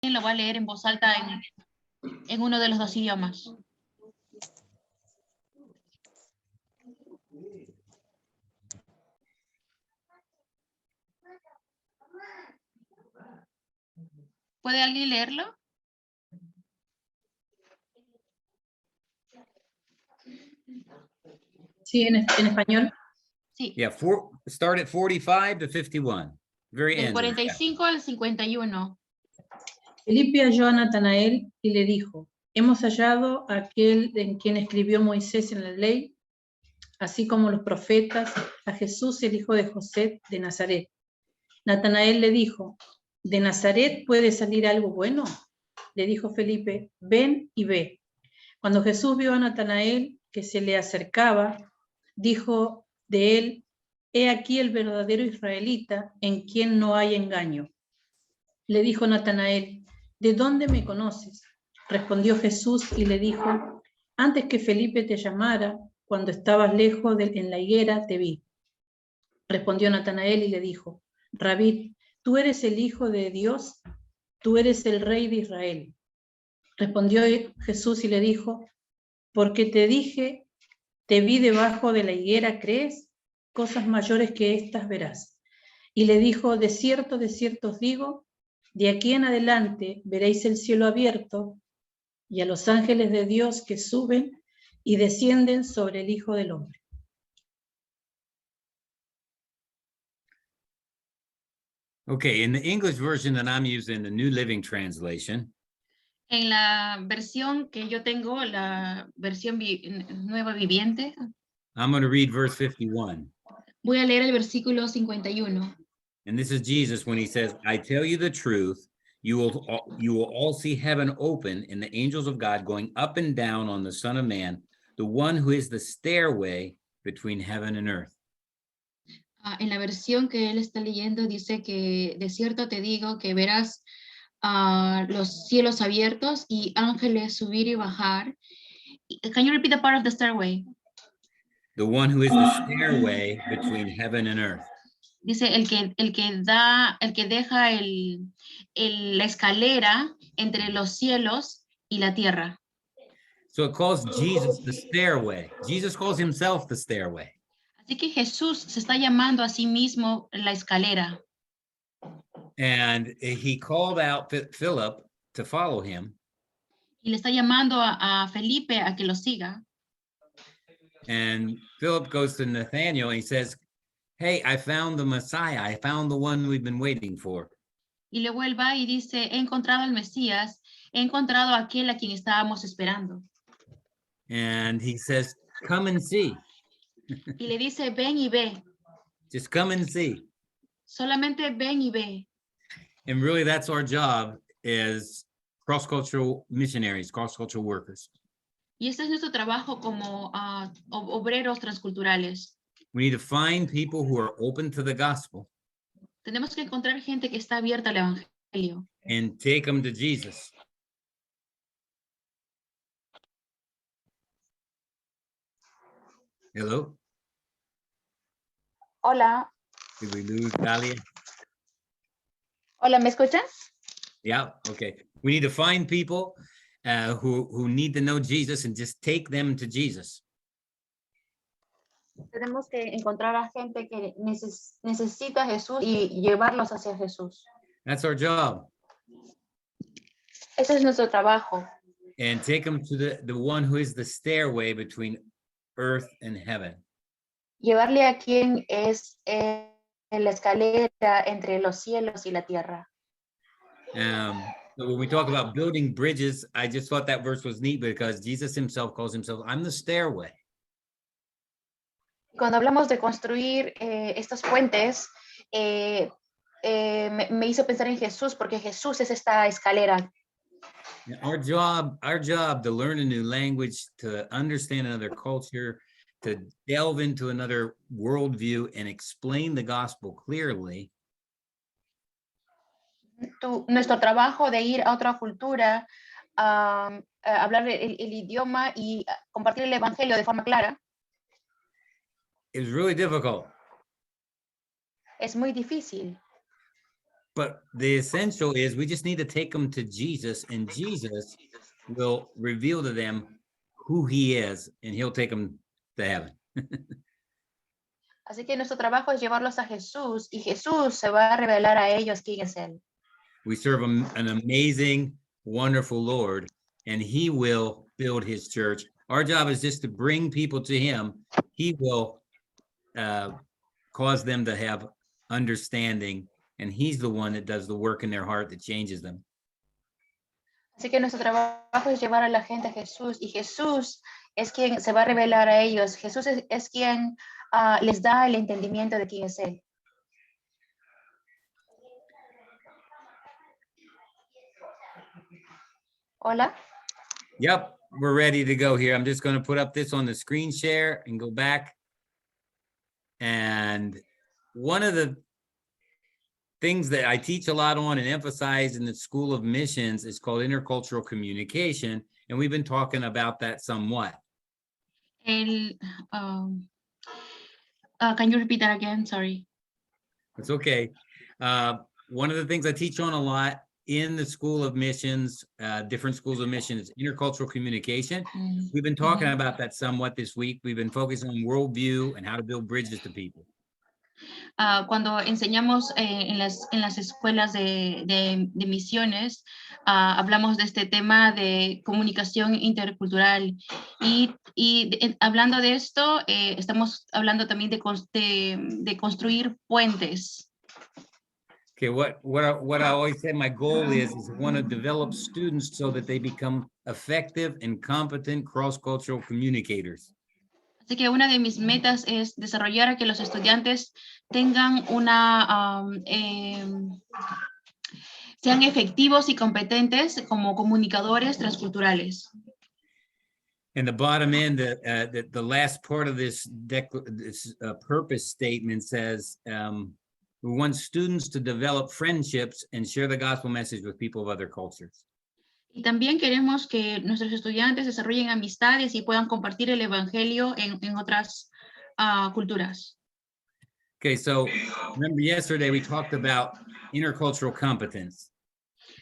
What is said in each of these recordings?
lo voy a leer en voz alta en uno de los dos idiomas. ¿Puede alguien leerlo? Sí, en español. Sí. Yeah, start at 45 to 51. Very Del end. 45 al 51. Felipe halló a Natanael y le dijo, hemos hallado a aquel en quien escribió Moisés en la ley, así como los profetas, a Jesús, el hijo de José de Nazaret. Natanael le dijo, ¿de Nazaret puede salir algo bueno? Le dijo Felipe, ven y ve. Cuando Jesús vio a Natanael que se le acercaba, dijo de él, he aquí el verdadero israelita en quien no hay engaño. Le dijo Natanael, ¿de dónde me conoces? Respondió Jesús y le dijo, antes que Felipe te llamara, cuando estabas lejos en la higuera, te vi. Respondió Natanael y le dijo, Rabí, ¿tú eres el Hijo de Dios? Tú eres el Rey de Israel. Respondió Jesús y le dijo, porque te dije, te vi debajo de la higuera, ¿crees? Cosas mayores que estas verás. Y le dijo, de cierto os digo, de aquí en adelante veréis el cielo abierto y a los ángeles de Dios que suben y descienden sobre el Hijo del Hombre. Okay, in the English version that I'm using, the New Living Translation, En la versión que yo tengo, la versión nueva viviente, I'm going to read verse 51. voy a leer el versículo 51. And this is Jesus when he says, I tell you the truth, you will all see heaven open and the angels of God going up and down on the Son of Man, the one who is the stairway between heaven and earth. En la versión que él está leyendo dice que de cierto te digo que verás los cielos abiertos y ángeles subir y bajar. Can you repeat the part of the stairway? The one who is the stairway between heaven and earth. Dice el que deja la escalera entre los cielos y la tierra. So it calls Jesus the stairway. Jesus calls himself the stairway. Así que Jesús se está llamando a sí mismo la escalera. And he called out Philip to follow him. Y le está llamando a Felipe a que lo siga. And Philip goes to Nathanael and he says, hey, I found the Messiah. I found the one we've been waiting for. Y luego él va y dice, he encontrado al Mesías, he encontrado a aquel a quien estábamos esperando. And he says, come and see. Y le dice, ven y ve. Just come and see. Solamente ven y ve. And really that's our job as cross-cultural missionaries, cross-cultural workers. Y este es nuestro trabajo como obreros transculturales. We need to find people who are open to the gospel. Tenemos que encontrar gente que está abierta al evangelio. And take them to Jesus. Hello? Hola. Did we lose Dalia? Hola, ¿me escuchas? Yeah, okay. We need to find people who need to know Jesus and just take them to Jesus. Tenemos que encontrar a gente que necesita a Jesús y llevarlos hacia Jesús. That's our job. Ese es nuestro trabajo. And take them to the one who is the stairway between earth and heaven. Llevarle a quien es la escalera entre los cielos y la tierra. So when we talk about building bridges, I just thought that verse was neat because Jesus himself calls himself, I'm the stairway. Cuando hablamos de construir estos puentes, me hizo pensar en Jesús, porque Jesús es esta escalera. Our job to learn a new language, to understand another culture, to delve into another worldview and explain the gospel clearly. Nuestro trabajo de ir a otra cultura, hablar el idioma y compartir el evangelio de forma clara. Is really difficult. Es muy difícil. But the essential is we just need to take them to Jesus, and Jesus will reveal to them who he is, and he'll take them to heaven. Así que nuestro trabajo es llevarlos a Jesús y Jesús se va a revelar a ellos quién es Él. We serve an amazing, wonderful Lord, and he will build his church. Our job is just to bring people to him. He will cause them to have understanding, and he's the one that does the work in their heart that changes them. Así que nuestro trabajo es llevar a la gente a Jesús y Jesús es quien se va a revelar a ellos. Jesús es quien les da el entendimiento de quién es Él. Hola. Yep, we're ready to go here. I'm just going to put up this on the screen share and go back. And one of the things that I teach a lot on and emphasize in the School of Missions is called Intercultural Communication. And we've been talking about that somewhat. Can you repeat that again? Sorry. It's okay. One of the things I teach on a lot in the School of Missions, different schools of missions, intercultural communication. We've been talking about that somewhat this week. We've been focusing on worldview and how to build bridges to people. Cuando enseñamos en las escuelas de misiones, hablamos de este tema de comunicación intercultural y hablando de esto, estamos hablando también de construir puentes. Okay, what I always say my goal is I want to develop students so that they become effective and competent cross-cultural communicators. Así que una de mis metas es desarrollar a que los estudiantes tengan sean efectivos y competentes como comunicadores transculturales. And the bottom end, the last part of this purpose statement says, we want students to develop friendships and share the gospel message with people of other cultures. Y también queremos que nuestros estudiantes desarrollen amistades y puedan compartir el evangelio en otras culturas. Okay, so remember yesterday we talked about intercultural competence.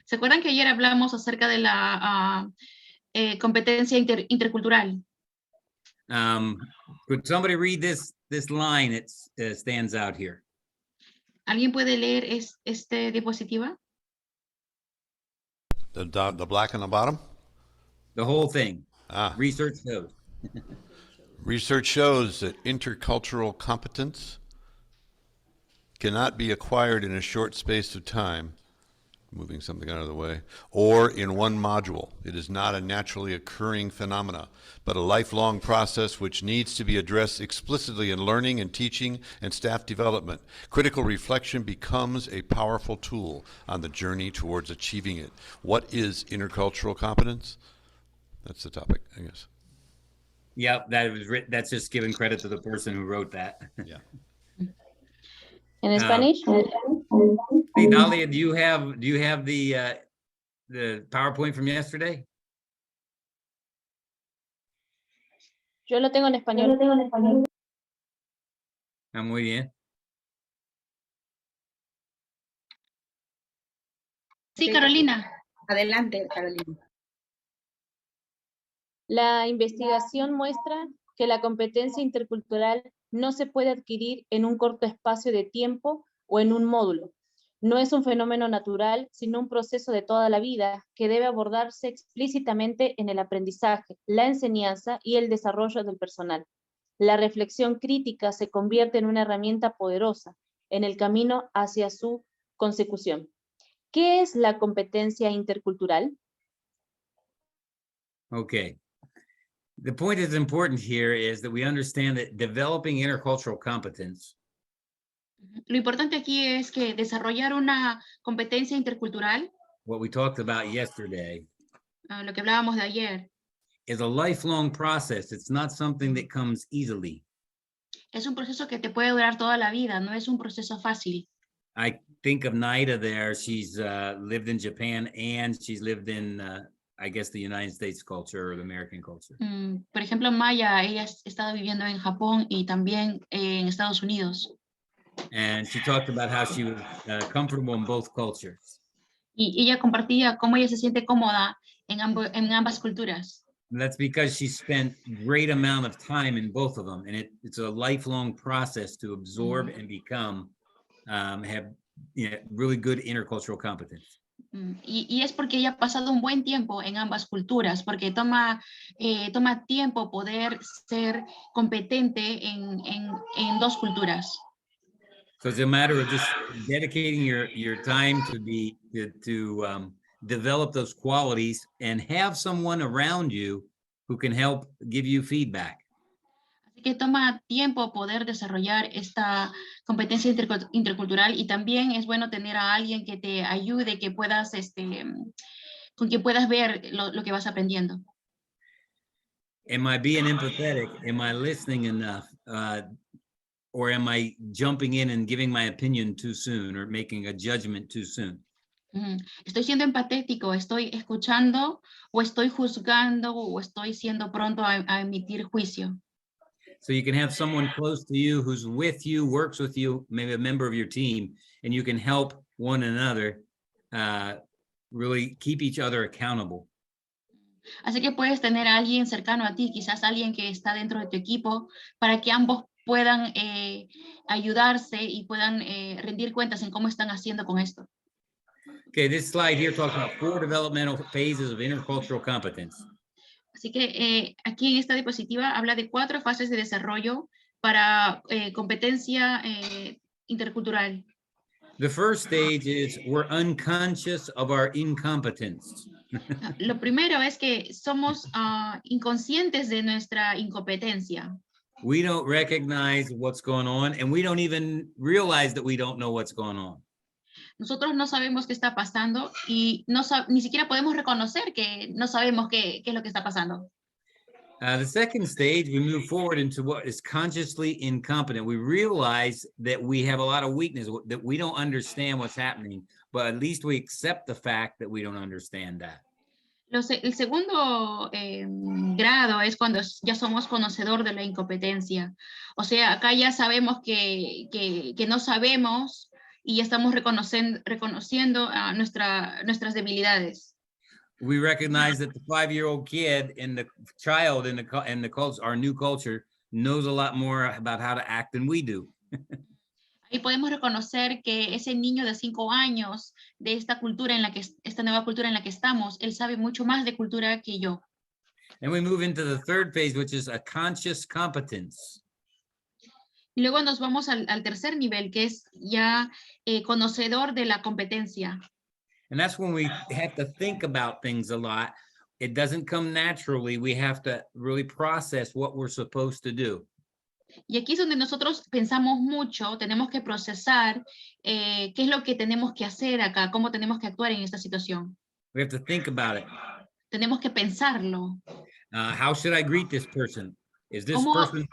¿Se acuerdan que ayer hablamos acerca de la competencia intercultural? Could somebody read this line? It stands out here. ¿Alguien puede leer este diapositiva? The black on the bottom? The whole thing. Research shows. Research shows that intercultural competence cannot be acquired in a short space of time, moving something out of the way, or in one module. It is not a naturally occurring phenomena, but a lifelong process which needs to be addressed explicitly in learning and teaching and staff development. Critical reflection becomes a powerful tool on the journey towards achieving it. What is intercultural competence? That's the topic, I guess. Yep, that's just giving credit to the person who wrote that. Yeah. In Spanish? Hey, Dalia, do you have the PowerPoint from yesterday? Yo lo tengo en español. Muy bien. Sí, Carolina. Adelante, Carolina. La investigación muestra que la competencia intercultural no se puede adquirir en un corto espacio de tiempo o en un módulo. No es un fenómeno natural, sino un proceso de toda la vida que debe abordarse explícitamente en el aprendizaje, la enseñanza y el desarrollo del personal. La reflexión crítica se convierte en una herramienta poderosa en el camino hacia su consecución. ¿Qué es la competencia intercultural? Okay. The point that's important here is that we understand that developing intercultural competence Lo importante aquí es que desarrollar una competencia intercultural, what we talked about yesterday, lo que hablábamos de ayer, is a lifelong process. It's not something that comes easily. es un proceso que te puede durar toda la vida, no es un proceso fácil. I think of Naida there. She's lived in Japan and she's lived in, I guess, the United States culture or the American culture. Por ejemplo, Maya, ella ha estado viviendo en Japón y también en Estados Unidos. And she talked about how she was comfortable in both cultures. Y ella compartía cómo ella se siente cómoda en ambas culturas. And that's because she spent great amount of time in both of them, and it's a lifelong process to absorb and become, have really good intercultural competence. Y es porque ella ha pasado un buen tiempo en ambas culturas, porque toma tiempo poder ser competente en dos culturas. So it's a matter of just dedicating your time to develop those qualities and have someone around you who can help give you feedback. Así que toma tiempo poder desarrollar esta competencia intercultural, y también es bueno tener a alguien que te ayude, que puedas, con quien puedas ver lo que vas aprendiendo. Am I being empathetic? Am I listening enough? Or am I jumping in and giving my opinion too soon or making a judgment too soon? Estoy siendo empatético, estoy escuchando, o estoy juzgando, o estoy siendo pronto a emitir juicio. So you can have someone close to you who's with you, works with you, maybe a member of your team, and you can help one another really keep each other accountable. Así que puedes tener a alguien cercano a ti, quizás alguien que está dentro de tu equipo, para que ambos puedan ayudarse y puedan rendir cuentas en cómo están haciendo con esto. Okay, this slide here talks about 4 developmental phases of intercultural competence. Así que aquí en esta diapositiva habla de 4 fases de desarrollo para competencia intercultural. The first stage is we're unconscious of our incompetence. Lo primero es que somos inconscientes de nuestra incompetencia. We don't recognize what's going on, and we don't even realize that we don't know what's going on. Nosotros no sabemos qué está pasando, y ni siquiera podemos reconocer que no sabemos qué es lo que está pasando. The second stage, we move forward into what is consciously incompetent. We realize that we have a lot of weakness, that we don't understand what's happening, but at least we accept the fact that we don't understand that. El segundo grado es cuando ya somos conocedor de la incompetencia. O sea, acá ya sabemos que no sabemos, y ya estamos reconociendo nuestras debilidades. We recognize that the 5-year-old kid and the child in the culture, our new culture, knows a lot more about how to act than we do. Ahí podemos reconocer que ese niño de 5 años de esta nueva cultura en la que estamos, él sabe mucho más de cultura que yo. And we move into the third phase, which is a conscious competence. Y luego nos vamos al tercer nivel, que es ya conocedor de la competencia. And that's when we have to think about things a lot. It doesn't come naturally. We have to really process what we're supposed to do. Y aquí es donde nosotros pensamos mucho, tenemos que procesar qué es lo que tenemos que hacer acá, cómo tenemos que actuar en esta situación. We have to think about it. Tenemos que pensarlo. How should I greet this person? Is this person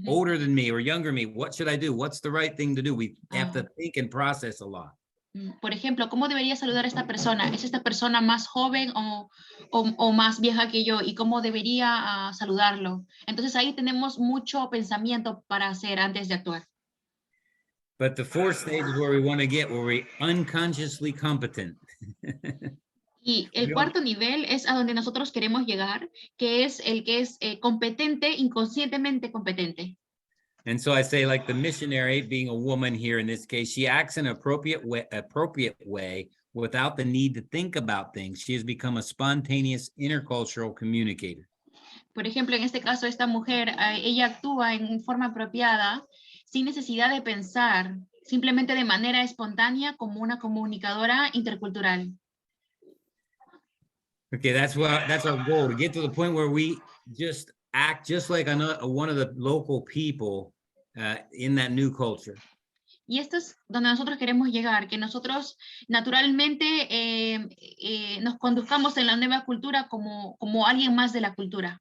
older than me or younger than me? What should I do? What's the right thing to do? We have to think and process a lot. Por ejemplo, ¿cómo debería saludar a esta persona? ¿Es esta persona más joven o más vieja que yo? ¿Y cómo debería saludarlo? Entonces ahí tenemos mucho pensamiento para hacer antes de actuar. But the fourth stage is where we want to get, where we're unconsciously competent. Y el cuarto nivel es a donde nosotros queremos llegar, que es el que es competente, inconscientemente competente. And so I say, like the missionary, being a woman here in this case, she acts in an appropriate way without the need to think about things. She has become a spontaneous intercultural communicator. Por ejemplo, en este caso, esta mujer, ella actúa en forma apropiada, sin necesidad de pensar, simplemente de manera espontánea, como una comunicadora intercultural. Okay, that's our goal, to get to the point where we just act just like one of the local people in that new culture. Y esto es donde nosotros queremos llegar, que nosotros naturalmente nos conduzcamos en la nueva cultura como alguien más de la cultura.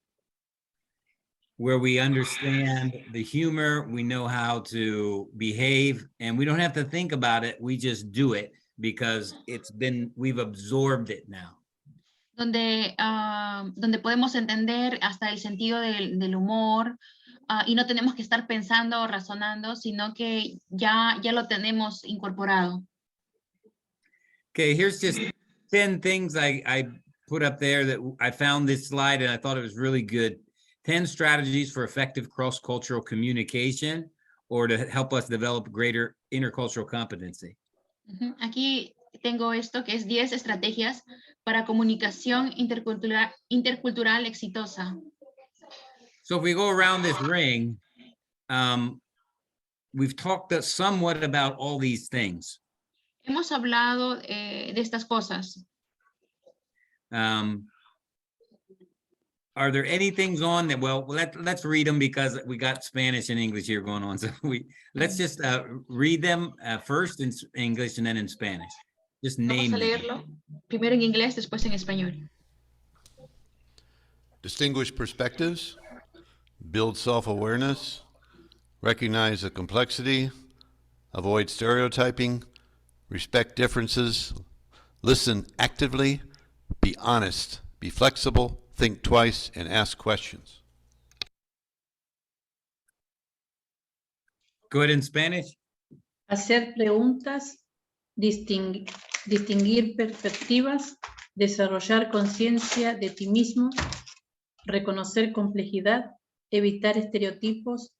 Where we understand the humor, we know how to behave, and we don't have to think about it, we just do it because we've absorbed it now. Donde Donde podemos entender hasta el sentido del humor, y no tenemos que estar pensando o razonando, sino que ya lo tenemos incorporado. Okay, here's just 10 things I put up there that I found this slide and I thought it was really good. 10 strategies for effective cross-cultural communication or to help us develop greater intercultural competency. Aquí tengo esto que es 10 estrategias para comunicación intercultural exitosa. So if we go around this ring, we've talked somewhat about all these things. Hemos hablado de estas cosas. Are there any things on that? Well, let's read them because we got Spanish and English here going on. So let's just read them first in English and then in Spanish. Just name Vamos a them. leerlo primero en inglés, después en español. Distinguish perspectives, build self-awareness, recognize the complexity, avoid stereotyping, respect differences, listen actively, be honest, be flexible, think twice, and ask questions. Go ahead in Spanish. Hacer preguntas, distinguir perspectivas, desarrollar conciencia de ti mismo, reconocer complejidad, evitar estereotipos,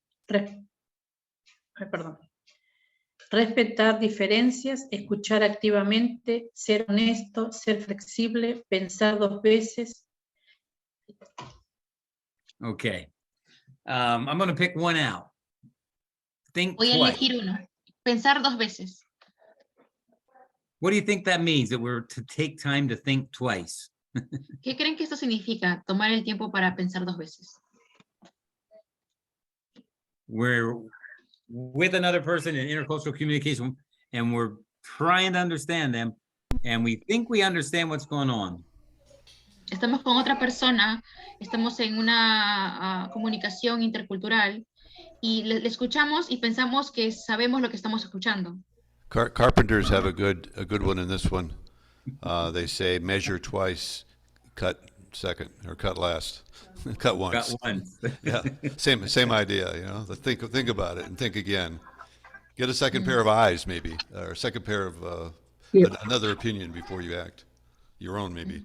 respetar diferencias, escuchar activamente, ser honesto, ser flexible, pensar 2 veces. Okay. I'm going to pick one out. Think Voy a twice. elegir uno. Pensar 2 veces. What do you think that means? That we're to take time to think twice? ¿Qué creen que esto significa? Tomar el tiempo para pensar 2 veces. We're with another person in intercultural communication and we're trying to understand them and we think we understand what's going on. Estamos con otra persona, estamos en una comunicación intercultural y le escuchamos y pensamos que sabemos lo que estamos escuchando. Carpenters have a good one in this one. They say measure twice, cut second, or cut last. Cut once. Got once. Yeah, same idea, you know. Think about it and think again. Get a second pair of eyes, maybe, or a second pair of another opinion before you act. Your own, maybe.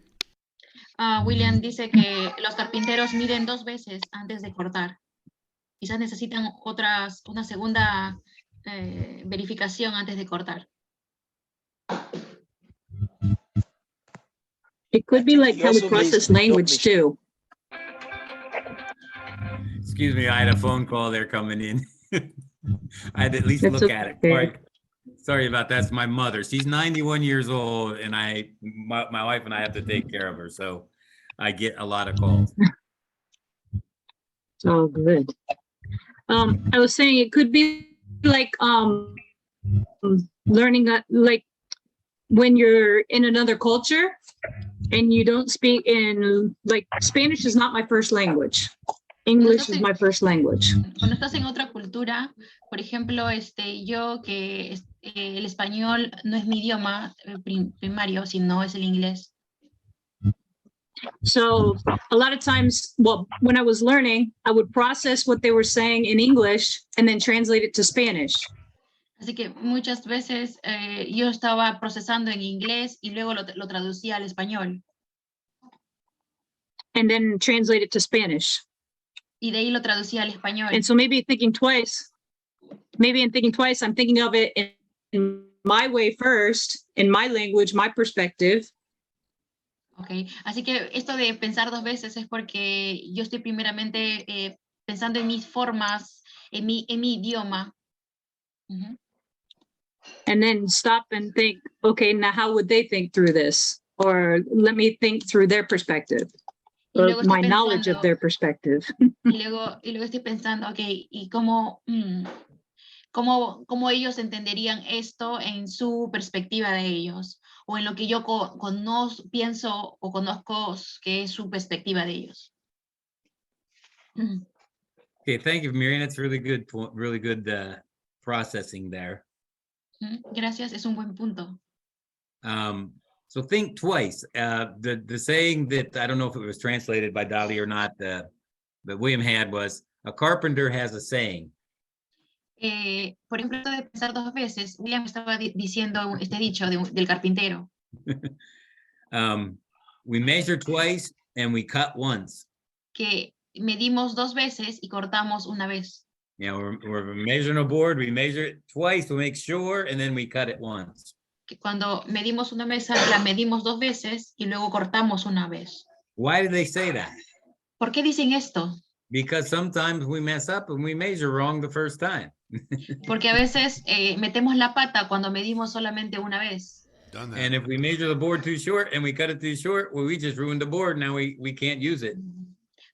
William dice que los carpinteros miden 2 veces antes de cortar. Quizás necesitan una segunda verificación antes de cortar. It could be like how we process language too. Excuse me, I had a phone call there coming in. I had to at least That's look at it. okay. Sorry about that. That's my mother. She's 91 years old, and my wife and I have to take care of her, so I get a lot of calls. Oh, good. I was saying it could be like learning like when you're in another culture and you don't speak in, like, Spanish is not my first language. English is my first language. Cuando estás en otra cultura, por ejemplo, yo que el español no es mi idioma primario, sino es el inglés. So a lot of times, well, when I was learning, I would process what they were saying in English and then translate it to Spanish. Así que muchas veces yo estaba procesando en inglés y luego lo traducía al español. And then translate it to Spanish. Y de ahí lo traducía al español. And so maybe in thinking twice, I'm thinking of it in my way first, in my language, my perspective. Okay. Así que esto de pensar 2 veces es porque yo estoy primeramente pensando en mis formas, en mi idioma. Uh-huh. And then stop and think, okay, now how would they think through this? Or let me think through their perspective. Or my knowledge of their perspective. Y luego estoy pensando, okay, ¿y cómo ellos entenderían esto en su perspectiva de ellos? O en lo que yo pienso o conozco que es su perspectiva de ellos. Okay, thank you, Miriam. That's really good processing there. Gracias, es un buen punto. So think twice. The saying that, I don't know if it was translated by Dolly or not, that William had was, A carpenter has a saying. Por ejemplo, esto de pensar dos veces, William estaba diciendo este dicho del carpintero. We measure twice and we cut once. Que medimos dos veces y cortamos una vez. You know, we're measuring a board, we measure it twice to make sure, and then we cut it once. Que cuando medimos una mesa, la medimos dos veces y luego cortamos una vez. Why do they say that? ¿Por qué dicen esto? Because sometimes we mess up and we measure wrong the first time. Porque a veces metemos la pata cuando medimos solamente una vez. Done that. And if we measure the board too short and we cut it too short, well, we just ruined the board. Now we can't use it.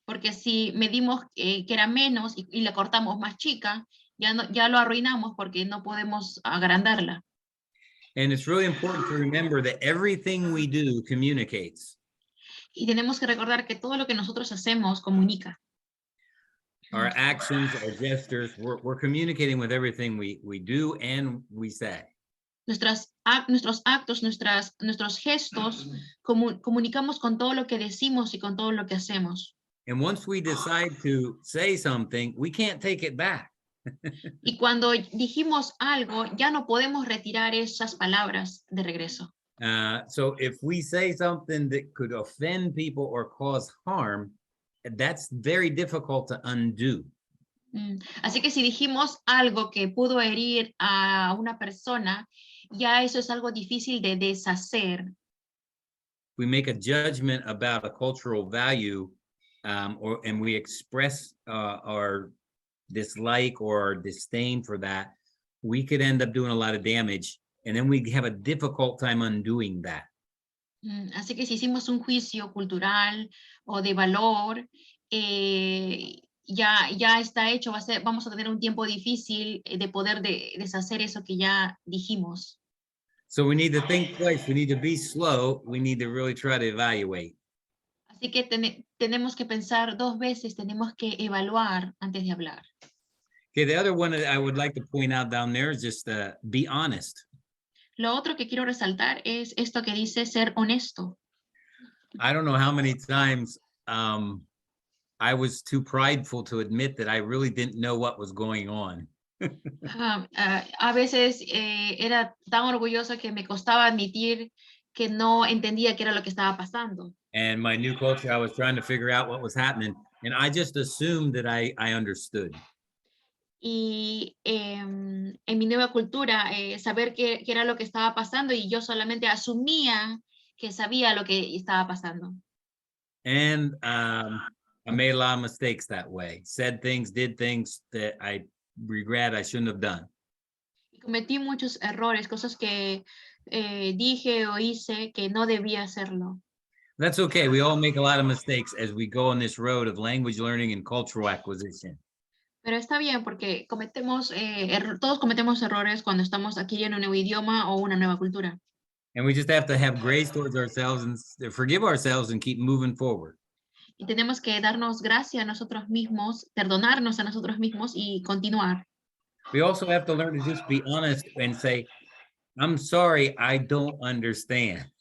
Porque si medimos que era menos y la cortamos más chica, ya lo arruinamos porque no podemos agrandarla. And it's really important to remember that everything we do communicates. Y tenemos que recordar que todo lo que nosotros hacemos comunica. Our actions, our gestures, we're communicating with everything we do and we say. Nuestros actos, nuestros gestos, comunicamos con todo lo que decimos y con todo lo que hacemos. And once we decide to say something, we can't take it back. Y cuando dijimos algo, ya no podemos retirar esas palabras de regreso. So if we say something that could offend people or cause harm, that's very difficult to undo. Así que si dijimos algo que pudo herir a una persona, ya eso es algo difícil de deshacer. We make a judgment about a cultural value, and we express our dislike or our disdain for that. We could end up doing a lot of damage, and then we have a difficult time undoing that. Así que si hicimos un juicio cultural o de valor, ya está hecho, vamos a tener un tiempo difícil de poder deshacer eso que ya dijimos. So we need to think twice, we need to be slow, we need to really try to evaluate. Así que tenemos que pensar dos veces, tenemos que evaluar antes de hablar. Okay, the other one that I would like to point out down there is just be honest. Lo otro que quiero resaltar es esto que dice ser honesto. I don't know how many times I was too prideful to admit that I really didn't know what was going on. A veces era tan orgullosa que me costaba admitir que no entendía qué era lo que estaba pasando. And my new culture, I was trying to figure out what was happening, and I just assumed that I understood. Y en mi nueva cultura, saber qué era lo que estaba pasando y yo solamente asumía que sabía lo que estaba pasando. And I made a lot of mistakes that way. Said things, did things that I regret I shouldn't have done. Y cometí muchos errores, cosas que dije o hice que no debía hacerlo. That's okay. We all make a lot of mistakes as we go on this road of language learning and cultural acquisition. Pero está bien porque todos cometemos errores cuando estamos aquí en un nuevo idioma o una nueva cultura. And we just have to have grace towards ourselves and forgive ourselves and keep moving forward. Y tenemos que darnos gracia a nosotros mismos, perdonarnos a nosotros mismos y continuar. We also have to learn to just be honest and say, I'm sorry, I don't understand.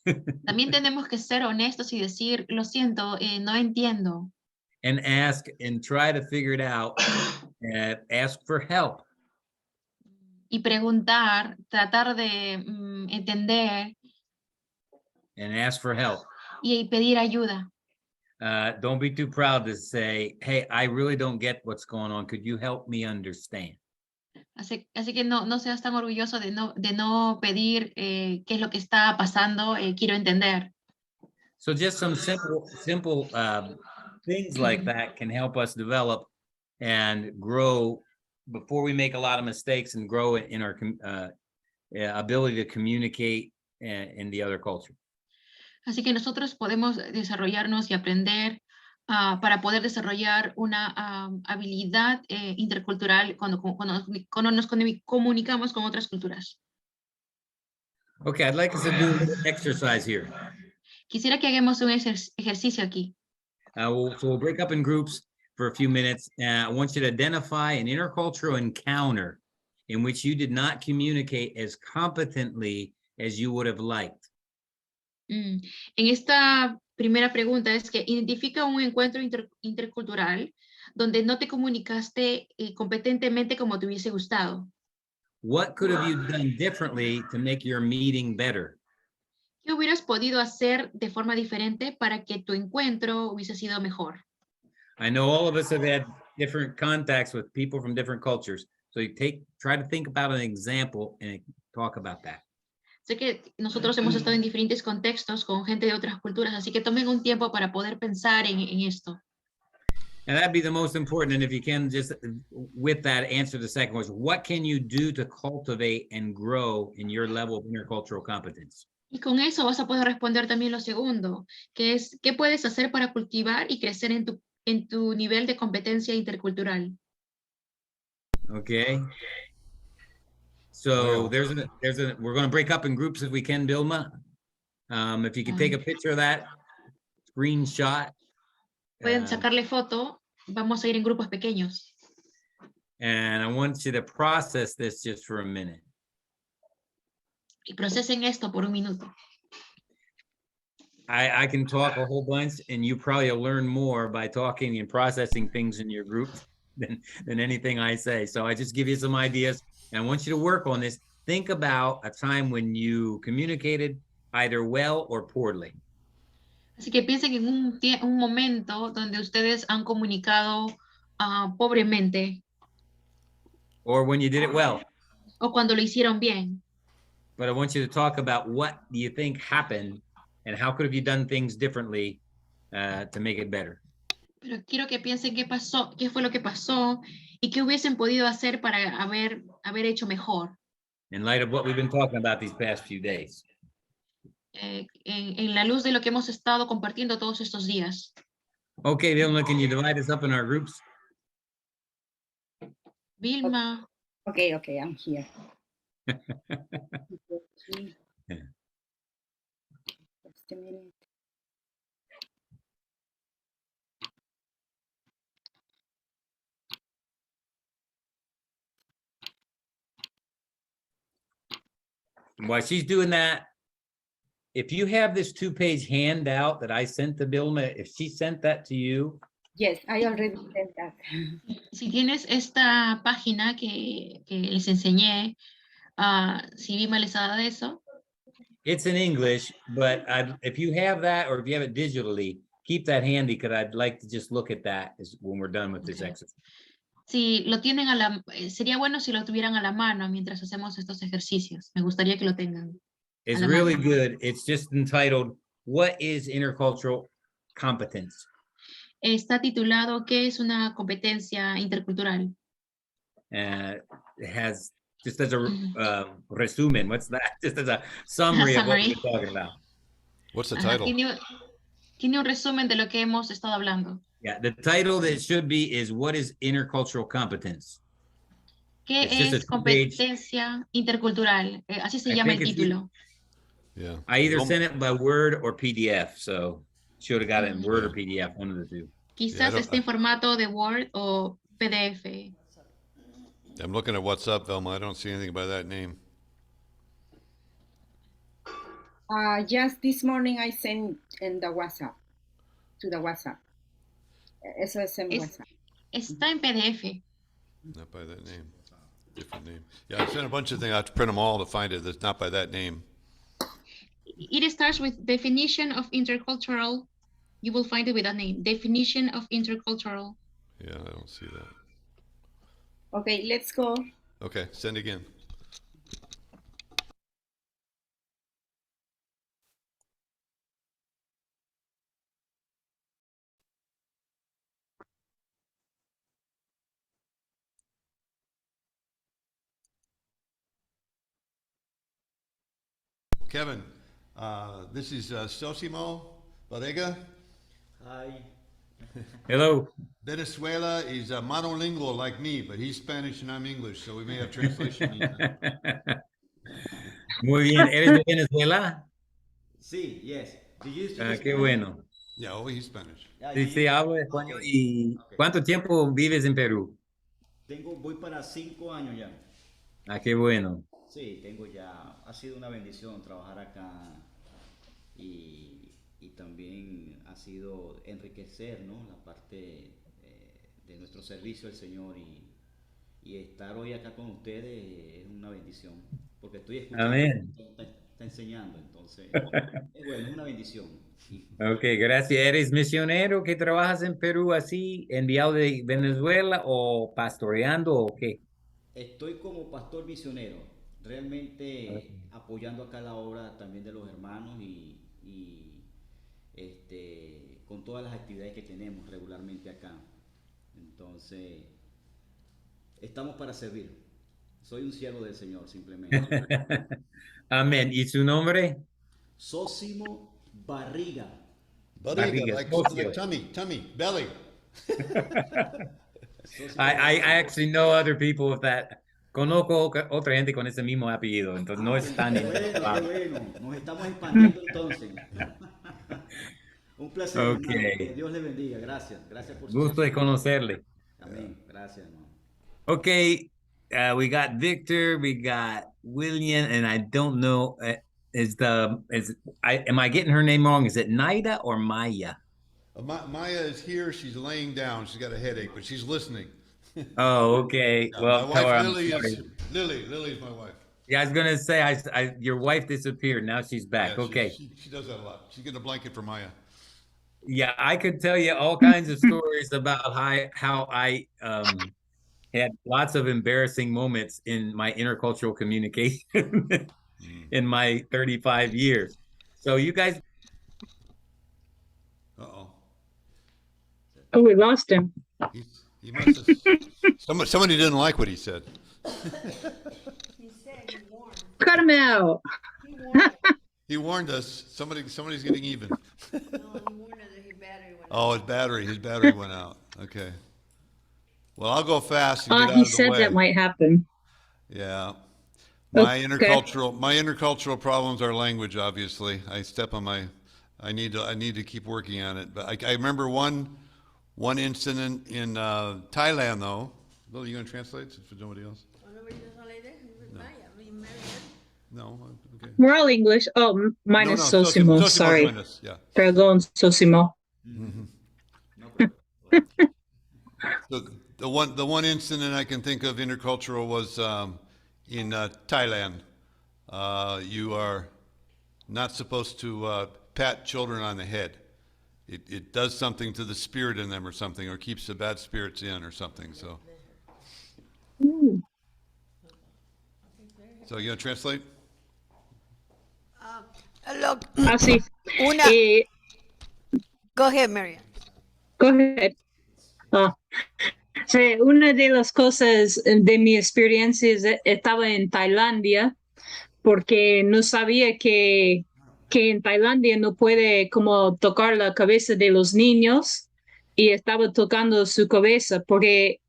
También tenemos que ser honestos y decir, lo siento, no entiendo. And ask and try to figure it out. Ask for help. Y preguntar, tratar de entender. And ask for help. Y pedir ayuda. Don't be too proud to say, hey, I really don't get what's going on. Could you help me understand? Así que no seas tan orgulloso de no pedir qué es lo que está pasando, quiero entender. So just some simple things like that can help us develop and grow before we make a lot of mistakes and grow in our ability to communicate in the other culture. Así que nosotros podemos desarrollarnos y aprender para poder desarrollar una habilidad intercultural cuando nos comunicamos con otras culturas. Okay, I'd like us to do a little exercise here. Quisiera que hagamos un ejercicio aquí. So we'll break up in groups for a few minutes. I want you to identify an intercultural encounter in which you did not communicate as competently as you would have liked. En esta primera pregunta es que identifica un encuentro intercultural donde no te comunicaste competentemente como te hubiese gustado? What could have you done differently to make your meeting better? ¿Qué hubieras podido hacer de forma diferente para que tu encuentro hubiese sido mejor? I know all of us have had different contacts with people from different cultures. So you try to think about an example and talk about that. Sé que nosotros hemos estado en diferentes contextos con gente de otras culturas, así que tomen un tiempo para poder pensar en esto. And that'd be the most important. And if you can just with that answer the second question, what can you do to cultivate and grow in your level of intercultural competence? Y con eso vas a poder responder también lo segundo, que es, ¿qué puedes hacer para cultivar y crecer en tu nivel de competencia intercultural? Okay. So we're going to break up in groups if we can, Vilma. If you can take a picture of that screenshot. Pueden sacarle foto, vamos a ir en grupos pequeños. And I want you to process this just for a minute. Y procesen esto por un minuto. I can talk a whole bunch, and you probably will learn more by talking and processing things in your group than anything I say. So I just give you some ideas, and I want you to work on this. Think about a time when you communicated either well or poorly. Así que piensen en un momento donde ustedes han comunicado pobremente. Or when you did it well. O cuando lo hicieron bien. But I want you to talk about what do you think happened and how could have you done things differently to make it better. Pero quiero que piensen qué pasó, qué fue lo que pasó y qué hubiesen podido hacer para haber hecho mejor. In light of what we've been talking about these past few days. En la luz de lo que hemos estado compartiendo todos estos días. Okay, Vilma, can you divide us up in our groups? Vilma. Okay, I'm here. Just a minute. While she's doing that, if you have this 2-page handout that I sent to Vilma, if she sent that to you. Yes, I already sent that. Si tienes esta página que les enseñé, si Vilma les ha dado eso. It's in English, but if you have that or if you have it digitally, keep that handy because I'd like to just look at that when we're done with this exercise. Si lo tienen sería bueno si lo tuvieran a la mano mientras hacemos estos ejercicios. Me gustaría que lo tengan. It's really good. It's just entitled, What is Intercultural Competence? Está titulado, ¿qué es una competencia intercultural? It has, just as a resumen, what's that? Just as a summary of what we're talking about. What's the title? Tiene un resumen de lo que hemos estado hablando. Yeah, the title that it should be is What is Intercultural Competence? ¿Qué es competencia intercultural? Así se llama el título. Yeah. I either sent it by Word or PDF, so should have got it in Word or PDF, one of the two. Quizás esté en formato de Word o PDF. I'm looking at what's up, Velma. I don't see anything by that name. Just this morning I sent in the WhatsApp, to the WhatsApp. Eso es en WhatsApp. Está en PDF. Not by that name. Different name. Yeah, I sent a bunch of things. I have to print them all to find it. That's not by that name. It starts with definition of intercultural. You will find it with that name. Definition of intercultural. Yeah, I don't see that. Okay, let's go. Okay, send again. Kevin, this is Sosimo Barrega. Hi. Hello. Venezuela is monolingual like me, but he's Spanish and I'm English, so we may have translation needs. Muy bien. ¿Eres de Venezuela? Sí, yes. Do you speak Qué bueno. Yeah, oh, he's Spanish. Sí, sí, hablo español. ¿Y cuánto tiempo vives en Perú? Voy para 5 años ya. Qué bueno. Sí, ha sido una bendición trabajar acá y también ha sido enriquecer, ¿no? La parte de nuestro servicio al Señor y estar hoy acá con ustedes es una bendición, porque estoy escuchando, Amén. está enseñando, entonces es bueno, es una bendición. Ok, gracias. ¿Eres misionero que trabajas en Perú así, enviado de Venezuela o pastoreando o qué? Estoy como pastor misionero, realmente apoyando acá la obra también de los hermanos con todas las actividades que tenemos regularmente acá. Entonces, estamos para servir. Soy un siervo del Señor, simplemente. Amén. ¿Y su nombre? Sósimo Barriga. Barriga, Barriga, like socio. tummy, belly. Sósimo I Barriga. actually know other people with that. Conozco otra gente con ese mismo apellido, entonces no es tan Qué bueno, qué inusual. bueno. Nos estamos expandiendo entonces. Un placer, Ok, hermano. Que Dios le bendiga. Gracias. Gracias por su gusto de servicio. conocerle. Amén. Gracias, hermano. Okay, we got Victor, we got William, and I don't know, am I getting her name wrong? Is it Naida or Maya? Maya is here. She's laying down. She's got a headache, but she's listening. Oh, okay. My Well, tell wife her I'm Lily sorry. is Lily's my wife. Yeah, I was gonna say, your wife disappeared. Now she's back. Yeah, Okay. she does that a lot. She's getting a blanket for Maya. Yeah, I could tell you all kinds of stories about how I had lots of embarrassing moments in my intercultural communication in my 35 years. So you guys. Uh-oh. Oh, we lost him. He must have. Somebody didn't like what he said. He said he warned. Cut him out. He warned. He warned us. Somebody's getting even. No, he warned us that his battery went out. Oh, his battery went out. Okay. Well, I'll go fast and get out He of the said way. that might happen. Yeah. Okay. My intercultural problems are language, obviously. I need to keep working on it. But I remember one incident in Thailand, though. Lily, you gonna translate for nobody else? Oh, nobody does all like that? No. Maya, you married her? No. Okay. We're all English. Oh, minus No, Sosimo. Sosimo Sorry. joined us, yeah. Perdón, Sosimo. No, pero, So the one incident I can think of intercultural was in Thailand. You are not supposed to pat children on the head. It does something to the spirit in them or something, or keeps the bad spirits in or something. So you gonna translate? Look, Así. una. Go ahead, Marian. Go ahead. Sí, una de las cosas de mi experiencia estaba en Tailandia porque no sabía que en Tailandia no puede como tocar la cabeza de los niños y estaba tocando su cabeza porque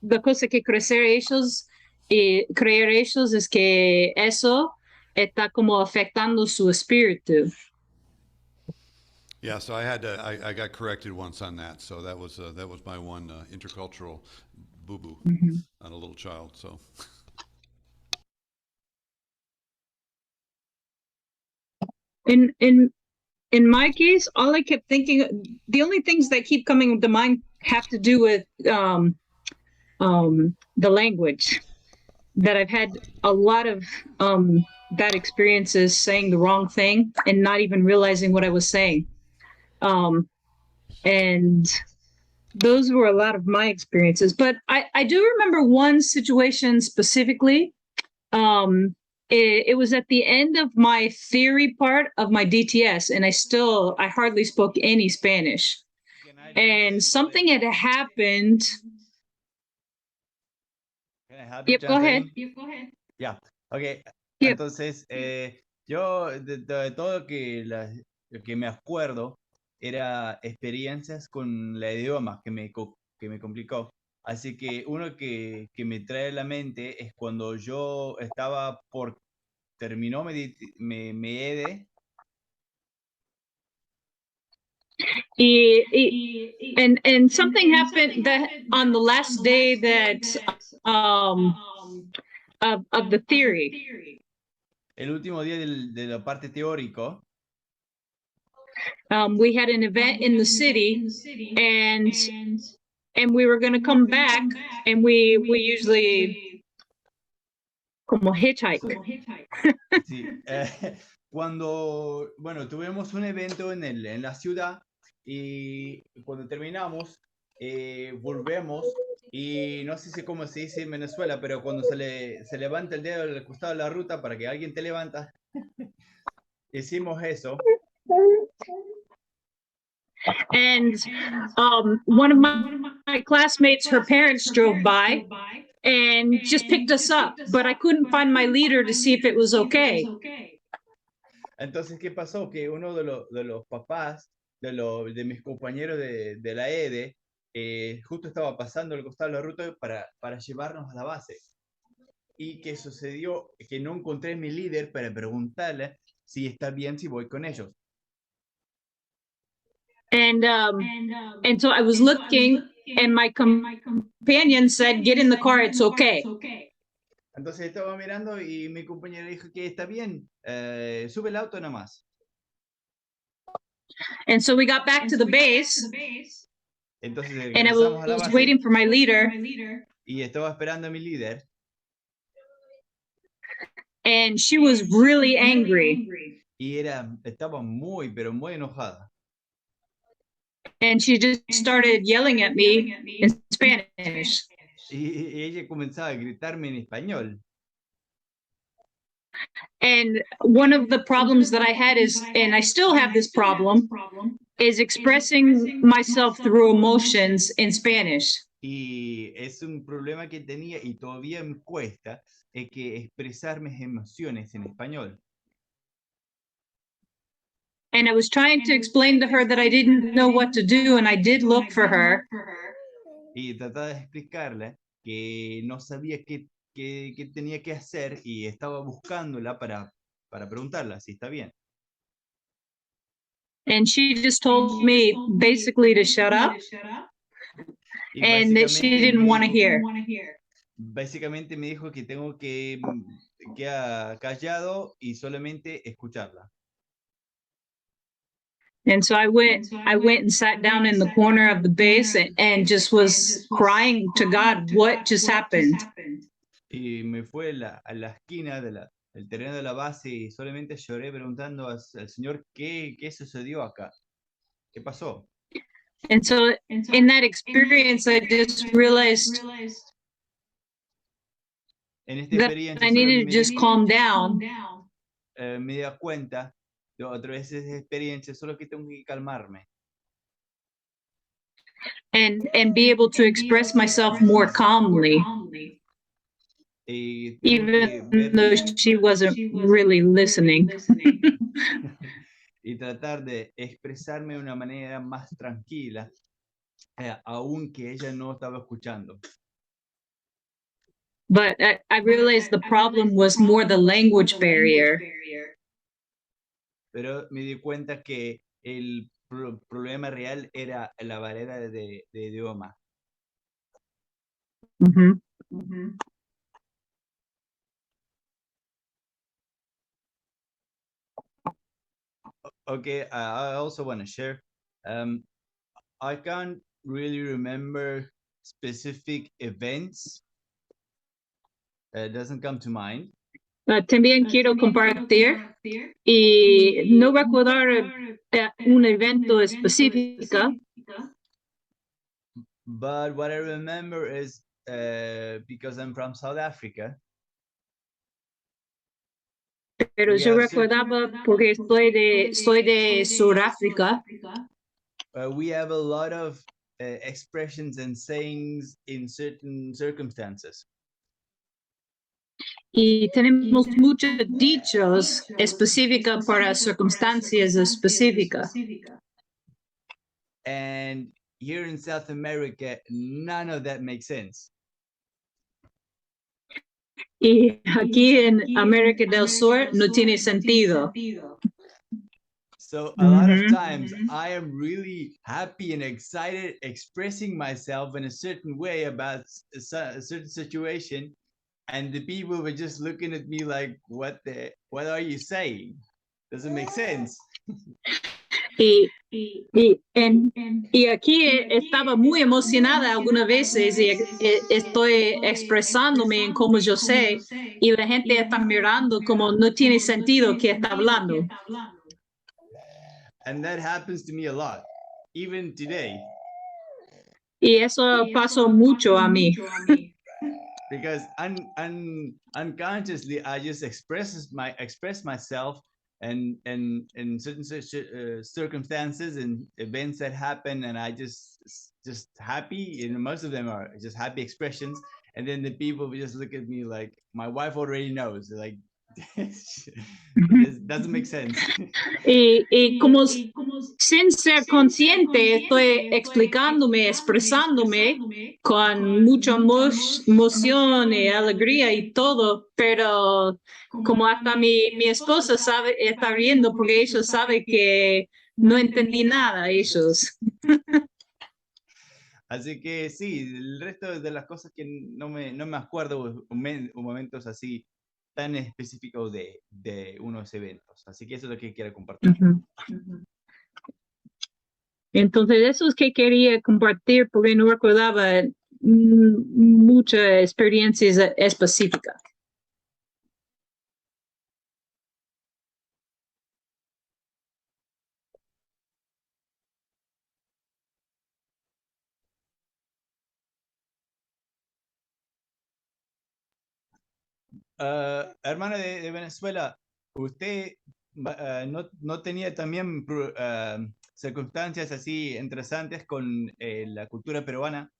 la cosa que crecer ellos y creer ellos es que eso está como afectando su espíritu. Yeah, so I got corrected once on that. So that was my one intercultural boo-boo on a little child. So. In my case, all I kept thinking, the only things that keep coming to mind have to do with the language. That I've had a lot of bad experiences saying the wrong thing and not even realizing what I was saying. And those were a lot of my experiences. But I do remember one situation specifically. It was at the end of my theory part of my DTS, and I hardly spoke any Spanish. And something had happened. Yep, go ahead. Ya, ok. Yep. Entonces, yo de todo lo que me acuerdo era experiencias con la idioma que me complicó. Así que uno que me trae a la mente es cuando yo estaba terminó mi ED. And something happened that on the last day that of the theory. El último día de la parte teórico. We had an event in the city, and we were going to come back, and we usually como hitchhike. Sí, cuando, bueno, tuvimos un evento en la ciudad y cuando terminamos, volvemos y no sé si cómo se dice en Venezuela, pero cuando se levanta el dedo al costado de la ruta para que alguien te levanta, hicimos eso. And one of my classmates, her parents drove by and just picked us up, but I couldn't find my leader to see if it was okay. Entonces, ¿qué pasó? Que uno de los papás de mis compañeros de la EDE justo estaba pasando al costado de la ruta para llevarnos a la base. Y que sucedió que no encontré a mi líder para preguntarle si está bien si voy con ellos. And so I was looking, and my companion said, "Get in the car, it's okay." Entonces estaba mirando y mi compañero dijo que está bien, sube el auto nomás. And so we got back to the base, Entonces and I regresamos a la was base waiting for my leader, y estaba esperando a mi líder and she was really angry. y estaba muy, pero muy enojada. And she just started yelling at me in Spanish. Y ella comenzaba a gritarme en español. And one of the problems that I had is, and I still have this problem, is expressing myself through emotions in Spanish. Y es un problema que tenía y todavía me cuesta que expresar mis emociones en español. And I was trying to explain to her that I didn't know what to do, and I did look for her. Y trataba de explicarle que no sabía qué tenía que hacer y estaba buscándola para preguntarla si está bien. And she just told me basically to shut up, Y and that she didn't want to hear. Básicamente me dijo que tengo que quedar callado y solamente escucharla. And so I went and sat down in the corner of the base and just was crying to God, what just happened? Y me fue a la esquina del terreno de la base y solamente lloré preguntando al Señor qué sucedió acá, qué pasó. And so in that experience, I just realized En esta that experiencia I needed to just calm down. Me di cuenta de otra vez esa experiencia, solo que tengo que calmarme. And be able to express myself more calmly, Y even though she wasn't really listening. y tratar de expresarme de una manera más tranquila, aunque ella no estaba escuchando. But I realized the problem was more the language barrier. Pero me di cuenta que el problema real era la barrera de idioma. Mm-hmm. Okay, I also want to share. I can't really remember specific events. It doesn't come to mind. También quiero compartir y no recordar un evento específico. But what I remember is because I'm from South Africa. Pero yo recordaba porque soy de Sudáfrica. We have a lot of expressions and sayings in certain circumstances. Y tenemos muchos dichos específicos para circunstancias específicas. And here in South America, none of that makes sense. Y aquí en América del Sur no tiene sentido. So a lot of times I am really happy and excited expressing myself in a certain way about a certain situation, and the people were just looking at me like, what are you saying? Doesn't make sense. Y Y aquí estaba muy emocionada algunas veces y estoy expresándome en cómo yo sé y la gente está mirando como no tiene sentido que está hablando. And that happens to me a lot, even today, Y eso pasó mucho a mí. because unconsciously I just express myself and in certain circumstances and events that happen, and I just happy, and most of them are just happy expressions, and then the people just look at me like my wife already knows, like it doesn't make sense. Y como sin ser consciente estoy explicándome, expresándome con mucha emoción y alegría y todo, pero como hasta mi esposa sabe, está riendo porque ellos saben que no entendí nada ellos. Así que sí, el resto de las cosas que no me acuerdo momentos así tan específicos de unos eventos. Así que eso es lo que quiero compartir. Entonces, eso es que quería compartir porque no recordaba muchas experiencias específicas. Hermana de Venezuela, ¿usted no tenía también circunstancias así interesantes con la cultura peruana?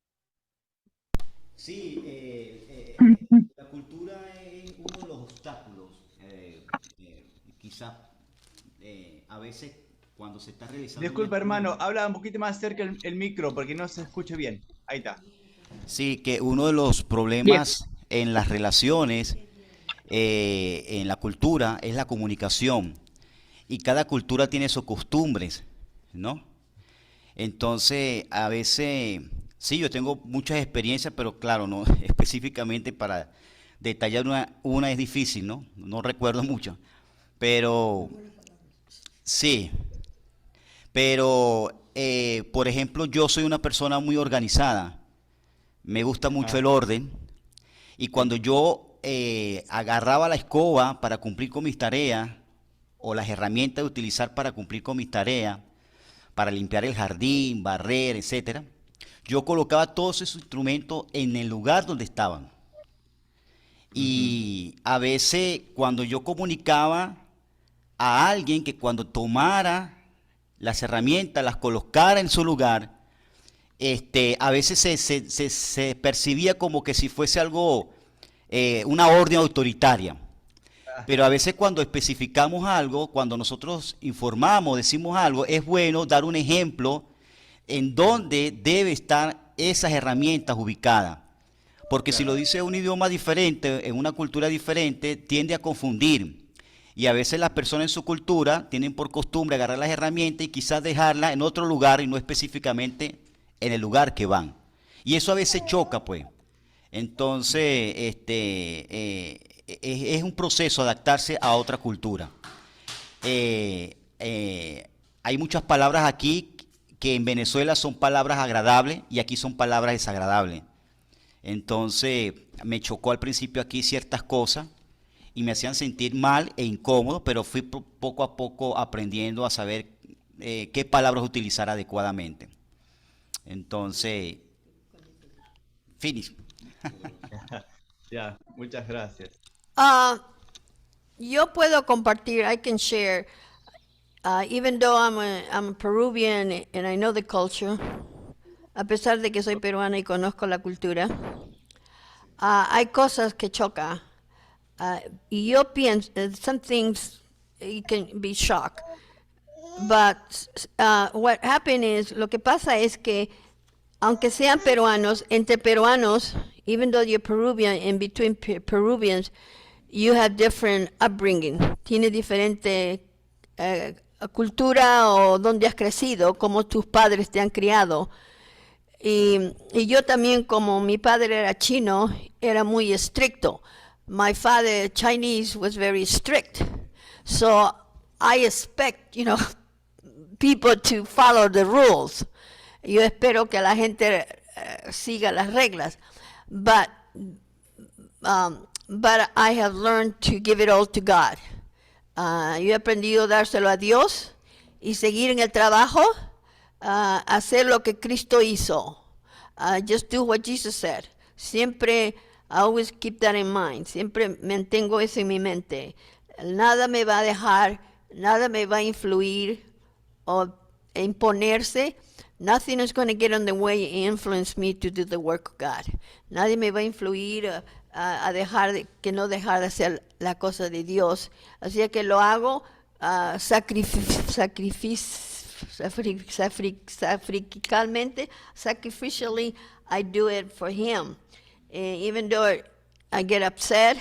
Sí, la cultura es uno de los obstáculos. Quizás a veces cuando se está realizando... Disculpa, hermano, habla un poquito más cerca el micro porque no se escucha bien. Ahí está. Sí, que uno de los problemas en las relaciones, en la cultura, es la comunicación. Y cada cultura tiene sus costumbres, ¿no? Entonces, a veces, sí, yo tengo muchas experiencias, pero claro, no específicamente para detallar una es difícil, ¿no? No recuerdo mucho. Pero, sí, pero, por ejemplo, yo soy una persona muy organizada. Me gusta mucho el orden. Y cuando yo agarraba la escoba para cumplir con mis tareas, o las herramientas de utilizar para cumplir con mis tareas, para limpiar el jardín, barrer, etcétera, yo colocaba todos esos instrumentos en el lugar donde estaban. Y a veces cuando yo comunicaba a alguien que cuando tomara las herramientas, las colocara en su lugar, a veces se percibía como que si fuese algo, una orden autoritaria. Pero a veces cuando especificamos algo, cuando nosotros informamos, decimos algo, es bueno dar un ejemplo en dónde debe estar esas herramientas ubicadas. Porque si lo dice en un idioma diferente, en una cultura diferente, tiende a confundir. Y a veces las personas en su cultura tienen por costumbre agarrar las herramientas y quizás dejarlas en otro lugar y no específicamente en el lugar que van. Y eso a veces choca, pues. Entonces, es un proceso adaptarse a otra cultura. Hay muchas palabras aquí que en Venezuela son palabras agradables y aquí son palabras desagradables. Entonces, me chocó al principio aquí ciertas cosas y me hacían sentir mal e incómodo, pero fui poco a poco aprendiendo a saber qué palabras utilizar adecuadamente. Entonces, finish. Ya, muchas gracias. Yo puedo compartir, I can share, even though I'm a Peruvian and I know the culture, a pesar de que soy peruana y conozco la cultura, hay cosas que chocan. Y yo pienso, some things you can be shocked. But what happened is, lo que pasa es que, aunque sean peruanos, entre peruanos, even though you're Peruvian, in between Peruvians, you have different upbringing. Tiene diferente cultura o donde has crecido, como tus padres te han criado. Y yo también, como mi padre era chino, era muy estricto. My father, Chinese, was very strict. So I expect, people to follow the rules. Yo espero que la gente siga las reglas. But I have learned to give it all to God. Yo he aprendido a dárselo a Dios y seguir en el trabajo, hacer lo que Cristo hizo. Just do what Jesus said. Siempre, I always keep that in mind. Siempre mantengo eso en mi mente. Nada me va a dejar, nada me va a influir o imponerse. Nothing is going to get in the way and influence me to do the work of God. Nadie me va a influir a dejar que no dejar de hacer la cosa de Dios. Así que lo hago sacrificially. I do it for Him. Even though I get upset,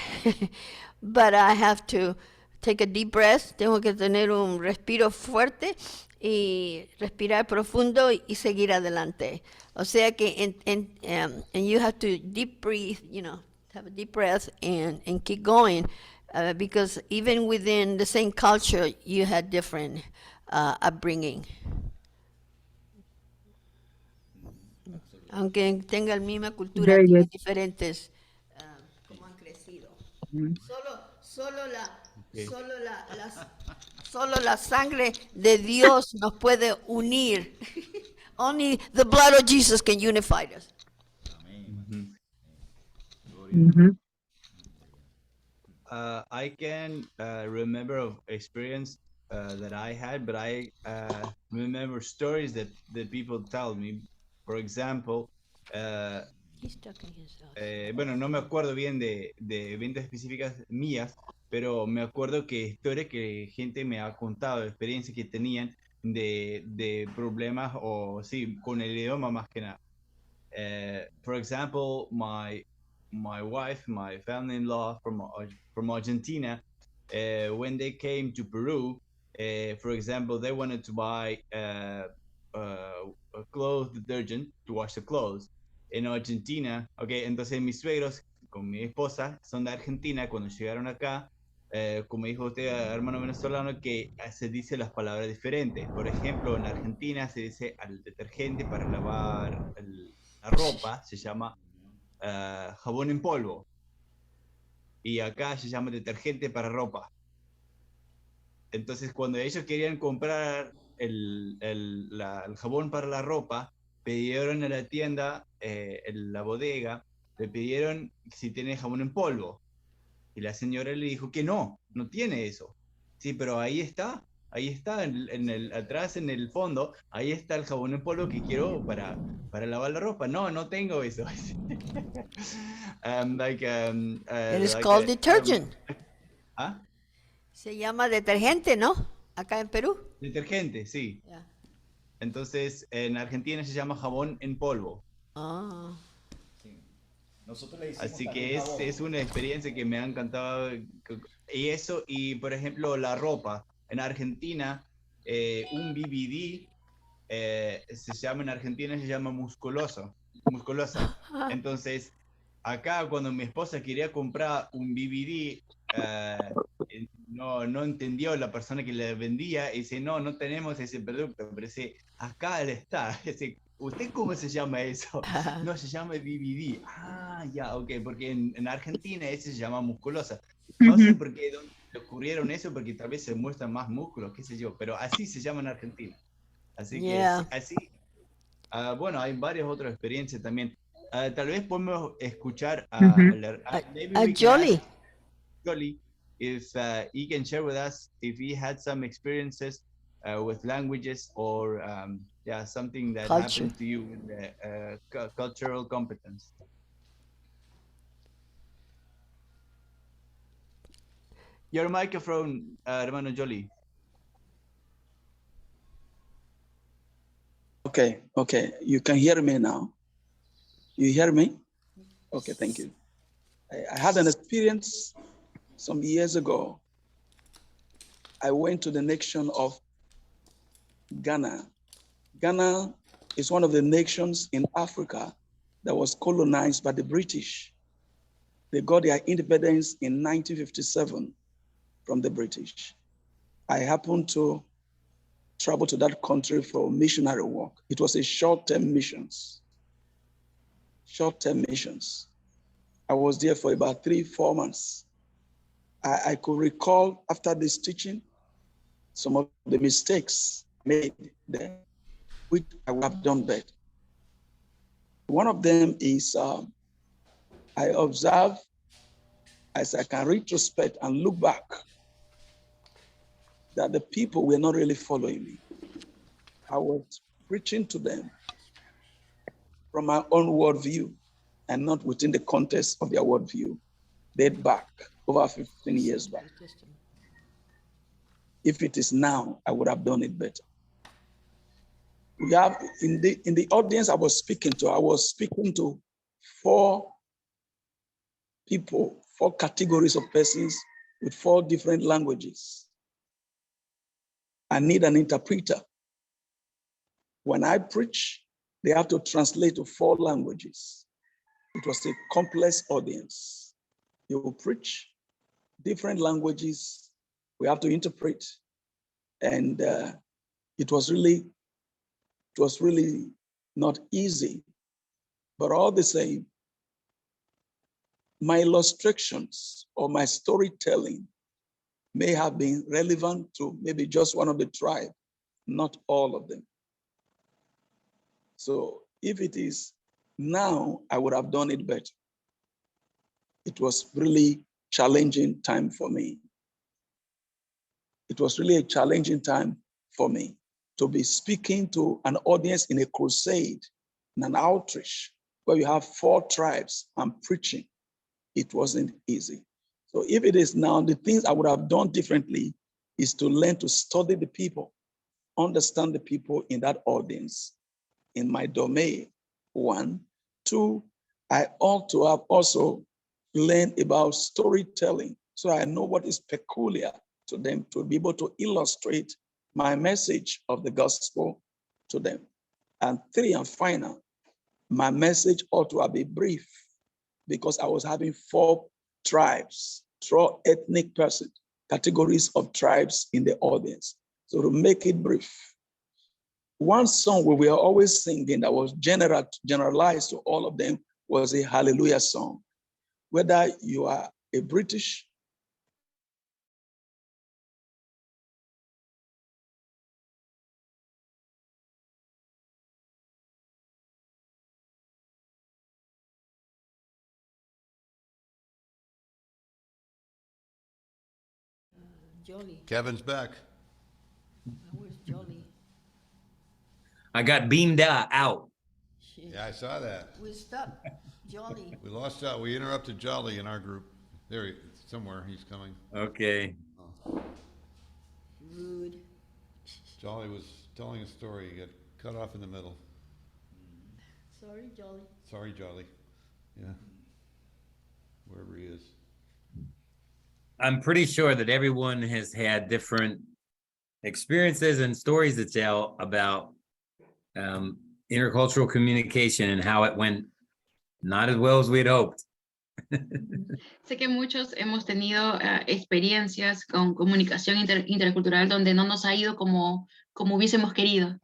but I have to take a deep breath. Tengo que tener un respiro fuerte y respirar profundo y seguir adelante. O sea que, and you have to deep breathe, have a deep breath and keep going, because even within the same culture, you had different upbringing. Aunque tengan la misma cultura, Very tienen good. diferentes cómo han crecido. Solo la sangre de Dios nos puede unir. Only the blood of Jesus can unify us. Mhm. I can remember of experience that I had, but I remember stories that people tell me. For example, bueno, no me acuerdo bien de eventos específicas mías, pero me acuerdo que historias que gente me ha contado, experiencias que tenían de problemas o sí, con el idioma más que nada. For example, my wife, my family-in-law from Argentina, when they came to Peru, for example, they wanted to buy a clothes detergent to wash the clothes. En Argentina, okay, entonces mis suegros con mi esposa son de Argentina. Cuando llegaron acá, como dijo usted, hermano venezolano, que se dice las palabras diferentes. Por ejemplo, en Argentina se dice al detergente para lavar la ropa, se llama jabón en polvo. Y acá se llama detergente para ropa. Entonces, cuando ellos querían comprar el jabón para la ropa, pidieron a la tienda, la bodega, le pidieron si tiene jabón en polvo. Y la señora le dijo que no tiene eso. Sí, pero ahí está, atrás en el fondo, ahí está el jabón en polvo que quiero para lavar la ropa. No tengo eso. It is called detergent. ¿Ah? Se llama detergente, ¿no? Acá en Perú. Detergente, sí. Yeah. Entonces, en Argentina se llama jabón en polvo. Ah. Sí. Nosotros le decimos Así que jabón. es una experiencia que me ha encantado. Y eso, y por ejemplo, la ropa. En Argentina, un BBD se llama, en Argentina se llama musculosa. Entonces, acá cuando mi esposa quería comprar un BBD, no entendió la persona que le vendía y dice, no tenemos ese producto, pero dice, acá está. Dice, ¿usted cómo se llama eso? No, se llama BBD. Ah, ya, ok, porque en Argentina ese se llama musculosa. No sé por qué le ocurrieron eso, porque tal vez se muestran más músculos, qué sé yo, pero así se llama en Argentina. Así que así, bueno, hay varias otras experiencias también. Tal vez podemos escuchar a Jolie. Jolie, if he can share with us if he had some experiences with languages or something that happened to you with the cultural competence. Your microphone, hermano Jolie. Okay, you can hear me now. You hear me? Okay, thank you. I had an experience some years ago. I went to the nation of Ghana. Ghana is one of the nations in Africa that was colonized by the British. They got their independence in 1957 from the British. I happened to travel to that country for missionary work. It was a short-term missions. Short-term missions. I was there for about 3-4 months. I could recall after this teaching some of the mistakes made there, which I would have done better. One of them is I observe as I can retrospect and look back that the people were not really following me. I was preaching to them from my own worldview and not within the context of their worldview. Date back, over 15 years back. If it is now, I would have done it better. We have, in the audience I was speaking to 4 people, 4 categories of persons with 4 different languages. I need an interpreter. When I preach, they have to translate to 4 languages. It was a complex audience. You will preach different languages. We have to interpret. And it was really not easy. But all the same, my illustrations or my storytelling may have been relevant to maybe just one of the tribe, not all of them. So if it is now, I would have done it better. It was really challenging time for me. It was really a challenging time for me to be speaking to an audience in a crusade, in an outreach, where you have 4 tribes and preaching. It wasn't easy. So if it is now, the things I would have done differently is to learn to study the people, understand the people in that audience, in my domain, 1. 2, I ought to have also learned about storytelling, so I know what is peculiar to them, to be able to illustrate my message of the gospel to them. And 3, and final, my message ought to be brief, because I was having 4 tribes, 4 ethnic persons, categories of tribes in the audience. So to make it brief, one song we were always singing that was generalized to all of them was a hallelujah song. Whether you are a British, Jolly. Kevin's back. Where's Jolly? I got beamed out. Yeah, I saw that. We stopped Jolly. We lost out. We interrupted Jolly in our group. There he somewhere. He's coming. Okay. Rude. Jolly was telling a story. He got cut off in the middle. Sorry, Jolly. Sorry, Jolly. Yeah. Wherever he is. I'm pretty sure that everyone has had different experiences and stories to tell about intercultural communication and how it went not as well as we'd hoped. Sé que muchos hemos tenido experiencias con comunicación intercultural donde no nos ha ido como hubiésemos querido.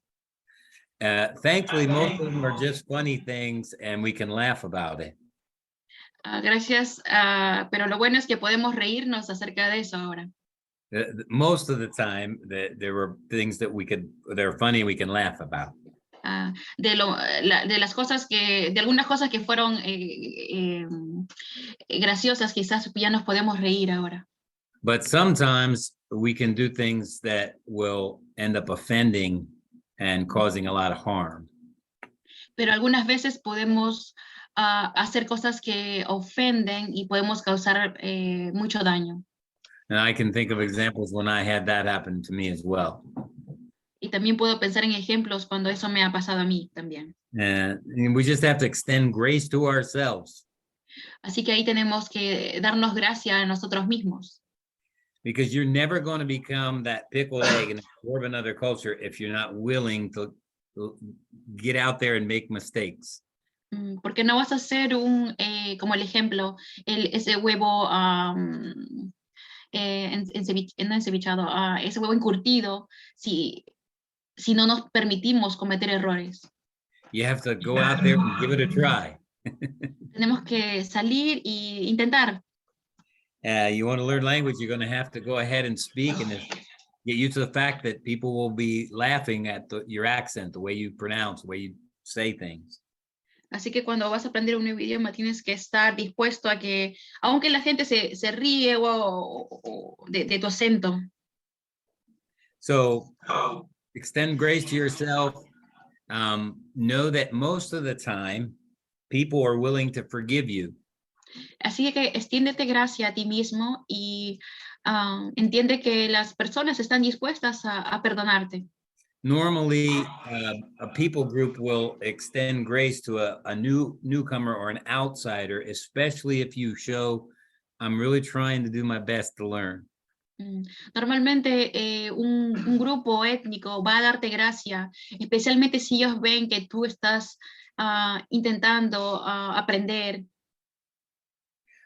Thankfully, most of them are just funny things and we can laugh about it. Gracias, pero lo bueno es que podemos reírnos acerca de eso ahora. Most of the time, there were things that they're funny, we can laugh about. De algunas cosas que fueron graciosas, quizás ya nos podemos reír ahora. But sometimes we can do things that will end up offending and causing a lot of harm. Pero algunas veces podemos hacer cosas que ofenden y podemos causar mucho daño. And I can think of examples when I had that happen to me as well. Y también puedo pensar en ejemplos cuando eso me ha pasado a mí también. And we just have to extend grace to ourselves. Así que ahí tenemos que darnos gracia a nosotros mismos. Because you're never going to become that pickled egg and absorb another culture if you're not willing to get out there and make mistakes. Porque no vas a ser como el ejemplo, ese huevo no encebichado, ese huevo encurtido, si si no nos permitimos cometer errores. You have to go out there and give it a try. Tenemos que salir e intentar. You want to learn language, you're going to have to go ahead and speak and get used to the fact that people will be laughing at your accent, the way you pronounce, the way you say things. Así que cuando vas a aprender un nuevo idioma tienes que estar dispuesto a que, aunque la gente se ríe de tu acento. So extend grace to yourself. Know that most of the time people are willing to forgive you. Así que extiéndete gracia a ti mismo y entiende que las personas están dispuestas a perdonarte. Normally, a people group will extend grace to a newcomer or an outsider, especially if you show, I'm really trying to do my best to learn. Normalmente un grupo étnico va a darte gracia, especialmente si ellos ven que tú estás intentando aprender.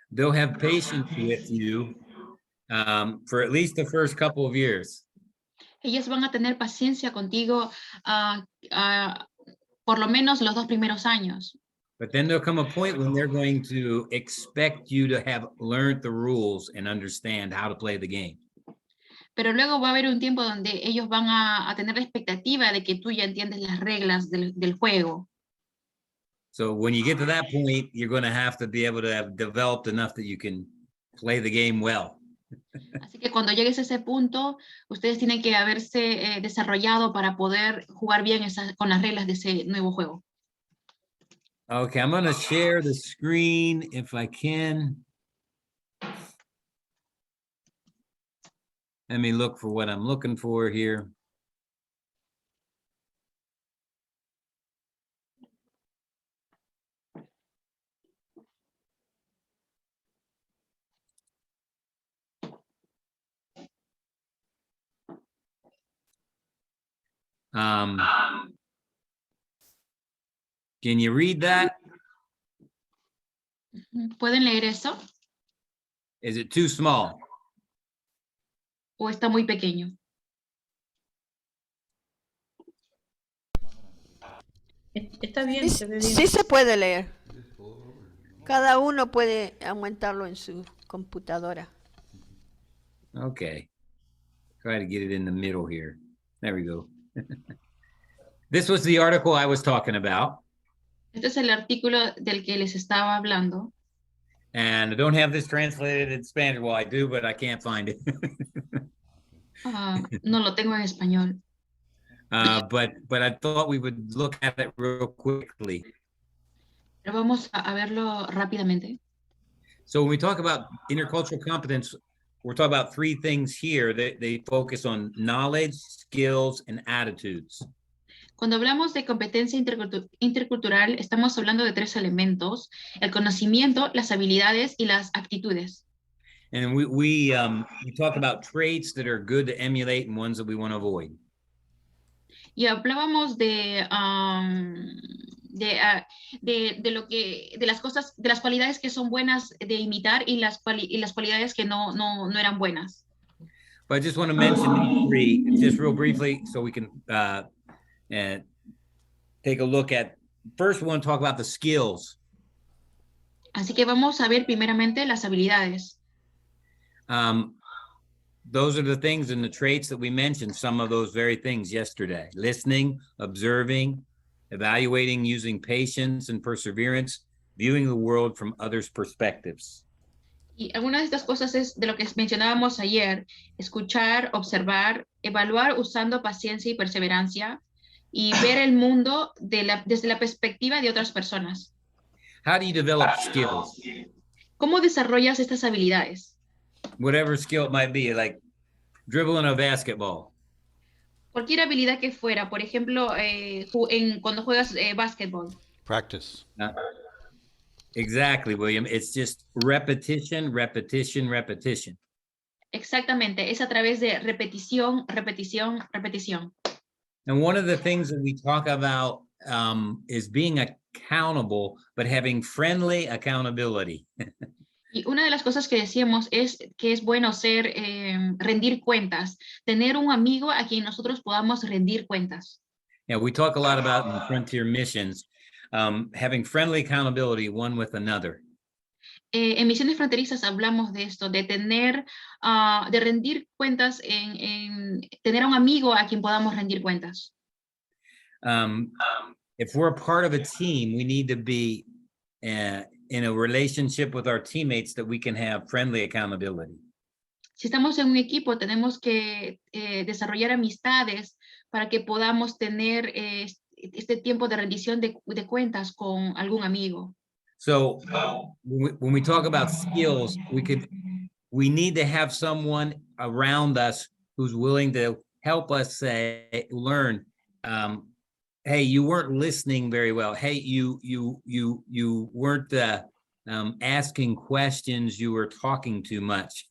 They'll have patience with you for at least the first couple of years. Ellos van a tener paciencia contigo por lo menos los 2 primeros años. But then there'll come a point when they're going to expect you to have learned the rules and understand how to play the game. Pero luego va a haber un tiempo donde ellos van a tener la expectativa de que tú ya entiendes las reglas del juego. So when you get to that point, you're going to have to be able to have developed enough that you can play the game well. Así que cuando llegues a ese punto, ustedes tienen que haberse desarrollado para poder jugar bien con las reglas de ese nuevo juego. Okay, I'm going to share the screen if I can. Let me look for what I'm looking for here. Can you read that? ¿Pueden leer eso? Is it too small? ¿O está muy pequeño? Está bien, se ve bien. Sí se puede leer. Cada uno puede aumentarlo en su computadora. Okay. Try to get it in the middle here. There we go. This was the article I was talking about. Este es el artículo del que les estaba hablando. And I don't have this translated in Spanish. Well, I do, but I can't find it. No lo tengo en español. But I thought we would look at it real quickly. Pero vamos a verlo rápidamente. So when we talk about intercultural competence, we're talking about 3 things here. They focus on knowledge, skills, and attitudes. Cuando hablamos de competencia intercultural, estamos hablando de 3 elementos: el conocimiento, las habilidades y las actitudes. And we talk about traits that are good to emulate and ones that we want to avoid. Y hablábamos de las cosas, de las cualidades que son buenas de imitar y las cualidades que no eran buenas. But I just want to mention these 3 just real briefly so we can take a look at. First, we want to talk about the skills. Así que vamos a ver primeramente las habilidades. Those are the things and the traits that we mentioned, some of those very things yesterday: listening, observing, evaluating, using patience and perseverance, viewing the world from others' perspectives. Y algunas de estas cosas es de lo que mencionábamos ayer: escuchar, observar, evaluar usando paciencia y perseverancia, y ver el mundo desde la perspectiva de otras personas. How do you develop skills? ¿Cómo desarrollas estas habilidades? Whatever skill it might be, like dribbling a basketball. Cualquier habilidad que fuera, por ejemplo, cuando juegas básquetbol. Practice. Exactly, William. It's just repetition, repetition, repetition. Exactamente, es a través de repetición, repetición, repetición. And one of the things that we talk about is being accountable, but having friendly accountability. Y una de las cosas que decíamos es que es bueno rendir cuentas, tener un amigo a quien nosotros podamos rendir cuentas. Yeah, we talk a lot about in frontier missions, having friendly accountability one with another. En misiones fronterizas hablamos de esto, de de rendir cuentas, tener a un amigo a quien podamos rendir cuentas. If we're a part of a team, we need to be in a relationship with our teammates that we can have friendly accountability. Si estamos en un equipo, tenemos que desarrollar amistades para que podamos tener este tiempo de rendición de cuentas con algún amigo. So when we talk about skills, we need to have someone around us who's willing to help us learn. Hey, you weren't listening very well. Hey, you weren't asking questions. You were talking too much.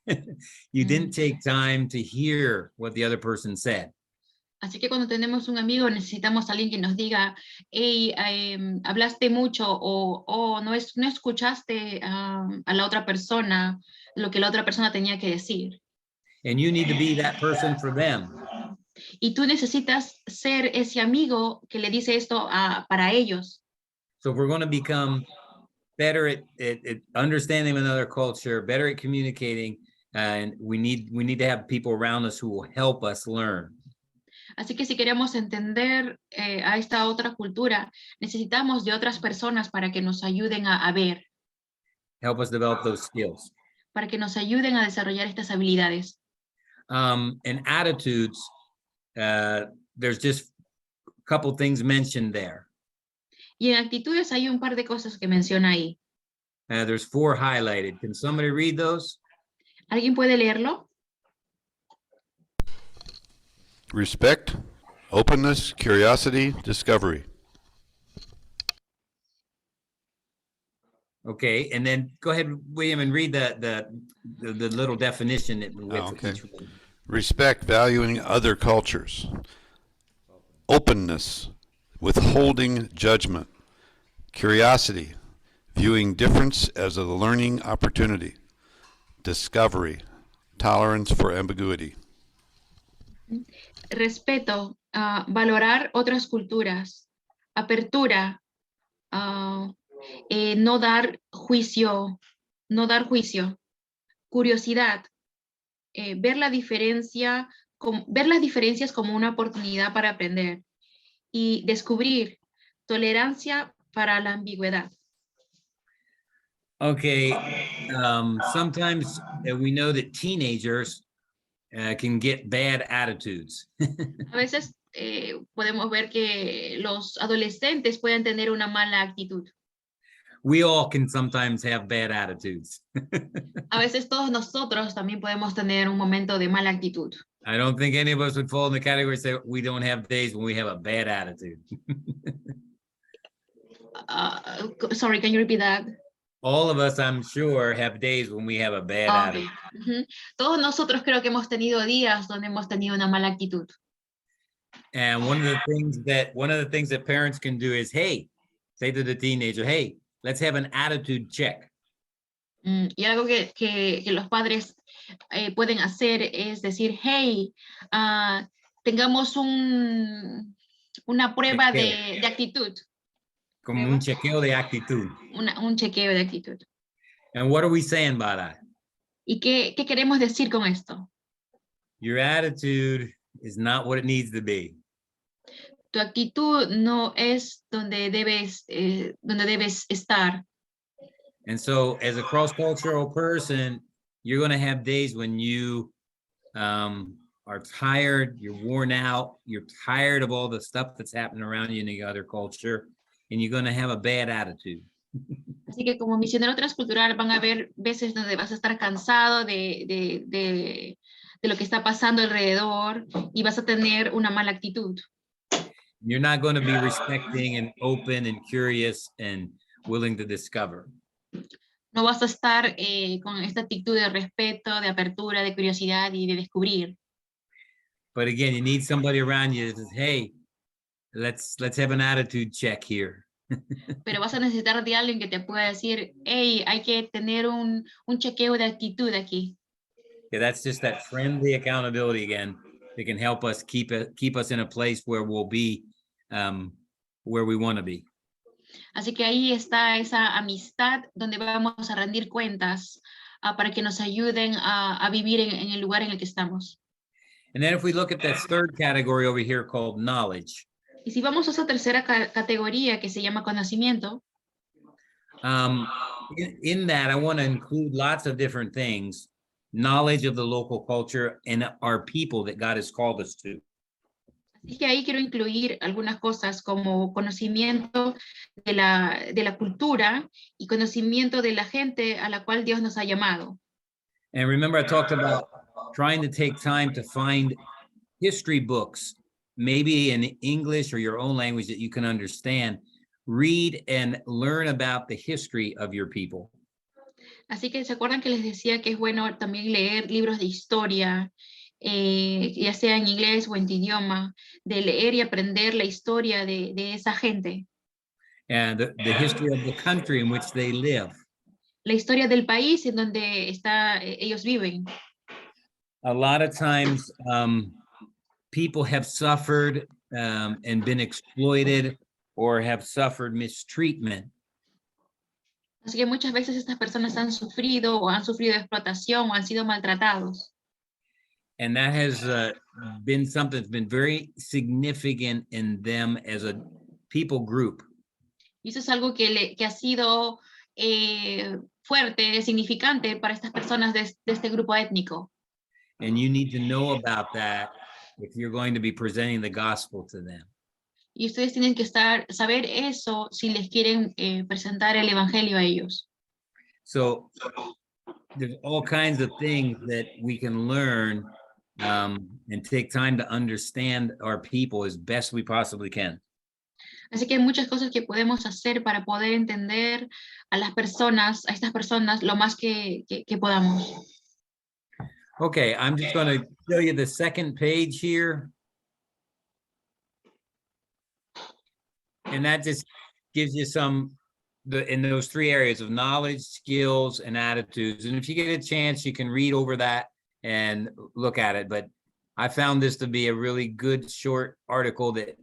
You didn't take time to hear what the other person said. Así que cuando tenemos un amigo necesitamos a alguien que nos diga, hey, hablaste mucho o no escuchaste a la otra persona, lo que la otra persona tenía que decir. And you need to be that person for them. Y tú necesitas ser ese amigo que le dice esto para ellos. So if we're going to become better at understanding another culture, better at communicating, and we need to have people around us who will help us learn. Así que si queremos entender a esta otra cultura, necesitamos de otras personas para que nos ayuden a ver. Help us develop those skills. Para que nos ayuden a desarrollar estas habilidades. And attitudes, there's just a couple things mentioned there. Y en actitudes hay un par de cosas que menciona ahí. There's 4 highlighted. Can somebody read those? ¿Alguien puede leerlo? Respect, openness, curiosity, discovery. Okay, and then go ahead, William, and read the little definition with Okay. each one. Respect, valuing other cultures. Openness, withholding judgment. Curiosity, viewing difference as a learning opportunity. Discovery, tolerance for ambiguity. Respeto, valorar otras culturas. Apertura, no dar juicio. Curiosidad, ver las diferencias como una oportunidad para aprender. Y descubrir, tolerancia para la ambigüedad. Okay, sometimes we know that teenagers can get bad attitudes. A veces podemos ver que los adolescentes pueden tener una mala actitud. We all can sometimes have bad attitudes. A veces todos nosotros también podemos tener un momento de mala actitud. I don't think any of us would fall in the category say we don't have days when we have a bad attitude. Sorry, can you repeat that? All of us, I'm sure, have days when we have a bad attitude. Todos nosotros creo que hemos tenido días donde hemos tenido una mala actitud. And one of the things that parents can do is, hey, say to the teenager, hey, let's have an attitude check. Y algo que los padres pueden hacer es decir, hey, tengamos una prueba de actitud. Como un chequeo de actitud. Un chequeo de actitud. And what are we saying by that? ¿Y qué queremos decir con esto? Your attitude is not what it needs to be. Tu actitud no es donde debes estar. And so as a cross-cultural person, you're going to have days when you are tired, you're worn out, you're tired of all the stuff that's happening around you in the other culture, and you're going to have a bad attitude. Así que como misionero transcultural van a haber veces donde vas a estar cansado de lo que está pasando alrededor y vas a tener una mala actitud. You're not going to be respecting and open and curious and willing to discover. No vas a estar con esta actitud de respeto, de apertura, de curiosidad y de descubrir. But again, you need somebody around you that says, hey, let's have an attitude check here. Pero vas a necesitar de alguien que te pueda decir, hey, hay que tener un chequeo de actitud aquí. Yeah, that's just that friendly accountability again that can help us keep us in a place where we'll be where we want to be. Así que ahí está esa amistad donde vamos a rendir cuentas para que nos ayuden a vivir en el lugar en el que estamos. And then if we look at that third category over here called knowledge. Y si vamos a esa tercera categoría que se llama conocimiento, in that I want to include lots of different things, knowledge of the local culture and our people that God has called us to. así que ahí quiero incluir algunas cosas como conocimiento de la cultura y conocimiento de la gente a la cual Dios nos ha llamado. And remember, I talked about trying to take time to find history books, maybe in English or your own language that you can understand. Read and learn about the history of your people. Así que se acuerdan que les decía que es bueno también leer libros de historia, ya sea en inglés o en tu idioma, de leer y aprender la historia de esa gente. And the history of the country in which they live. La historia del país en donde ellos viven. A lot of times, people have suffered and been exploited or have suffered mistreatment. Así que muchas veces estas personas han sufrido o han sufrido explotación o han sido maltratados. And that has been something that's been very significant in them as a people group. Y eso es algo que ha sido fuerte, significante para estas personas de este grupo étnico. And you need to know about that if you're going to be presenting the gospel to them. Y ustedes tienen que saber eso si les quieren presentar el evangelio a ellos. So there's all kinds of things that we can learn and take time to understand our people as best we possibly can. Así que hay muchas cosas que podemos hacer para poder entender a estas personas, lo más que podamos. Okay, I'm just going to show you the second page here. And that just gives you in those three areas of knowledge, skills, and attitudes. And if you get a chance, you can read over that and look at it. But I found this to be a really good short article that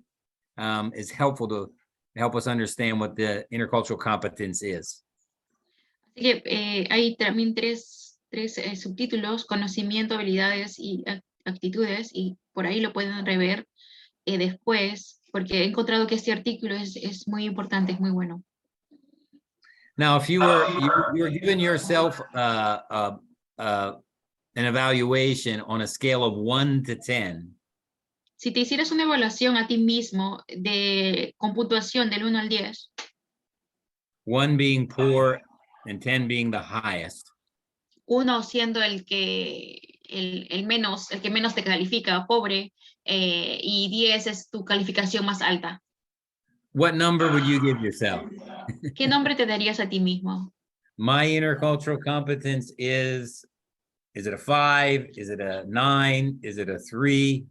is helpful to help us understand what the intercultural competence is. Así que hay también tres subtítulos: conocimiento, habilidades y actitudes, y por ahí lo pueden rever después, porque he encontrado que este artículo es muy importante, es muy bueno. Now, if you were giving yourself an evaluation on a scale of 1 to 10. Si te hicieras una evaluación a ti mismo con puntuación del 1 al 10. 1 being poor and 10 being the highest. 1 siendo el que menos te califica, pobre, y 10 es tu calificación más alta. What number would you give yourself? ¿Qué nombre te darías a ti mismo? My intercultural competence is it a 5? Is it a 9? Is it a 3?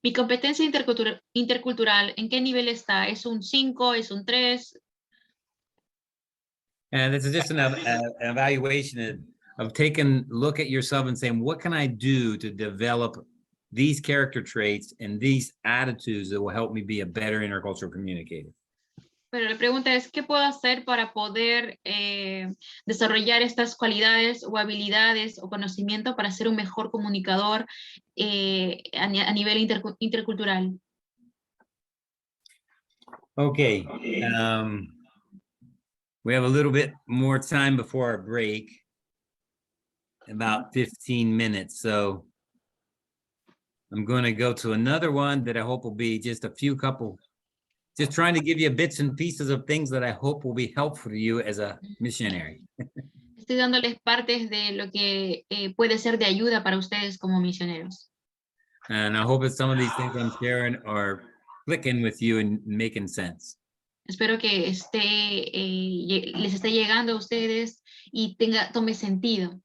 Mi competencia intercultural, ¿en qué nivel está? ¿Es un 5? ¿Es un 3? And this is just an evaluation of taking a look at yourself and saying, what can I do to develop these character traits and these attitudes that will help me be a better intercultural communicator? Pero la pregunta es, ¿qué puedo hacer para poder desarrollar estas cualidades o habilidades o conocimiento para ser un mejor comunicador a nivel intercultural? Okay. We have a little bit more time before our break, about 15 minutes. So I'm going to go to another one that I hope will be just just trying to give you bits and pieces of things that I hope will be helpful to you as a missionary. Estoy dándoles partes de lo que puede ser de ayuda para ustedes como misioneros. And I hope that some of these things I'm sharing are clicking with you and making sense. Espero que les esté llegando a ustedes y tome sentido.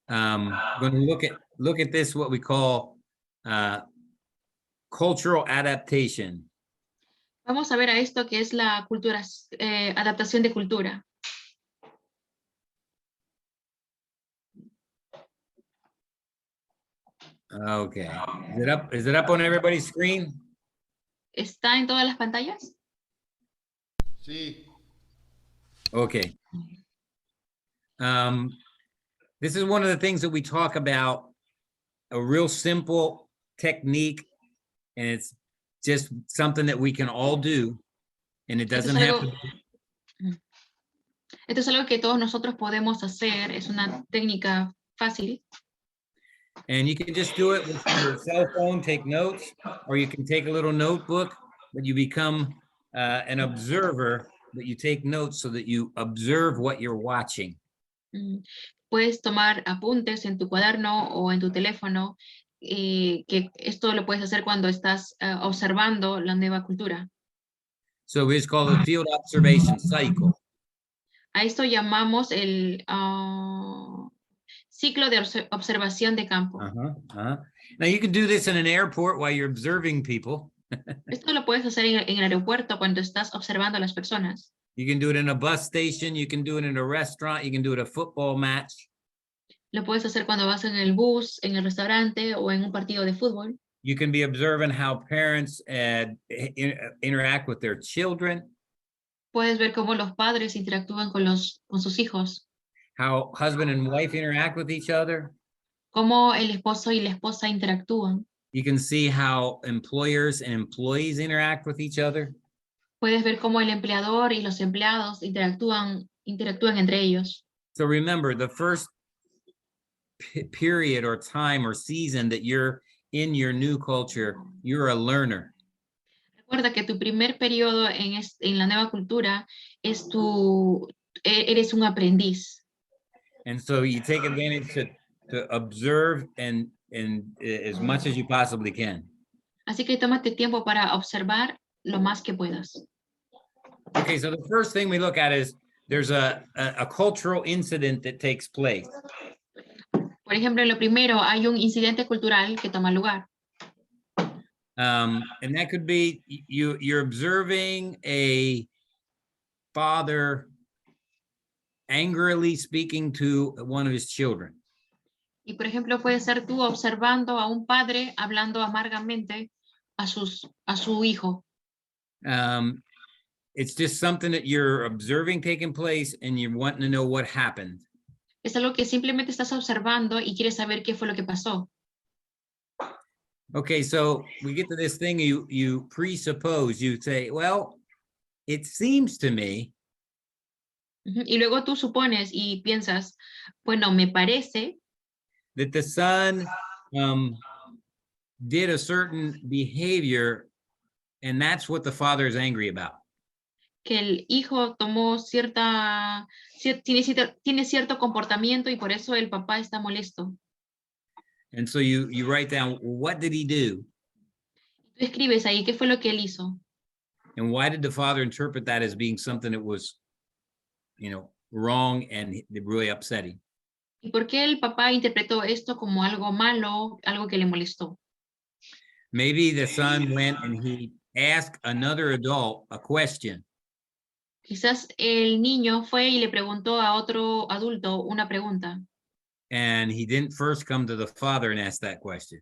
Going to look at this, what we call cultural adaptation. Vamos a ver a esto que es la cultura, adaptación de cultura. Okay. Is it up on everybody's screen? ¿Está en todas las pantallas? Sí. Okay. This is one of the things that we talk about, a real simple technique, and it's just something that we can all do, and it doesn't have to. Esto es algo que todos nosotros podemos hacer, es una técnica fácil. And you can just do it with your cell phone, take notes, or you can take a little notebook, but you become an observer, that you take notes so that you observe what you're watching. Puedes tomar apuntes en tu cuaderno o en tu teléfono, que esto lo puedes hacer cuando estás observando la nueva cultura. So it's called the field observation cycle. A esto llamamos el ciclo de observación de campo. Now you can do this in an airport while you're observing people. Esto lo puedes hacer en el aeropuerto cuando estás observando a las personas. You can do it in a bus station, you can do it in a restaurant, you can do it at a football match. Lo puedes hacer cuando vas en el bus, en el restaurante o en un partido de fútbol. You can be observing how parents interact with their children. Puedes ver cómo los padres interactúan con sus hijos. How husband and wife interact with each other. Cómo el esposo y la esposa interactúan. You can see how employers and employees interact with each other. Puedes ver cómo el empleador y los empleados interactúan entre ellos. So remember, the first period or time or season that you're in your new culture, you're a learner. Recuerda que tu primer periodo en la nueva cultura es eres un aprendiz. And so you take advantage to observe and as much as you possibly can. Así que tómate tiempo para observar lo más que puedas. Okay, so the first thing we look at is there's a cultural incident that takes place. Por ejemplo, lo primero, hay un incidente cultural que toma lugar. And that could be you're observing a father angrily speaking to one of his children. Y por ejemplo, puede ser tú observando a un padre hablando amargamente a su hijo. It's just something that you're observing taking place and you're wanting to know what happened. Es algo que simplemente estás observando y quieres saber qué fue lo que pasó. Okay, so we get to this thing, you presuppose, you say, well, it seems to me. Y luego tú supones y piensas, bueno, me parece that the son did a certain behavior, and that's what the father is angry about. Que el hijo tomó tiene cierto comportamiento y por eso el papá está molesto. And so you write down, what did he do? Tú escribes ahí qué fue lo que él hizo. And why did the father interpret that as being something that was, wrong and really upsetting? ¿Y por qué el papá interpretó esto como algo malo, algo que le molestó? Maybe the son went and he asked another adult a question. Quizás el niño fue y le preguntó a otro adulto una pregunta. And he didn't first come to the father and ask that question.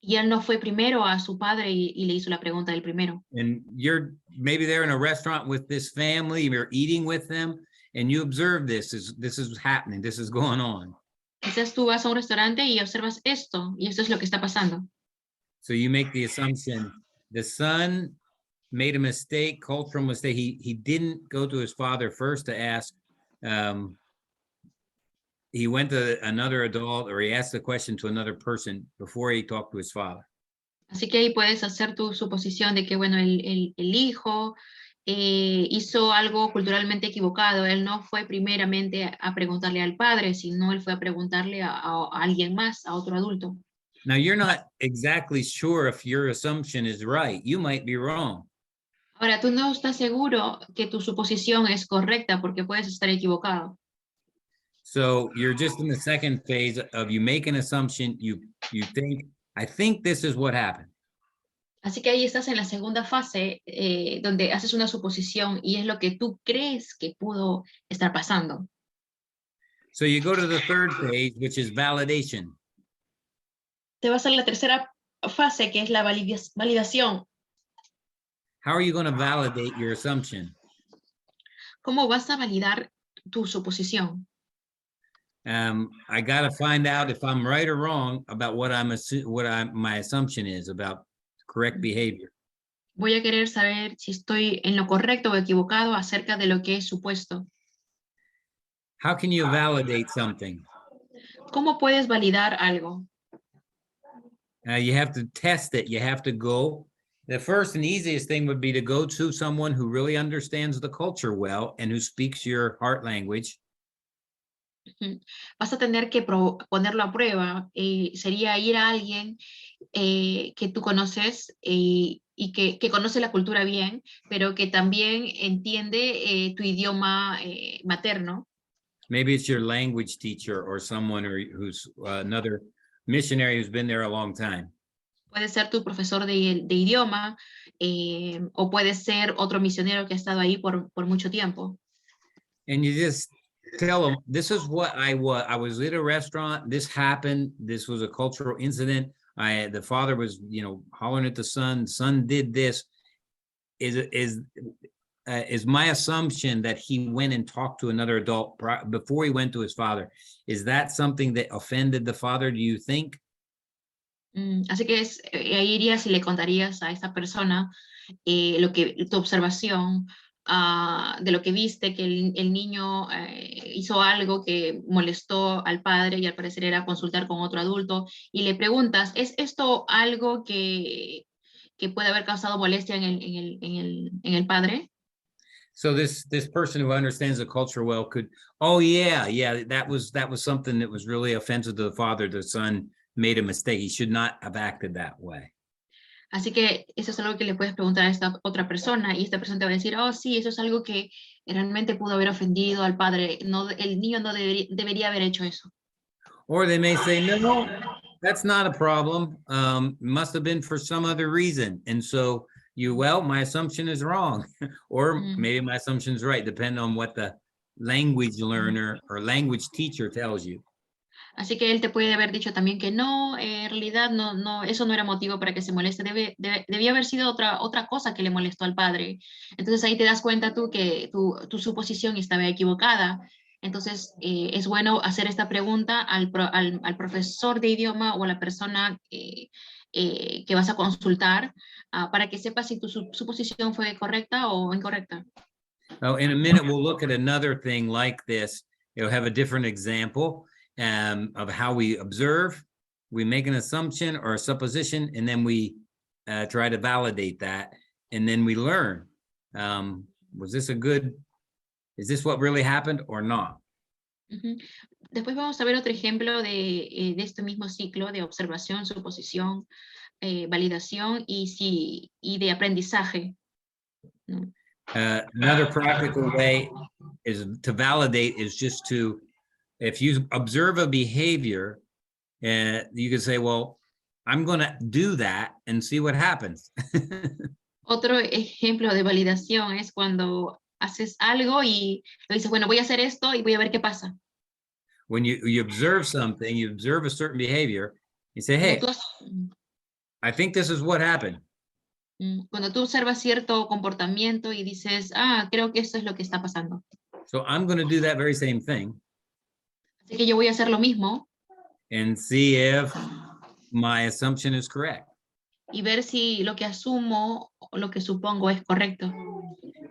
Y él no fue primero a su padre y le hizo la pregunta del primero. And you're maybe there in a restaurant with this family, you're eating with them, and you observe this is happening, this is going on. Quizás tú vas a un restaurante y observas esto, y esto es lo que está pasando. So you make the assumption the son made a mistake, cultural mistake. He didn't go to his father first to ask. He went to another adult, or he asked the question to another person before he talked to his father. Así que ahí puedes hacer tu suposición de que, bueno, el hijo hizo algo culturalmente equivocado. Él no fue primeramente a preguntarle al padre, sino él fue a preguntarle a alguien más, a otro adulto. Now, you're not exactly sure if your assumption is right. You might be wrong. Ahora, tú no estás seguro que tu suposición es correcta porque puedes estar equivocado. So you're just in the second phase of you make an assumption, you think, I think this is what happened. Así que ahí estás en la segunda fase, donde haces una suposición y es lo que tú crees que pudo estar pasando. So you go to the third phase, which is validation. Te vas a la tercera fase, que es la validación. How are you going to validate your assumption? ¿Cómo vas a validar tu suposición? I got to find out if I'm right or wrong about what my assumption is about correct behavior. Voy a querer saber si estoy en lo correcto o equivocado acerca de lo que he supuesto. How can you validate something? ¿Cómo puedes validar algo? You have to test it. You have to go. The first and easiest thing would be to go to someone who really understands the culture well and who speaks your heart language. Vas a tener que ponerlo a prueba. Sería ir a alguien que tú conoces y que conoce la cultura bien, pero que también entiende tu idioma materno. Maybe it's your language teacher or someone who's another missionary who's been there a long time. Puede ser tu profesor de idioma o puede ser otro misionero que ha estado ahí por mucho tiempo. And you just tell them, this is what I was at a restaurant, this happened, this was a cultural incident. The father was, hollering at the son did this. Is my assumption that he went and talked to another adult before he went to his father. Is that something that offended the father, do you think? Así que ahí irías y le contarías a esa persona tu observación de lo que viste, que el niño hizo algo que molestó al padre y al parecer era consultar con otro adulto, y le preguntas, ¿es esto algo que puede haber causado molestia en el padre? So this person who understands the culture well could, oh yeah, that was something that was really offensive to the father. The son made a mistake. He should not have acted that way. Así que eso es algo que le puedes preguntar a esta otra persona y esta persona te va a decir, oh sí, eso es algo que realmente pudo haber ofendido al padre. No, el niño no debería haber hecho eso. Or they may say, no, that's not a problem. Must have been for some other reason. And so my assumption is wrong. Or maybe my assumption is right, depending on what the language learner or language teacher tells you. Así que él te puede haber dicho también que no, en realidad no, eso no era motivo para que se moleste, debía haber sido otra cosa que le molestó al padre. Entonces ahí te das cuenta tú que tu suposición estaba equivocada. Entonces es bueno hacer esta pregunta al profesor de idioma o a la persona que vas a consultar para que sepas si tu suposición fue correcta o incorrecta. Oh, in a minute, we'll look at another thing like this. It'll have a different example. Of how we observe, we make an assumption or a supposition, and then we try to validate that, and then we learn. Is this what really happened or not? Después vamos a ver otro ejemplo de este mismo ciclo de observación, suposición, validación y de aprendizaje. Another practical way is to validate is just to, if you observe a behavior, you can say, well, I'm going to do that and see what happens. Otro ejemplo de validación es cuando haces algo y le dices, bueno, voy a hacer esto y voy a ver qué pasa. When you observe something, you observe a certain behavior, you say, hey, I think this is what happened. Cuando tú observas cierto comportamiento y dices, creo que esto es lo que está pasando. So I'm going to do that very same thing. Así que yo voy a hacer lo mismo. And see if my assumption is correct. Y ver si lo que asumo o lo que supongo es correcto.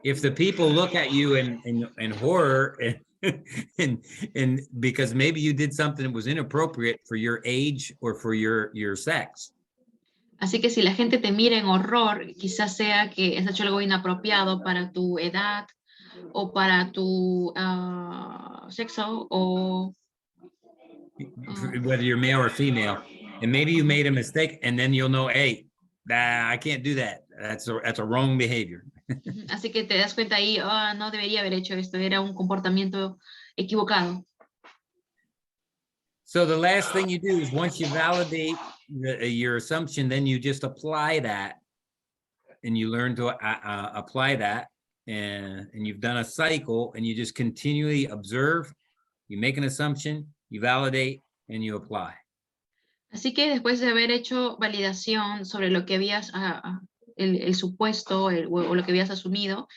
If the people look at you in horror and because maybe you did something that was inappropriate for your age or for your sex. Así que si la gente te mira en horror, quizás sea que has hecho algo inapropiado para tu edad o para tu sexo o whether you're male or female, and maybe you made a mistake, and then you'll know, hey, I can't do that. That's a wrong behavior. Así que te das cuenta ahí, no debería haber hecho esto, era un comportamiento equivocado. So the last thing you do is once you validate your assumption, then you just apply that and you learn to apply that, and you've done a cycle, and you just continually observe, you make an assumption, you validate, and you apply. Así que después de haber hecho validación sobre lo que habías, el supuesto o lo que habías asumido,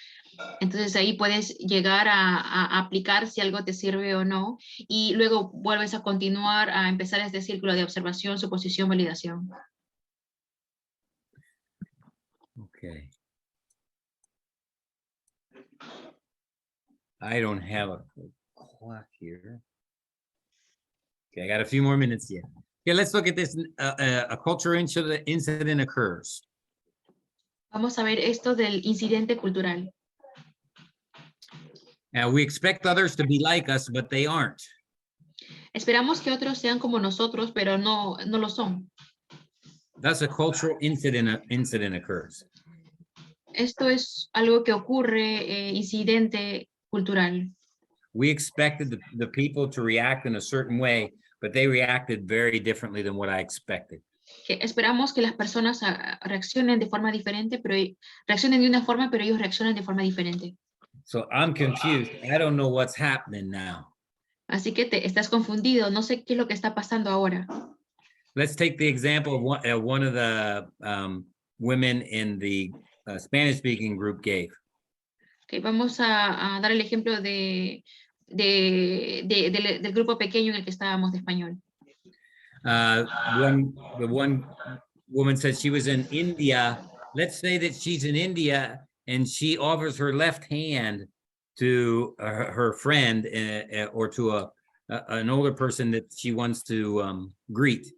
entonces ahí puedes llegar a aplicar si algo te sirve o no, y luego vuelves a continuar a empezar este círculo de observación, suposición, validación. Okay. I don't have a clock here. Okay, I got a few more minutes yet. Okay, let's look at this. A cultural incident occurs. Vamos a ver esto del incidente cultural. Now, we expect others to be like us, but they aren't. Esperamos que otros sean como nosotros, pero no lo son. Thus, a cultural incident occurs. Esto es algo que ocurre, incidente cultural. We expected the people to react in a certain way, but they reacted very differently than what I expected. Que esperamos que las personas reaccionen de forma diferente, pero reaccionen de una forma, pero ellos reaccionan de forma diferente. So I'm confused. I don't know what's happening now. Así que estás confundido. No sé qué es lo que está pasando ahora. Let's take the example of one of the women in the Spanish-speaking group gave. Okay, vamos a dar el ejemplo del grupo pequeño en el que estábamos de español. The one woman said she was in India. Let's say that she's in India and she offers her left hand to her friend or to an older person that she wants to greet.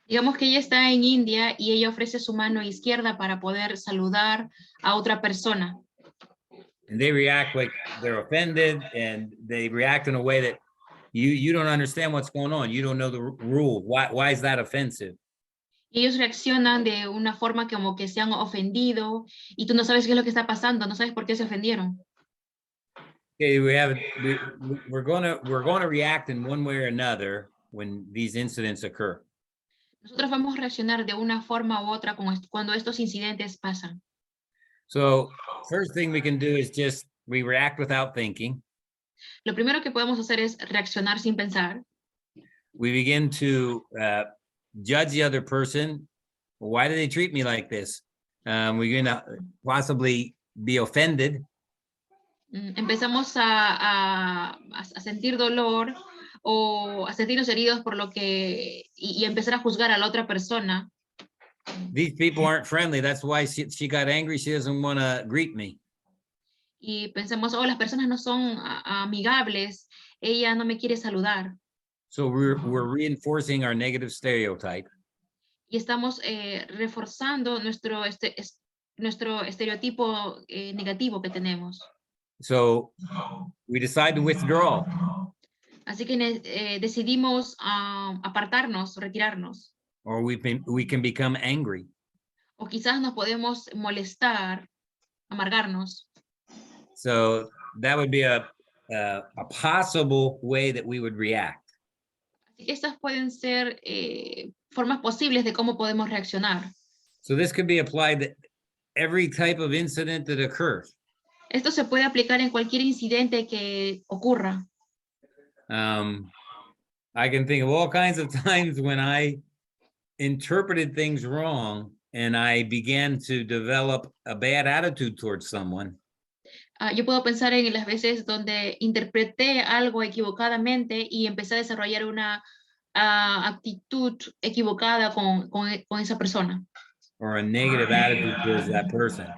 Digamos que ella está en India y ella ofrece su mano izquierda para poder saludar a otra persona. And they react like they're offended, and they react in a way that you don't understand what's going on. You don't know the rule. Why is that offensive? Y ellos reaccionan de una forma como que se han ofendido y tú no sabes qué es lo que está pasando, no sabes por qué se ofendieron. Okay, we're going to react in one way or another when these incidents occur. Nosotros vamos a reaccionar de una forma u otra cuando estos incidentes pasan. So first thing we can do is we react without thinking. Lo primero que podemos hacer es reaccionar sin pensar. We begin to judge the other person. Why do they treat me like this? We're going to possibly be offended. Empezamos a sentir dolor o a sentirnos heridos por lo que y empezar a juzgar a la otra persona. These people aren't friendly. That's why she got angry. She doesn't want to greet me. Y pensamos, las personas no son amigables. Ella no me quiere saludar. So we're reinforcing our negative stereotype. Y estamos reforzando nuestro estereotipo negativo que tenemos. So we decide to withdraw. Así que decidimos apartarnos, retirarnos. Or we can become angry. O quizás nos podemos molestar, amargarnos. So that would be a possible way that we would react. Así que estas pueden ser formas posibles de cómo podemos reaccionar. So this could be applied to every type of incident that occurs. Esto se puede aplicar en cualquier incidente que ocurra. I can think of all kinds of times when I interpreted things wrong and I began to develop a bad attitude towards someone. Yo puedo pensar en las veces donde interpreté algo equivocadamente y empecé a desarrollar una actitud equivocada con esa persona. Or a negative attitude towards that person.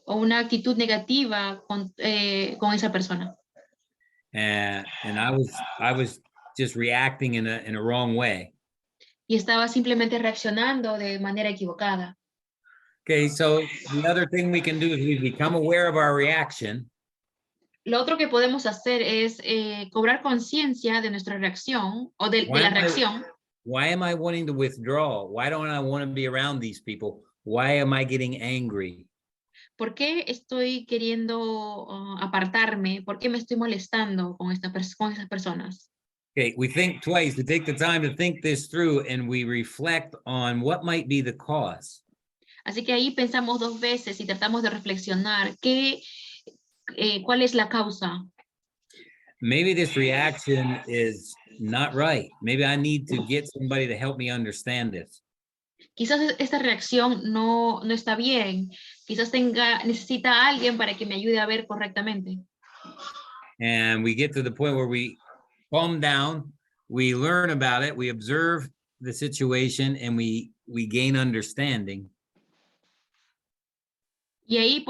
O una actitud negativa con esa persona. And I was just reacting in a wrong way. Y estaba simplemente reaccionando de manera equivocada. Okay, so the other thing we can do is we become aware of our reaction. Lo otro que podemos hacer es cobrar conciencia de nuestra reacción o de la reacción. Why am I wanting to withdraw? Why don't I want to be around these people? Why am I getting angry? ¿Por qué estoy queriendo apartarme? ¿Por qué me estoy molestando con esas personas? Okay, we think twice. We take the time to think this through and we reflect on what might be the cause. Así que ahí pensamos dos veces y tratamos de reflexionar cuál es la causa. Maybe this reaction is not right. Maybe I need to get somebody to help me understand this. Quizás esta reacción no está bien. Quizás necesita a alguien para que me ayude a ver correctamente. And we get to the point where we calm down, we learn about it, we observe the situation, and we gain understanding. Y ahí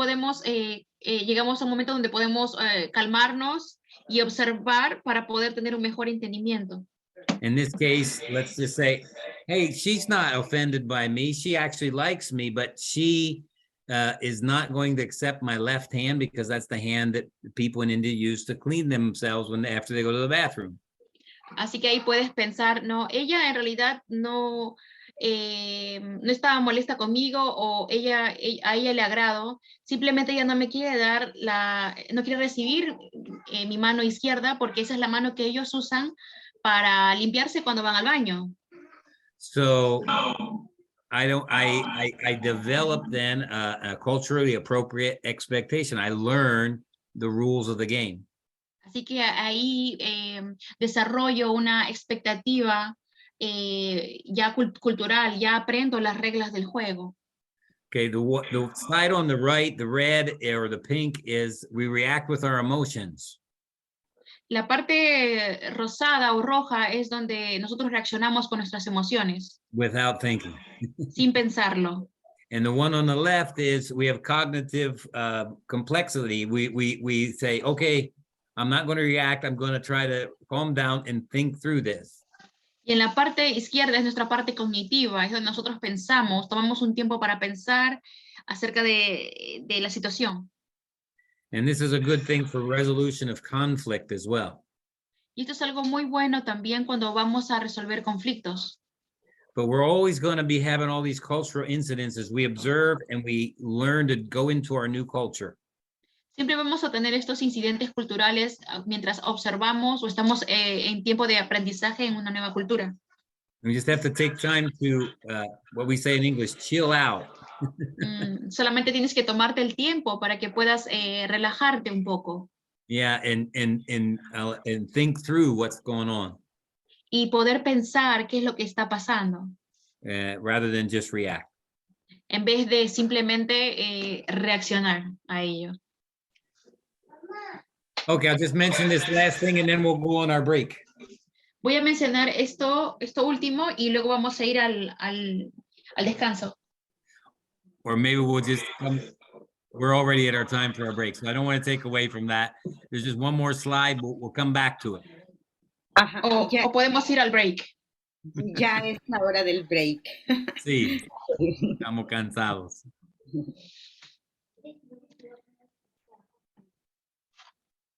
llegamos a un momento donde podemos calmarnos y observar para poder tener un mejor entendimiento. In this case, let's just say, hey, she's not offended by me. She actually likes me, but she is not going to accept my left hand because that's the hand that people in India use to clean themselves after they go to the bathroom. Así que ahí puedes pensar, no, ella en realidad no estaba molesta conmigo o a ella le agrado, simplemente ella no me quiere no quiere recibir mi mano izquierda porque esa es la mano que ellos usan para limpiarse cuando van al baño. So I developed then a culturally appropriate expectation. I learned the rules of the game. Así que ahí desarrollo una expectativa ya cultural, ya aprendo las reglas del juego. Okay, the side on the right, the red or the pink, is we react with our emotions. La parte rosada o roja es donde nosotros reaccionamos con nuestras emociones. Without thinking. Sin pensarlo. And the one on the left is we have cognitive complexity. We say, okay, I'm not going to react. I'm going to try to calm down and think through this. Y en la parte izquierda es nuestra parte cognitiva, es donde nosotros pensamos, tomamos un tiempo para pensar acerca de la situación. And this is a good thing for resolution of conflict as well. Y esto es algo muy bueno también cuando vamos a resolver conflictos. But we're always going to be having all these cultural incidents as we observe and we learn to go into our new culture. Siempre vamos a tener estos incidentes culturales mientras observamos o estamos en tiempo de aprendizaje en una nueva cultura. We just have to take time to, what we say in English, chill out. Solamente tienes que tomarte el tiempo para que puedas relajarte un poco. Yeah, and think through what's going on. Y poder pensar qué es lo que está pasando. Rather than just react. En vez de simplemente reaccionar a ello. Okay, I'll just mention this last thing and then we'll go on our break. Voy a mencionar esto último y luego vamos a ir al descanso. Or maybe we'll just we're already at our time for our break, so I don't want to take away from that. There's just one more slide, but we'll come back to it. Ajá, o podemos ir al break. Ya es la hora del break. Sí, estamos cansados.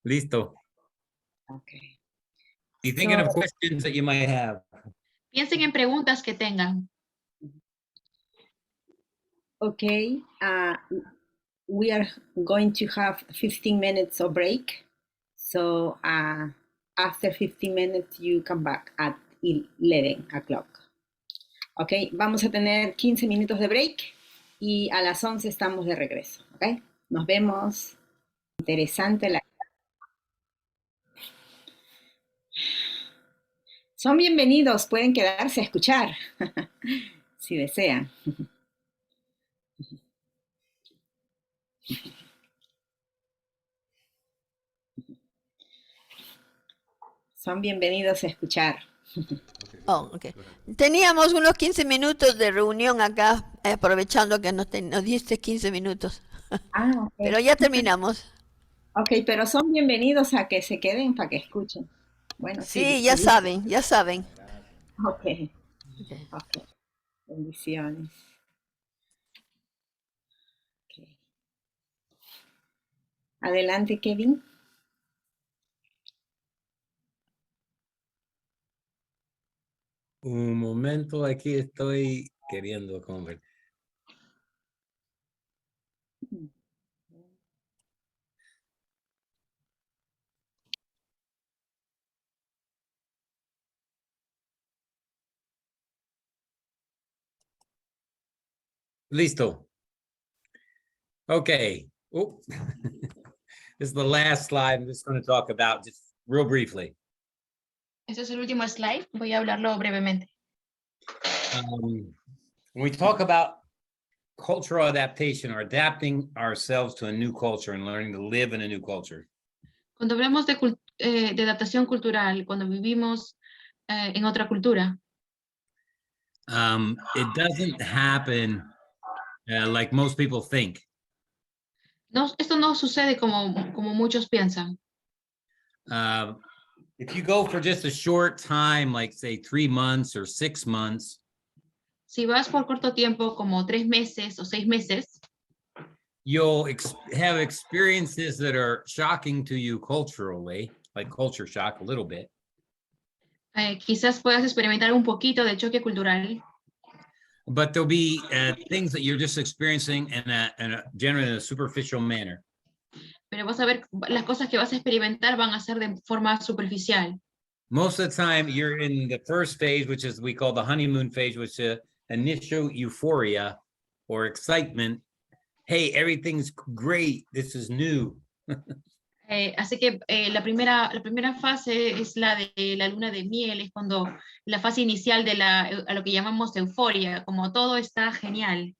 Listo. Okay. You thinking of questions that you might have? Piensen en preguntas que tengan. Okay, we are going to have 15 minutes of break. So after 15 minutes, you come back at 11 o'clock. Okay, vamos a tener 15 minutos de break y a las 11 estamos de regreso. Okay, nos vemos. Interesante la... Son bienvenidos, pueden quedarse a escuchar, si desean. Son bienvenidos a escuchar. Oh, okay. Teníamos unos 15 minutos de reunión acá, aprovechando que nos diste 15 minutos. Okay. Pero ya terminamos. Ok, pero son bienvenidos a que se queden para que escuchen. Bueno, sí, ya saben, ya saben. Ok. Bendiciones. Okay. Adelante, Kevin. Un momento, aquí estoy queriendo conversar. Listo. Okay. Oh. This is the last slide. I'm just going to talk about just real briefly. Este es el último slide. Voy a hablarlo brevemente. When we talk about cultural adaptation or adapting ourselves to a new culture and learning to live in a new culture, Cuando hablamos de adaptación cultural, cuando vivimos en otra cultura, it doesn't happen like most people think. no, esto no sucede como muchos piensan. If you go for just a short time, like say 3 months or 6 months, Si vas por corto tiempo, como 3 meses o 6 meses, you'll have experiences that are shocking to you culturally, like culture shock a little bit. Quizás puedas experimentar un poquito de choque cultural, But there'll be things that you're just experiencing generally in a superficial manner. pero vas a ver, las cosas que vas a experimentar van a ser de forma superficial. Most of the time, you're in the first phase, which is we call the honeymoon phase, which is initial euphoria or excitement. Hey, everything's great. This is new. Así que la primera fase es la de la luna de miel, es cuando la fase inicial de a lo que llamamos euforia, como todo está genial.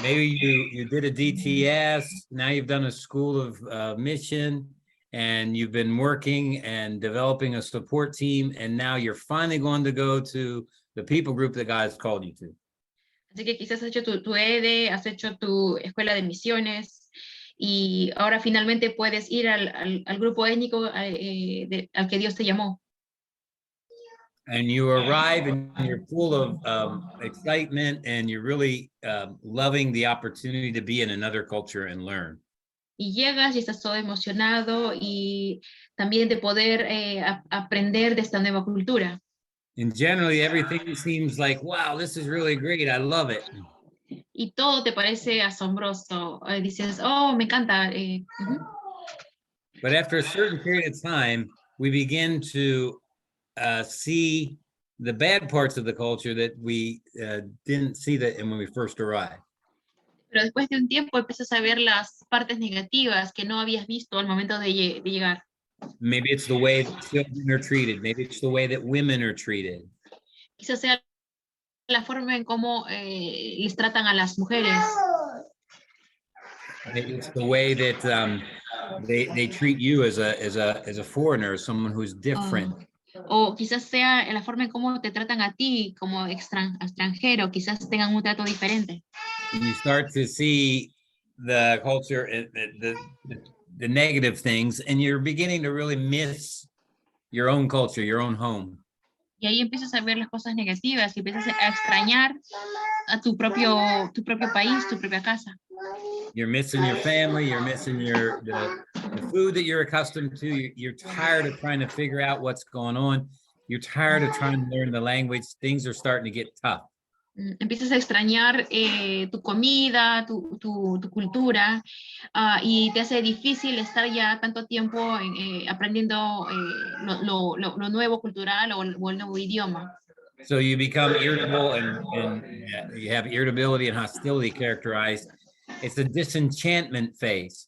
Maybe you did a DTS, now you've done a school of mission, and you've been working and developing a support team, and now you're finally going to go to the people group that God has called you to. Así que quizás has hecho tu EDE, has hecho tu escuela de misiones, y ahora finalmente puedes ir al grupo étnico al que Dios te llamó. And you arrive and you're full of excitement, and you're really loving the opportunity to be in another culture and learn. Y llegas y estás todo emocionado y también de poder aprender de esta nueva cultura. And generally everything seems like, wow, this is really great. I love it. Y todo te parece asombroso. Dices, oh, me encanta. But after a certain period of time, we begin to see the bad parts of the culture that we didn't see that when we first arrived. Pero después de un tiempo empiezas a ver las partes negativas que no habías visto al momento de llegar. Maybe it's the way that children are treated. Maybe it's the way that women are treated. Quizás sea la forma en cómo les tratan a las mujeres. Maybe it's the way that they treat you as a foreigner, someone who's different. O quizás sea en la forma en cómo te tratan a ti como extranjero, quizás tengan un trato diferente. You start to see the culture, the negative things, and you're beginning to really miss your own culture, your own home. Y ahí empiezas a ver las cosas negativas y empiezas a extrañar a tu propio país, tu propia casa. You're missing your family, you're missing the food that you're accustomed to. You're tired of trying to figure out what's going on. You're tired of trying to learn the language. Things are starting to get tough. Empiezas a extrañar tu comida, tu cultura, y te hace difícil estar ya tanto tiempo aprendiendo lo nuevo cultural o el nuevo idioma. So you become irritable and you have irritability and hostility characterized. It's a disenchantment phase.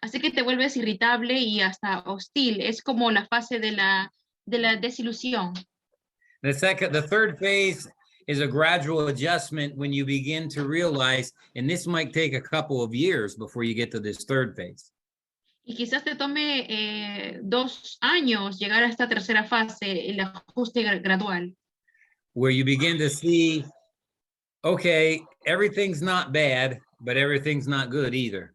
Así que te vuelves irritable y hasta hostil. Es como la fase de la desilusión. The third phase is a gradual adjustment when you begin to realize, and this might take a couple of years before you get to this third phase. Y quizás te tome 2 años llegar a esta tercera fase, el ajuste gradual. Where you begin to see, okay, everything's not bad, but everything's not good either.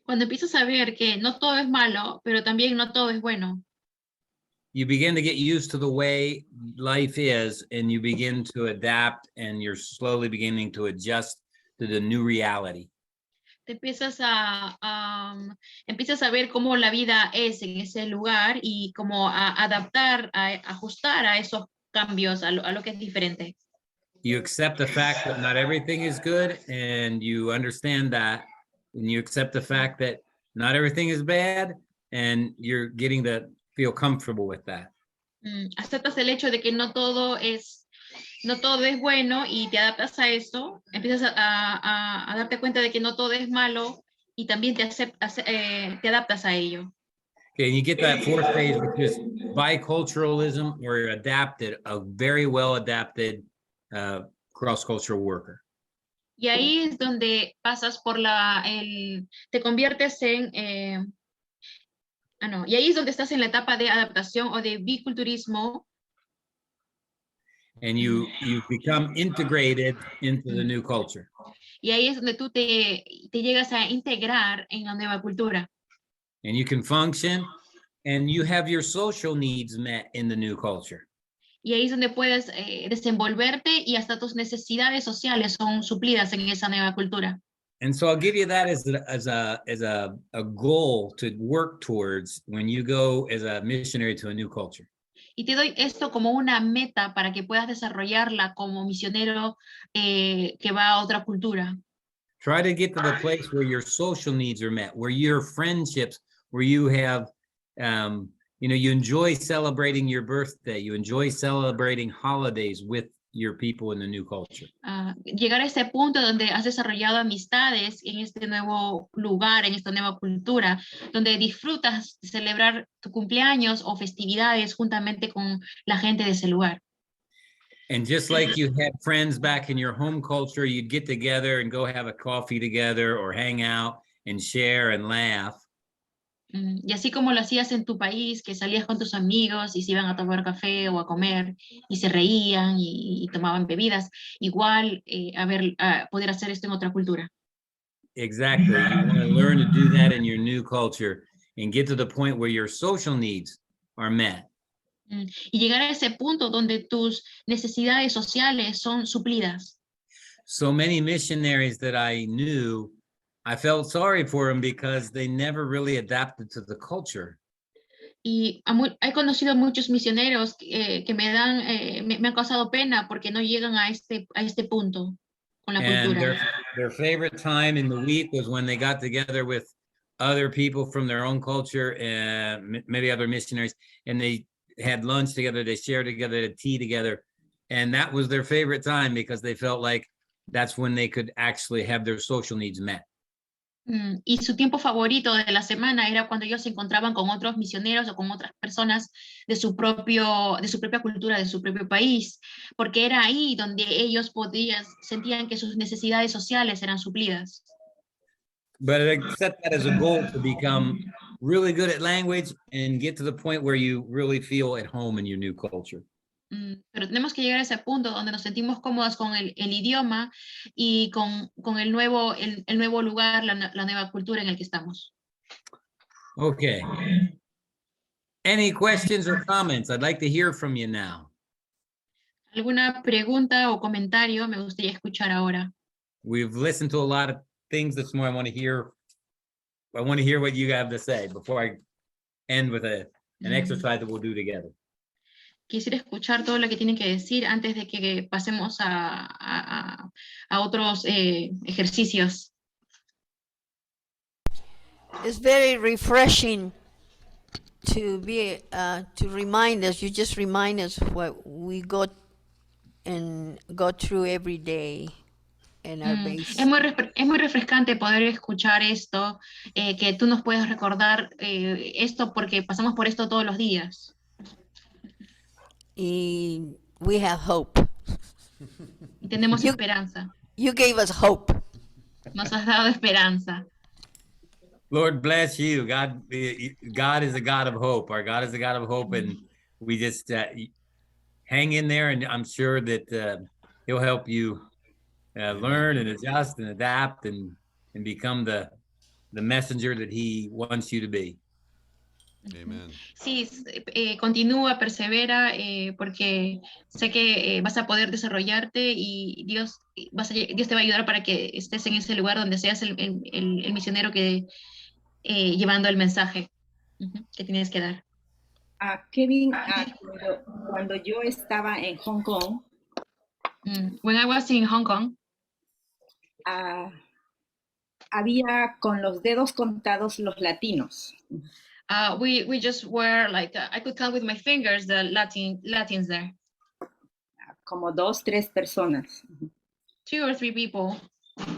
Cuando empiezas a ver que no todo es malo, pero también no todo es bueno. You begin to get used to the way life is, and you begin to adapt, and you're slowly beginning to adjust to the new reality. Te empiezas a ver cómo la vida es en ese lugar y cómo adaptar, a ajustar a esos cambios, a lo que es diferente. You accept the fact that not everything is good, and you understand that, and you accept the fact that not everything is bad, and you're getting to feel comfortable with that. Aceptas el hecho de que no todo es no todo es bueno y te adaptas a eso, empiezas a darte cuenta de que no todo es malo y también te adaptas a ello. Okay, and you get that fourth phase, which is biculturalism, or you're adapted, a very well adapted cross-cultural worker. Y ahí es donde pasas por te conviertes en, y ahí es donde estás en la etapa de adaptación o de biculturismo. And you become integrated into the new culture. Y ahí es donde tú te llegas a integrar en la nueva cultura. And you can function and you have your social needs met in the new culture. Y ahí es donde puedes desenvolverte y hasta tus necesidades sociales son suplidas en esa nueva cultura. And so I'll give you that as a goal to work towards when you go as a missionary to a new culture. Y te doy esto como una meta para que puedas desarrollarla como misionero que va a otra cultura. Try to get to the place where your social needs are met, where your friendships, where you have, you enjoy celebrating your birthday, you enjoy celebrating holidays with your people in the new culture. Llegar a ese punto donde has desarrollado amistades en este nuevo lugar, en esta nueva cultura, donde disfrutas de celebrar tu cumpleaños o festividades juntamente con la gente de ese lugar. And just like you had friends back in your home culture, you'd get together and go have a coffee together or hang out and share and laugh. Y así como lo hacías en tu país, que salías con tus amigos y se iban a tomar café o a comer y se reían y tomaban bebidas, igual poder hacer esto en otra cultura. Exactly. You want to learn to do that in your new culture and get to the point where your social needs are met. Y llegar a ese punto donde tus necesidades sociales son suplidas. So many missionaries that I knew, I felt sorry for them because they never really adapted to the culture. Y he conocido muchos misioneros que me han causado pena porque no llegan a este punto con la cultura. Their favorite time in the week was when they got together with other people from their own culture and maybe other missionaries, and they had lunch together, they shared together, they had tea together, and that was their favorite time because they felt like that's when they could actually have their social needs met. Y su tiempo favorito de la semana era cuando ellos se encontraban con otros misioneros o con otras personas de su propia cultura, de su propio país, porque era ahí donde ellos sentían que sus necesidades sociales eran suplidas. But I set that as a goal to become really good at language and get to the point where you really feel at home in your new culture. Pero tenemos que llegar a ese punto donde nos sentimos cómodos con el idioma y con el nuevo lugar, la nueva cultura en el que estamos. Okay. Any questions or comments? I'd like to hear from you now. ¿Alguna pregunta o comentario? Me gustaría escuchar ahora. We've listened to a lot of things this morning. I want to hear what you have to say before I end with an exercise that we'll do together. Quisiera escuchar todo lo que tienen que decir antes de que pasemos a otros ejercicios. It's very refreshing to be to remind us. You just remind us what we go through every day in our base. Es muy refrescante poder escuchar esto, que tú nos puedes recordar esto porque pasamos por esto todos los días. Y we have hope. Y tenemos esperanza. You gave us hope. Nos has dado esperanza. Lord bless you. God is a God of hope. Our God is a God of hope, and we just hang in there, and I'm sure that He'll help you learn and adjust and adapt and become the messenger that He wants you to be. Amen. Sí, continúa, persevera, porque sé que vas a poder desarrollarte y Dios te va a ayudar para que estés en ese lugar donde seas el misionero que llevando el mensaje que tienes que dar. Kevin, cuando yo estaba en Hong Kong, when I was in Hong Kong, había con los dedos contados los latinos. We just were like I could count with my fingers the Latins there. como 2, 3 personas. 2 or 3 people.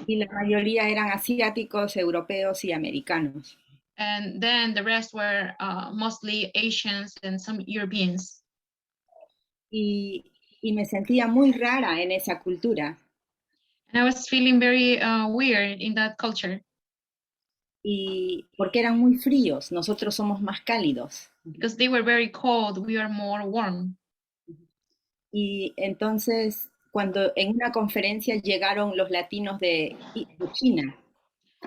Y la mayoría eran asiáticos, europeos y americanos. And then the rest were mostly Asians and some Europeans. Y me sentía muy rara en esa cultura. And I was feeling very weird in that culture. Y porque eran muy fríos, nosotros somos más cálidos. Because they were very cold, we are more warm. Y entonces, cuando en una conferencia llegaron los latinos de China.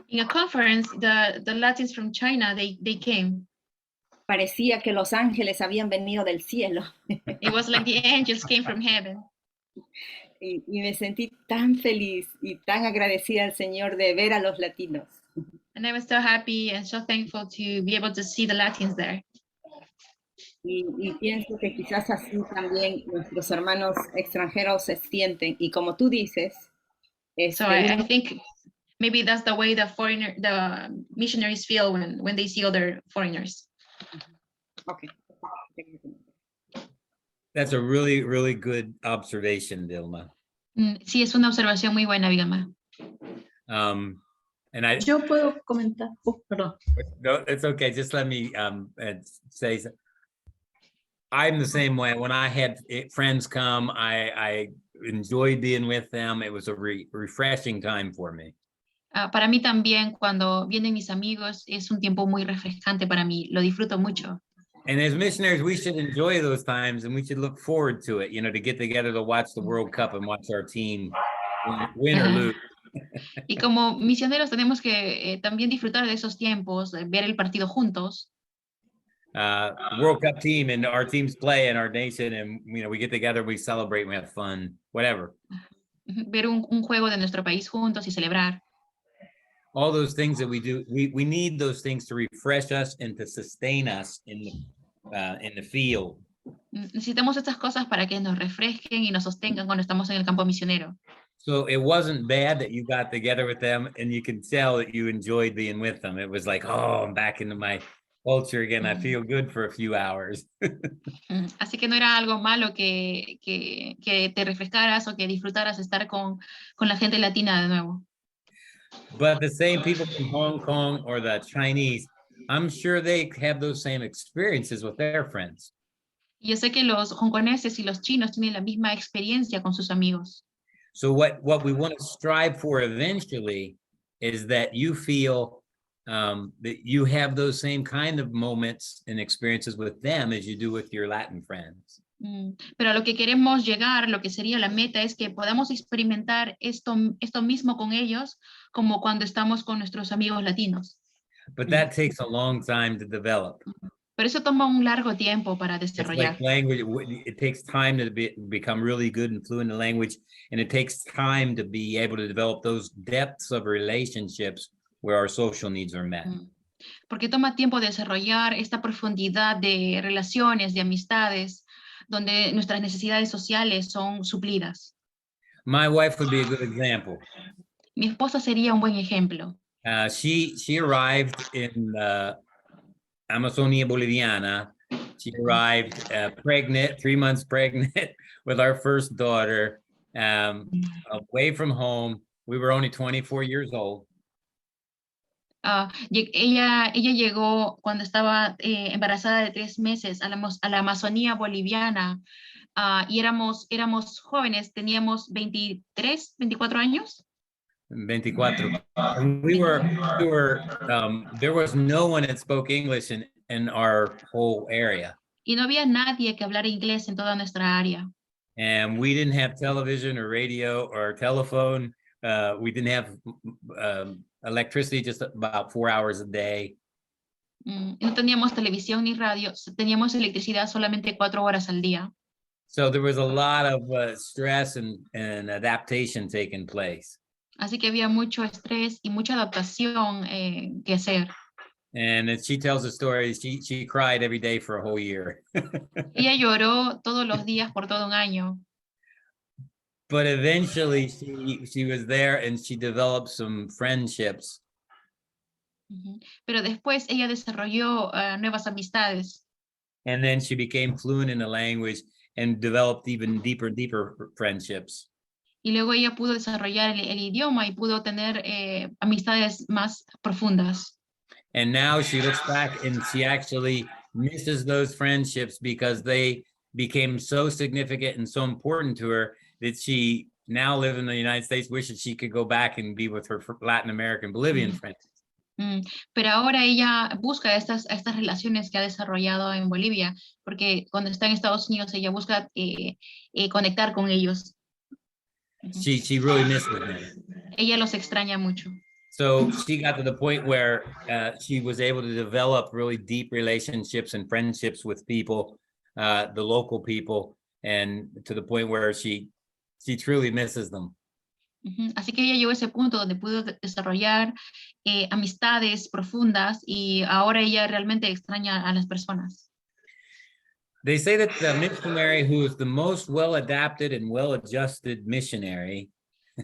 In a conference, the Latins from China, they came. Parecía que los ángeles habían venido del cielo. It was like the angels came from heaven. Y me sentí tan feliz y tan agradecida al Señor de ver a los latinos. And I was so happy and so thankful to be able to see the Latins there. Y pienso que quizás así también nuestros hermanos extranjeros se sienten. Y como tú dices, So I think maybe that's the way the missionaries feel when they see other foreigners. Okay. That's a really, really good observation, Dilma. Sí, es una observación muy buena, Vilma. And I. Yo puedo comentar. Perdón. No, it's okay. Just let me say. I'm the same way. When I had friends come, I enjoyed being with them. It was a refreshing time for me. Para mí también, cuando vienen mis amigos, es un tiempo muy refrescante para mí. Lo disfruto mucho. And as missionaries, we should enjoy those times and we should look forward to it, to get together to watch the World Cup and watch our team win or lose. Y como misioneros tenemos que también disfrutar de esos tiempos, ver el partido juntos. World Cup team and our teams play in our nation, and we get together, we celebrate, we have fun, whatever. Ver un juego de nuestro país juntos y celebrar. All those things that we do, we need those things to refresh us and to sustain us in the field. Necesitamos estas cosas para que nos refresquen y nos sostengan cuando estamos en el campo misionero. So it wasn't bad that you got together with them and you can tell that you enjoyed being with them. It was like, oh, I'm back into my culture again. I feel good for a few hours. Así que no era algo malo que te refrescaras o que disfrutaras estar con la gente latina de nuevo. But the same people from Hong Kong or the Chinese, I'm sure they have those same experiences with their friends. Yo sé que los hongkoneses y los chinos tienen la misma experiencia con sus amigos. So what we want to strive for eventually is that you feel that you have those same kind of moments and experiences with them as you do with your Latin friends. Pero a lo que queremos llegar, lo que sería la meta, es que podamos experimentar esto mismo con ellos como cuando estamos con nuestros amigos latinos. But that takes a long time to develop. Pero eso toma un largo tiempo para desarrollar. It's like language. It takes time to become really good and fluent in language, and it takes time to be able to develop those depths of relationships where our social needs are met. Porque toma tiempo desarrollar esta profundidad de relaciones, de amistades, donde nuestras necesidades sociales son suplidas. My wife would be a good example. Mi esposa sería un buen ejemplo. She arrived in Amazonia Boliviana. She arrived pregnant, 3 months pregnant with our first daughter, away from home. We were only 24 years old. Ella llegó cuando estaba embarazada de 3 meses a la Amazonía boliviana y éramos jóvenes, teníamos 23, 24 años. 24. And we were there was no one that spoke English in our whole area. Y no había nadie que hablara inglés en toda nuestra área. And we didn't have television or radio or telephone. We didn't have electricity, just about 4 hours a day. No teníamos televisión ni radio, teníamos electricidad solamente 4 horas al día. So there was a lot of stress and adaptation taking place. Así que había mucho estrés y mucha adaptación que hacer. And as she tells the story, she cried every day for a whole year. Ella lloró todos los días por todo un año. But eventually she was there and she developed some friendships. Pero después ella desarrolló nuevas amistades. And then she became fluent in the language and developed even deeper and deeper friendships. Y luego ella pudo desarrollar el idioma y pudo tener amistades más profundas. And now she looks back and she actually misses those friendships because they became so significant and so important to her that she now lives in the United States, wishes she could go back and be with her Latin American Bolivian friends. Pero ahora ella busca estas relaciones que ha desarrollado en Bolivia, porque cuando está en Estados Unidos ella busca conectar con ellos. She really misses them. Ella los extraña mucho. So she got to the point where she was able to develop really deep relationships and friendships with people, the local people, and to the point where she truly misses them. Así que ella llegó a ese punto donde pudo desarrollar amistades profundas y ahora ella realmente extraña a las personas. They say that the missionary who is the most well-adapted and well-adjusted missionary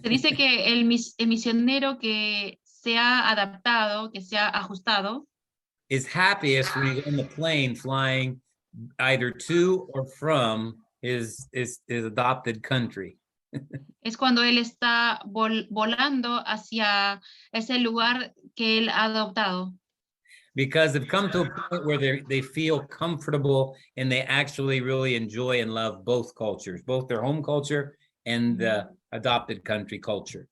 Se dice que el misionero que se ha adaptado, que se ha ajustado, is happiest when he's on the plane flying either to or from his adopted country. es cuando él está volando hacia ese lugar que él ha adoptado. Because they've come to a point where they feel comfortable and they actually really enjoy and love both cultures, both their home culture and the adopted country culture.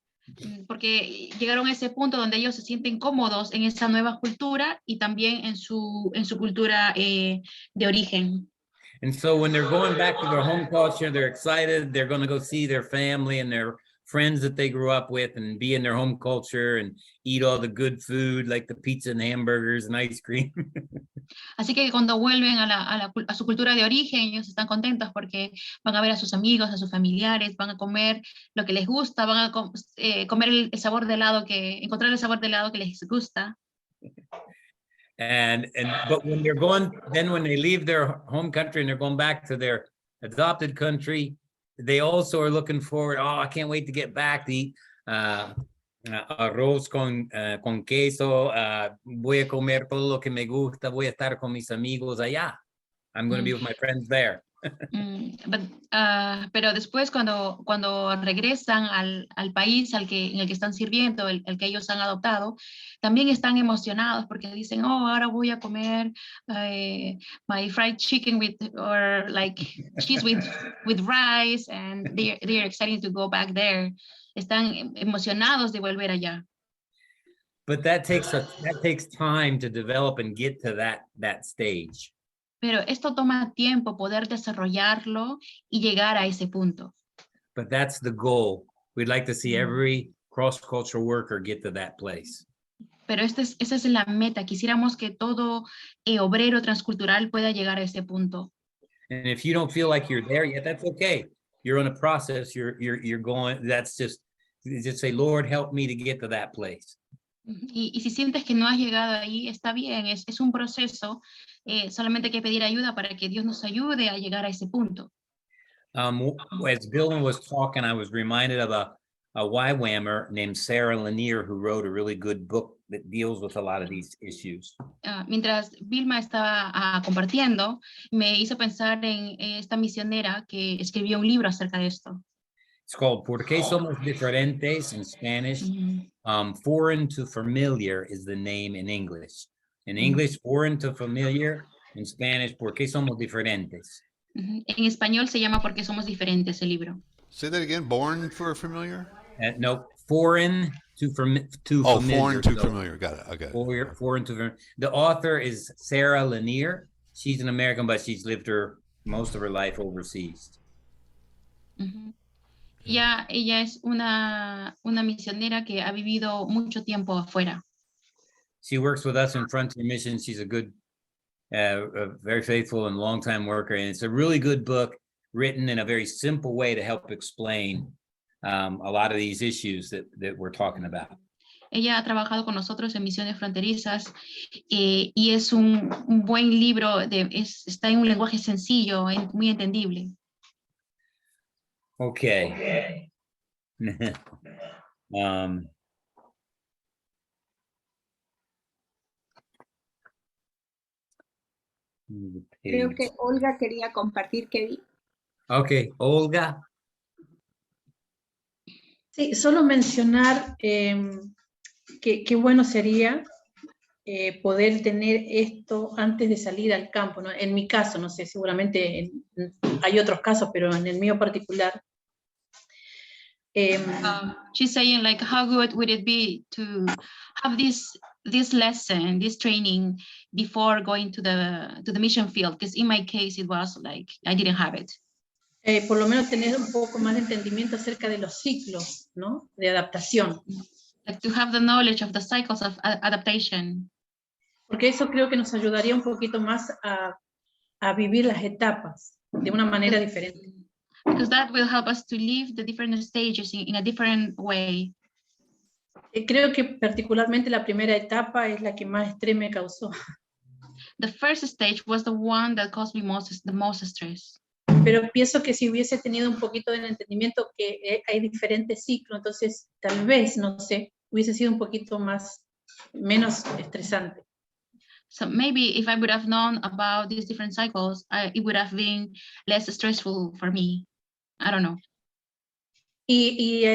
Porque llegaron a ese punto donde ellos se sienten cómodos en esa nueva cultura y también en su cultura de origen. And so when they're going back to their home culture, they're excited. They're going to go see their family and their friends that they grew up with and be in their home culture and eat all the good food like the pizza and hamburgers and ice cream. Así que cuando vuelven a su cultura de origen, ellos están contentos porque van a ver a sus amigos, a sus familiares, van a comer lo que les gusta, van a comer el sabor de helado encontrar el sabor de helado que les gusta. But when they're going, then when they leave their home country and they're going back to their adopted country, they also are looking forward. Oh, I can't wait to get back to eat arroz con queso. Voy a comer todo lo que me gusta. Voy a estar con mis amigos allá. I'm going to be with my friends there. Pero después cuando regresan al país en el que están sirviendo, el que ellos han adoptado, también están emocionados porque dicen, oh, ahora voy a comer my fried chicken or like cheese with rice, and they're excited to go back there. Están emocionados de volver allá. But that takes time to develop and get to that stage. Pero esto toma tiempo poder desarrollarlo y llegar a ese punto. But that's the goal. We'd like to see every cross-cultural worker get to that place. Pero esa es la meta. Quisiéramos que todo obrero transcultural pueda llegar a ese punto. And if you don't feel like you're there yet, that's okay. You're in a process. You're going. That's just say, Lord, help me to get to that place. Y si sientes que no has llegado ahí, está bien. Es un proceso. Solamente hay que pedir ayuda para que Dios nos ayude a llegar a ese punto. As Bill was talking, I was reminded of a YWAMer named Sarah Lanier who wrote a really good book that deals with a lot of these issues. Mientras Vilma estaba compartiendo, me hizo pensar en esta misionera que escribió un libro acerca de esto. It's called ¿Por qué somos diferentes in Spanish? Foreign to familiar is the name in English. In English, foreign to familiar. In Spanish, ¿Por qué somos diferentes? En español se llama ¿Por qué somos diferentes? El libro. Say that again. Born for familiar? No, foreign to familiar. Foreign to familiar. Got it. Okay. Foreign to familiar. The author is Sarah Lanier. She's an American, but she's lived most of her life overseas. Ella es una misionera que ha vivido mucho tiempo afuera. She works with us in Frontier Mission. She's a good, a very faithful and long-time worker. And it's a really good book written in a very simple way to help explain a lot of these issues that we're talking about. Ella ha trabajado con nosotros en Misiones Fronterizas y es un buen libro, está en un lenguaje sencillo, muy entendible. Okay. Creo que Olga quería compartir, Kevin. Okay, Olga. Sí, solo mencionar qué bueno sería poder tener esto antes de salir al campo, ¿no? En mi caso, no sé, seguramente hay otros casos, pero en el mío particular. She's saying like, how good would it be to have this lesson, this training before going to the mission field? Because in my case, it was like I didn't have it. Por lo menos tener un poco más de entendimiento acerca de los ciclos, ¿no? De adaptación. Like to have the knowledge of the cycles of adaptation. Porque eso creo que nos ayudaría un poquito más a vivir las etapas de una manera diferente. Because that will help us to live the different stages in a different way. Creo que particularmente la primera etapa es la que más estrés me causó. The first stage was the one that caused me the most stress. Pero pienso que si hubiese tenido un poquito de entendimiento que hay diferentes ciclos, entonces tal vez, no sé, hubiese sido un poquito menos estresante. So maybe if I would have known about these different cycles, it would have been less stressful for me. I don't know. Y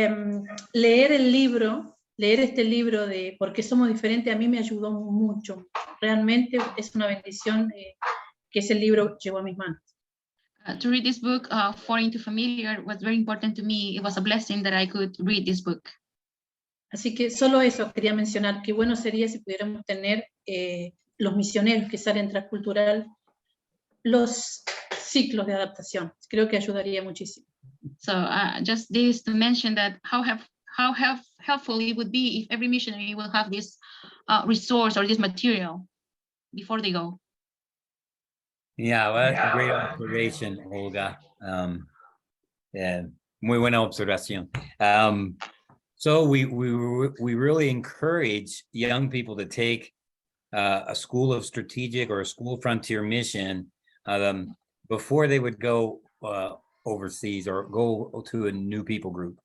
leer este libro de ¿Por qué somos diferentes? A mí me ayudó mucho. Realmente es una bendición que ese libro llegó a mis manos. To read this book, Foreign to Familiar, was very important to me. It was a blessing that I could read this book. Así que solo eso quería mencionar. Qué bueno sería si pudiéramos tener los misioneros que salen transcultural, los ciclos de adaptación. Creo que ayudaría muchísimo. So just this to mention that how helpful it would be if every missionary will have this resource or this material before they go. Yeah, well, that's a great observation, Olga. Yeah, muy buena observación. So we really encourage young people to take a school of strategic or a school frontier mission before they would go overseas or go to a new people group.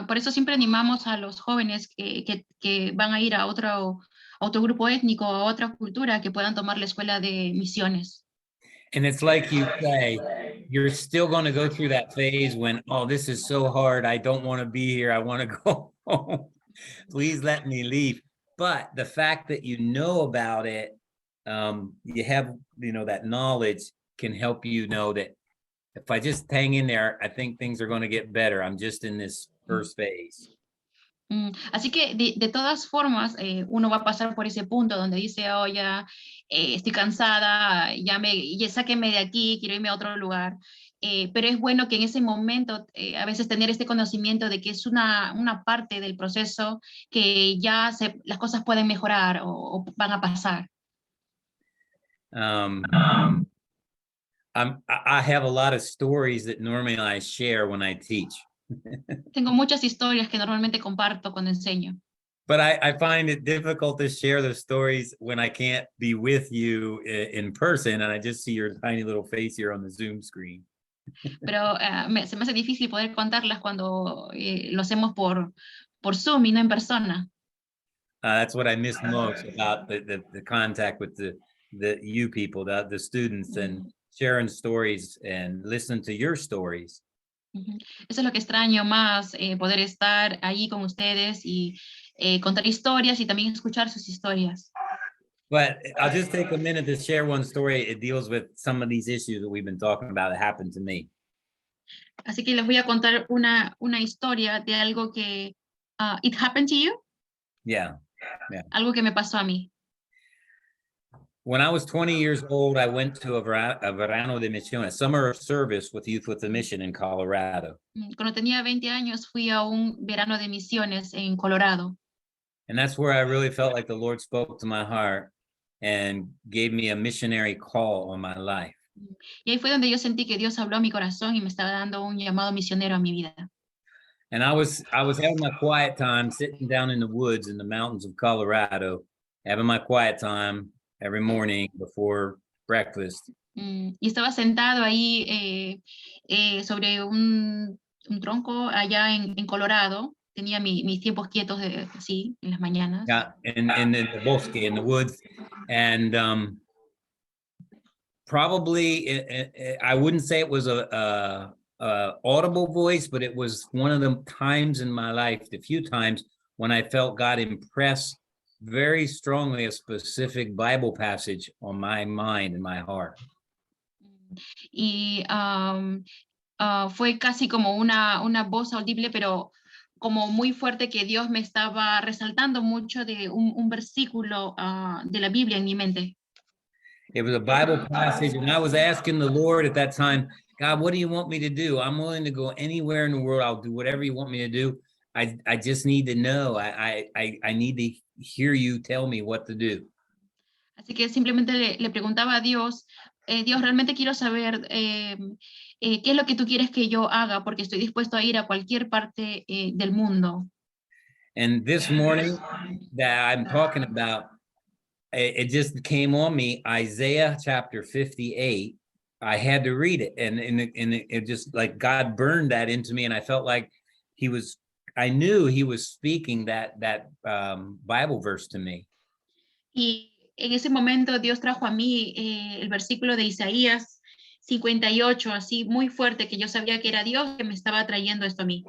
Por eso siempre animamos a los jóvenes que van a ir a otro grupo étnico, a otra cultura, que puedan tomar la escuela de misiones. And it's like you say, you're still going to go through that phase when, oh, this is so hard. I don't want to be here. I want to go home. Please let me leave. But the fact that you know about it, you have, that knowledge can help you know that if I just hang in there, I think things are going to get better. I'm just in this first phase. Así que de todas formas, uno va a pasar por ese punto donde dice, oh, ya estoy cansada, ya sáquenme de aquí, quiero irme a otro lugar. Pero es bueno que en ese momento, a veces tener este conocimiento de que es una parte del proceso que ya las cosas pueden mejorar o van a pasar. I have a lot of stories that normally I share when I teach. Tengo muchas historias que normalmente comparto cuando enseño. But I find it difficult to share the stories when I can't be with you in person and I just see your tiny little face here on the Zoom screen. Pero se me hace difícil poder contarlas cuando lo hacemos por Zoom y no en persona. That's what I miss most about the contact with the you people, the students, and sharing stories and listen to your stories. Eso es lo que extraño más, poder estar ahí con ustedes y contar historias y también escuchar sus historias. But I'll just take a minute to share one story. It deals with some of these issues that we've been talking about that happened to me. Así que les voy a contar una historia de algo que it happened to you. Yeah. Algo que me pasó a mí. When I was 20 years old, I went to a verano de misión, a summer service with Youth with a Mission in Colorado. Cuando tenía 20 años fui a un verano de misiones en Colorado. And that's where I really felt like the Lord spoke to my heart and gave me a missionary call on my life. Y ahí fue donde yo sentí que Dios habló a mi corazón y me estaba dando un llamado misionero a mi vida. And I was having my quiet time sitting down in the woods in the mountains of Colorado, having my quiet time every morning before breakfast. Y estaba sentado ahí sobre un tronco allá en Colorado. Tenía mis tiempos quietos así en las mañanas. Yeah, in the bosque, in the woods, and probably, I wouldn't say it was a audible voice, but it was one of the times in my life, the few times when I felt God impress very strongly a specific Bible passage on my mind and my heart. Y fue casi como una voz audible, pero como muy fuerte, que Dios me estaba resaltando mucho de un versículo de la Biblia en mi mente. It was a Bible passage, and I was asking the Lord at that time, God, what do you want me to do? I'm willing to go anywhere in the world. I'll do whatever you want me to do. I just need to know. I need to hear you tell me what to do. Así que simplemente le preguntaba a Dios, Dios, realmente quiero saber qué es lo que tú quieres que yo haga, porque estoy dispuesto a ir a cualquier parte del mundo. And this morning that I'm talking about, it just came on me, Isaiah chapter 58. I had to read it, and it just like God burned that into me, and I felt like I knew he was speaking that Bible verse to me. Y en ese momento Dios trajo a mí el versículo de Isaías 58, así muy fuerte, que yo sabía que era Dios que me estaba trayendo esto a mí.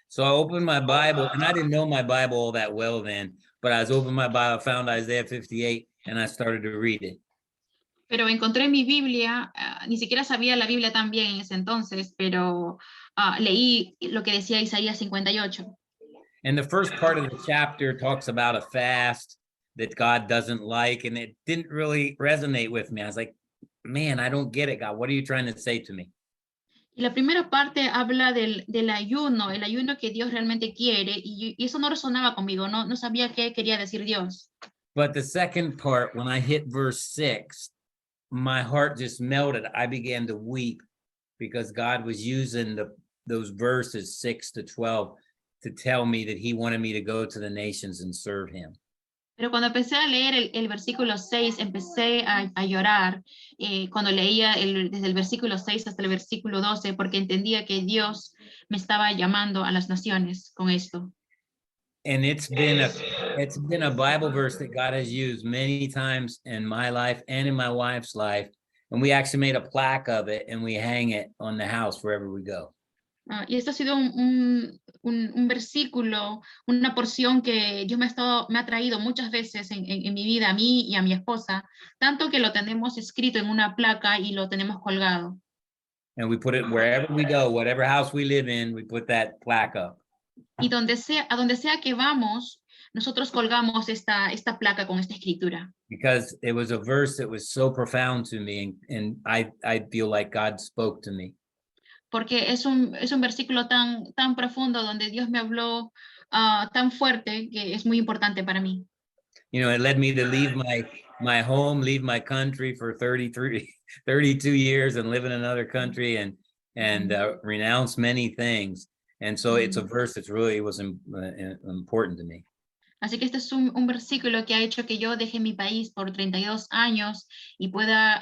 So I opened my Bible, and I didn't know my Bible all that well then, but I was opening my Bible, found Isaiah 58, and I started to read it. Pero encontré mi Biblia, ni siquiera sabía la Biblia tan bien en ese entonces, pero leí lo que decía Isaías 58. And the first part of the chapter talks about a fast that God doesn't like, and it didn't really resonate with me. I was like, man, I don't get it, God. What are you trying to say to me? Y la primera parte habla del ayuno, el ayuno que Dios realmente quiere, y eso no resonaba conmigo, no sabía qué quería decir Dios. But the second part, when I hit verse 6, my heart just melted. I began to weep because God was using those verses 6 to 12 to tell me that he wanted me to go to the nations and serve him. Pero cuando empecé a leer el versículo 6, empecé a llorar cuando leía desde el versículo 6 hasta el versículo 12, porque entendía que Dios me estaba llamando a las naciones con esto. And it's been a Bible verse that God has used many times in my life and in my wife's life. And we actually made a plaque of it, and we hang it on the house wherever we go. Y esto ha sido un versículo, una porción que Dios me ha traído muchas veces en mi vida, a mí y a mi esposa, tanto que lo tenemos escrito en una placa y lo tenemos colgado. And we put it wherever we go, whatever house we live in, we put that plaque up. Y a donde sea que vamos, nosotros colgamos esta placa con esta escritura. Because it was a verse that was so profound to me, and I feel like God spoke to me. Porque es un versículo tan profundo donde Dios me habló tan fuerte que es muy importante para mí. You know, it led me to leave my home, leave my country for 32 years and live in another country and renounce many things. And so it's a verse that really was important to me. Así que este es un versículo que ha hecho que yo deje mi país por 32 años y pueda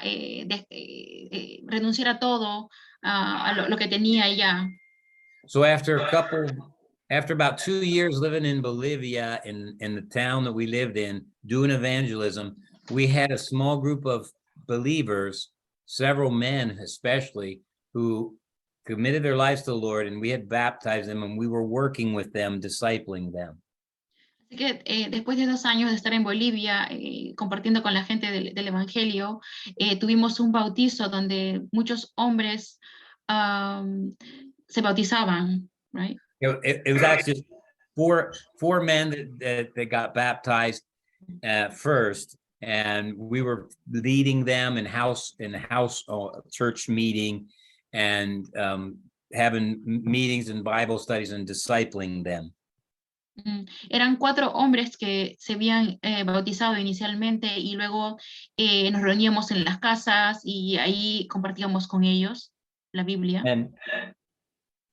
renunciar a todo, a lo que tenía allá. So after about 2 years living in Bolivia, in the town that we lived in, doing evangelism, we had a small group of believers, several men especially, who committed their lives to the Lord, and we had baptized them, and we were working with them, discipling them. Así que después de 2 años de estar en Bolivia, compartiendo con la gente del Evangelio, tuvimos un bautizo donde muchos hombres se bautizaban, right? It was actually four men that got baptized first, and we were leading them in house church meeting, and having meetings and Bible studies and discipling them. Eran 4 hombres que se habían bautizado inicialmente, y luego nos reuníamos en las casas y ahí compartíamos con ellos la Biblia.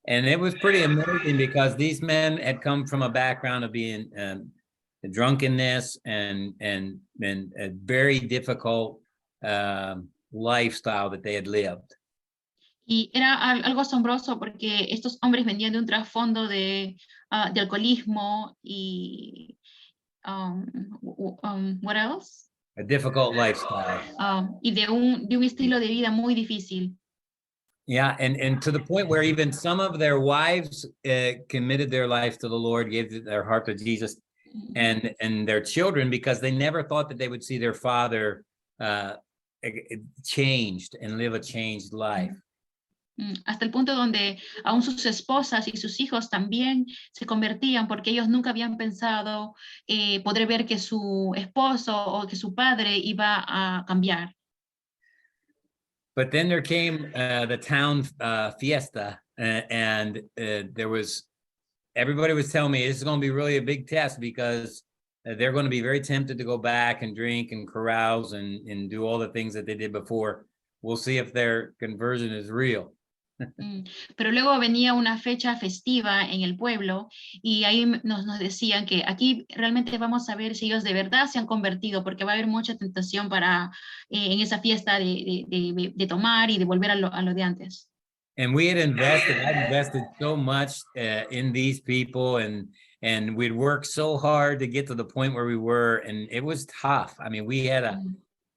And it was pretty amazing because these men had come from a background of being drunkenness and a very difficult lifestyle that they had lived. Y era algo asombroso porque estos hombres venían de un trasfondo de alcoholismo y what else? a difficult lifestyle. y de un estilo de vida muy difícil. Yeah, and to the point where even some of their wives committed their life to the Lord, gave their heart to Jesus, and their children, because they never thought that they would see their father changed and live a changed life. Hasta el punto donde aún sus esposas y sus hijos también se convertían, porque ellos nunca habían pensado poder ver que su esposo o que su padre iba a cambiar. But then there came the town fiesta, and there was, everybody was telling me this is going to be really a big test, because they're going to be very tempted to go back and drink and carouse and do all the things that they did before. We'll see if their conversion is real. Pero luego venía una fecha festiva en el pueblo y ahí nos decían que aquí realmente vamos a ver si ellos de verdad se han convertido, porque va a haber mucha tentación para en esa fiesta de tomar y de volver a lo de antes. And we had I'd invested so much in these people, and we'd worked so hard to get to the point where we were, and it was tough. I mean, we had a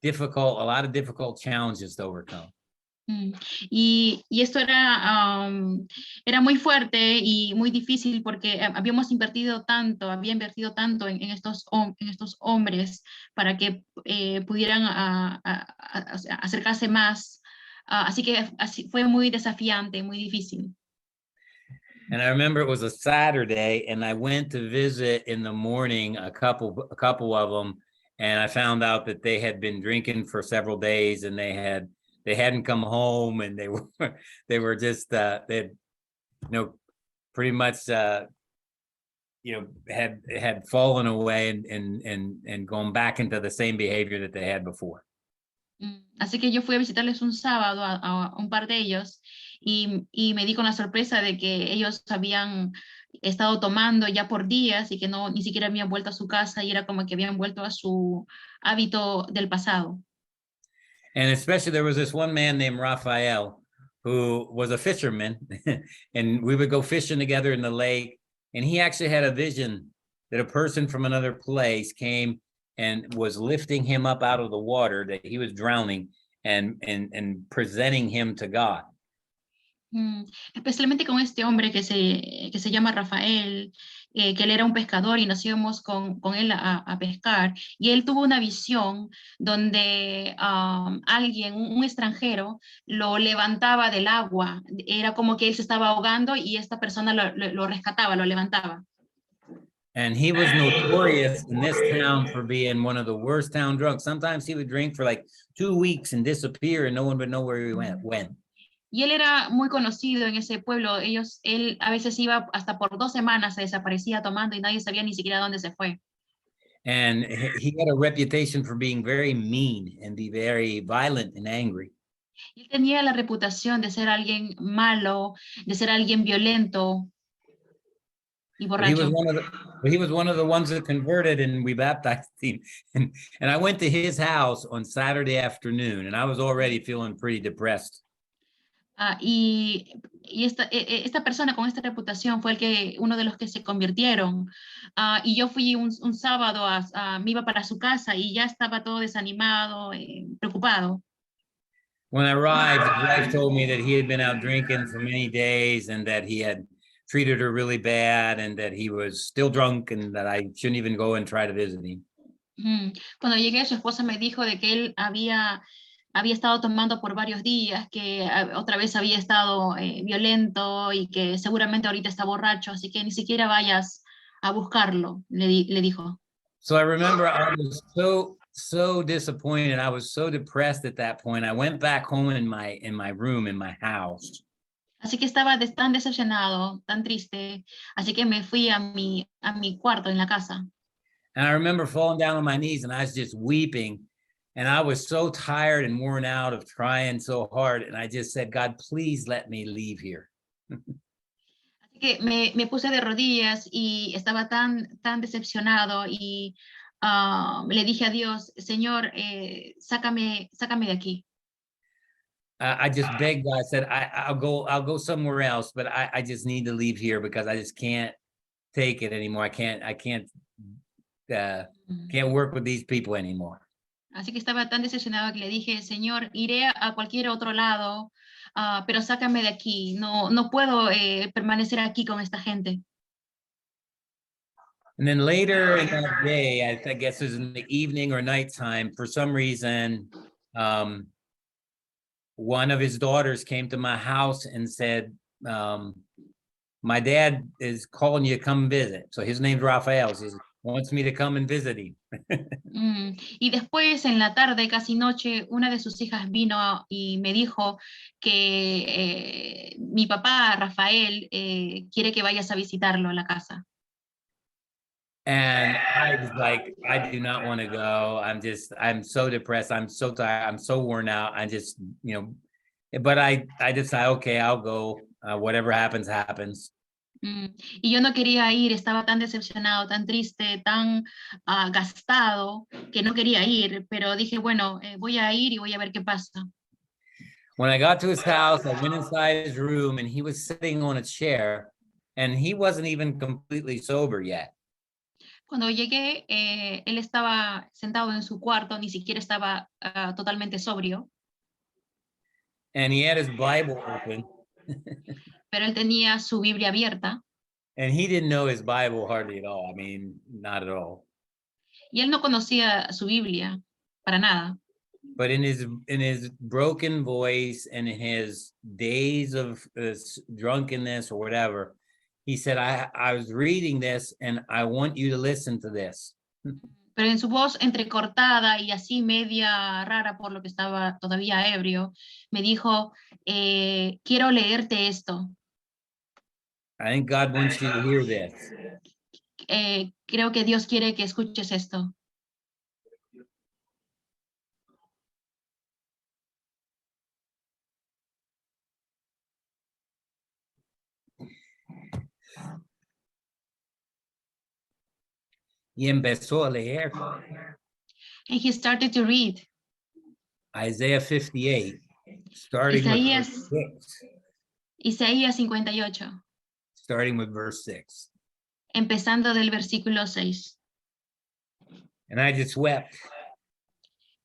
lot of difficult challenges to overcome. Y esto era muy fuerte y muy difícil, porque había invertido tanto en estos hombres para que pudieran acercarse más. Así que fue muy desafiante, muy difícil. And I remember it was a Saturday, and I went to visit in the morning a couple of them, and I found out that they had been drinking for several days, and they hadn't come home, and they were just they had pretty much had fallen away and gone back into the same behavior that they had before. Así que yo fui a visitarles un sábado a un par de ellos y me di con la sorpresa de que ellos habían estado tomando ya por días y que ni siquiera habían vuelto a su casa, y era como que habían vuelto a su hábito del pasado. And especially there was this one man named Raphael who was a fisherman, and we would go fishing together in the lake, and he actually had a vision that a person from another place came and was lifting him up out of the water, that he was drowning, and presenting him to God. Especialmente con este hombre que se llama Rafael, que él era un pescador y nos íbamos con él a pescar, y él tuvo una visión donde alguien, un extranjero, lo levantaba del agua. Era como que él se estaba ahogando y esta persona lo rescataba, lo levantaba. And he was notorious in this town for being one of the worst town drunks. Sometimes he would drink for like 2 weeks and disappear, and no one would know where he went when. Y él era muy conocido en ese pueblo. Él a veces iba hasta por 2 semanas, se desaparecía tomando y nadie sabía ni siquiera dónde se fue. And he had a reputation for being very mean and be very violent and angry. Él tenía la reputación de ser alguien malo, de ser alguien violento y borracho. He was one of the ones that converted, and we baptized him. And I went to his house on Saturday afternoon, and I was already feeling pretty depressed. Y esta persona con esta reputación fue uno de los que se convirtieron. Y yo fui un sábado, me iba para su casa y ya estaba todo desanimado, preocupado. When I arrived, his wife told me that he had been out drinking for many days, and that he had treated her really bad, and that he was still drunk, and that I shouldn't even go and try to visit him. Cuando llegué, su esposa me dijo de que él había estado tomando por varios días, que otra vez había estado violento y que seguramente ahorita está borracho, así que ni siquiera vayas a buscarlo, le dijo. So I remember I was so disappointed. I was so depressed at that point. I went back home in my room in my house. Así que estaba tan decepcionado, tan triste, así que me fui a mi cuarto en la casa. And I remember falling down on my knees, and I was just weeping. And I was so tired and worn out of trying so hard. And I just said, God, please let me leave here. Así que me puse de rodillas y estaba tan decepcionado y le dije a Dios, Señor, sácame de aquí. I just begged God. I said, I'll go somewhere else, but I just need to leave here because I just can't take it anymore. I can't work with these people anymore. Así que estaba tan decepcionado que le dije, Señor, iré a cualquier otro lado, pero sácame de aquí. No puedo permanecer aquí con esta gente. And then later in that day, I guess it was in the evening or nighttime, for some reason, one of his daughters came to my house and said, my dad is calling you to come visit. So his name's Rafael. He wants me to come and visit him. Y después, en la tarde, casi noche, una de sus hijas vino y me dijo que mi papá, Rafael, quiere que vayas a visitarlo a la casa. And I was like, I do not want to go. I'm so depressed. I'm so tired. I'm so worn out. I just, but I decided, okay, I'll go. Whatever happens, happens. Y yo no quería ir, estaba tan decepcionado, tan triste, tan gastado, que no quería ir, pero dije, bueno, voy a ir y voy a ver qué pasa. When I got to his house, I went inside his room and he was sitting on a chair and he wasn't even completely sober yet. Cuando llegué, él estaba sentado en su cuarto, ni siquiera estaba totalmente sobrio. And he had his Bible open. Pero él tenía su Biblia abierta. And he didn't know his Bible hardly at all. I mean, not at all. Y él no conocía su Biblia para nada. But in his broken voice and in his days of drunkenness or whatever, he said, I was reading this and I want you to listen to this. Pero en su voz entrecortada y así media rara por lo que estaba todavía ebrio, me dijo, quiero leerte esto. I think God wants you to hear this. Creo que Dios quiere que escuches esto. Y empezó a leer. And he started to read. Isaiah 58, starting with verse 6. Isaías 58. Starting with verse 6. Empezando del versículo 6. And I just wept.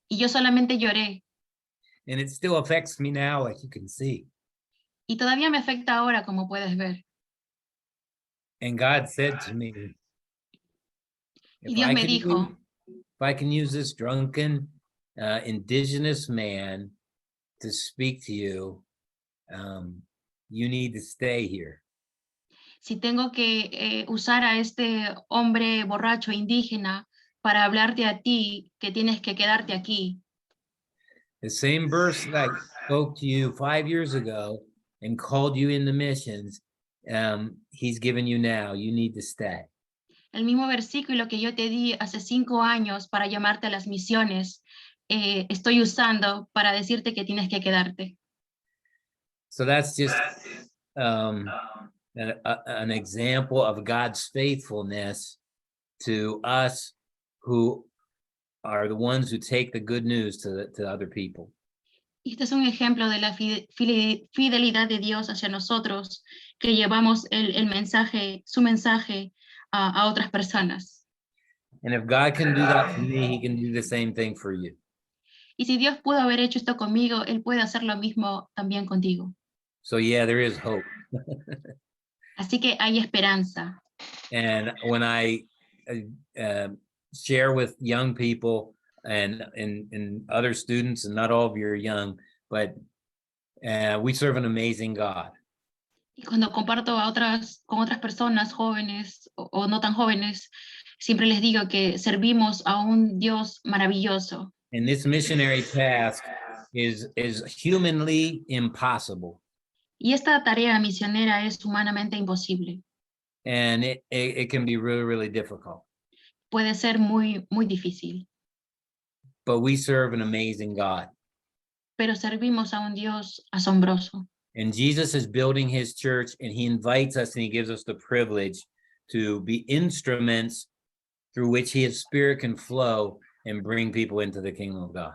Y yo solamente lloré. And it still affects me now, like you can see. Y todavía me afecta ahora, como puedes ver. And God said to me, Y Dios me dijo, if I can use this drunken, indigenous man to speak to you, you need to stay here. Si tengo que usar a este hombre borracho indígena para hablarte a ti, que tienes que quedarte aquí. The same verse that I spoke to you 5 years ago and called you into missions, he's given you now. You need to stay. El mismo versículo que yo te di hace 5 años para llamarte a las misiones, estoy usando para decirte que tienes que quedarte. So that's just an example of God's faithfulness to us who are the ones who take the good news to other people. Este es un ejemplo de la fidelidad de Dios hacia nosotros, que llevamos el mensaje, su mensaje a otras personas. And if God can do that for me, he can do the same thing for you. Y si Dios pudo haber hecho esto conmigo, Él puede hacer lo mismo también contigo. So yeah, there is hope. Así que hay esperanza. And when I share with young people and other students, and not all of you are young, but we serve an amazing God. Y cuando comparto con otras personas jóvenes o no tan jóvenes, siempre les digo que servimos a un Dios maravilloso. And this missionary task is humanly impossible. Y esta tarea misionera es humanamente imposible. And it can be really, really difficult. Puede ser muy, muy difícil. But we serve an amazing God. Pero servimos a un Dios asombroso. And Jesus is building his church, and he invites us and he gives us the privilege to be instruments through which his spirit can flow and bring people into the kingdom of God.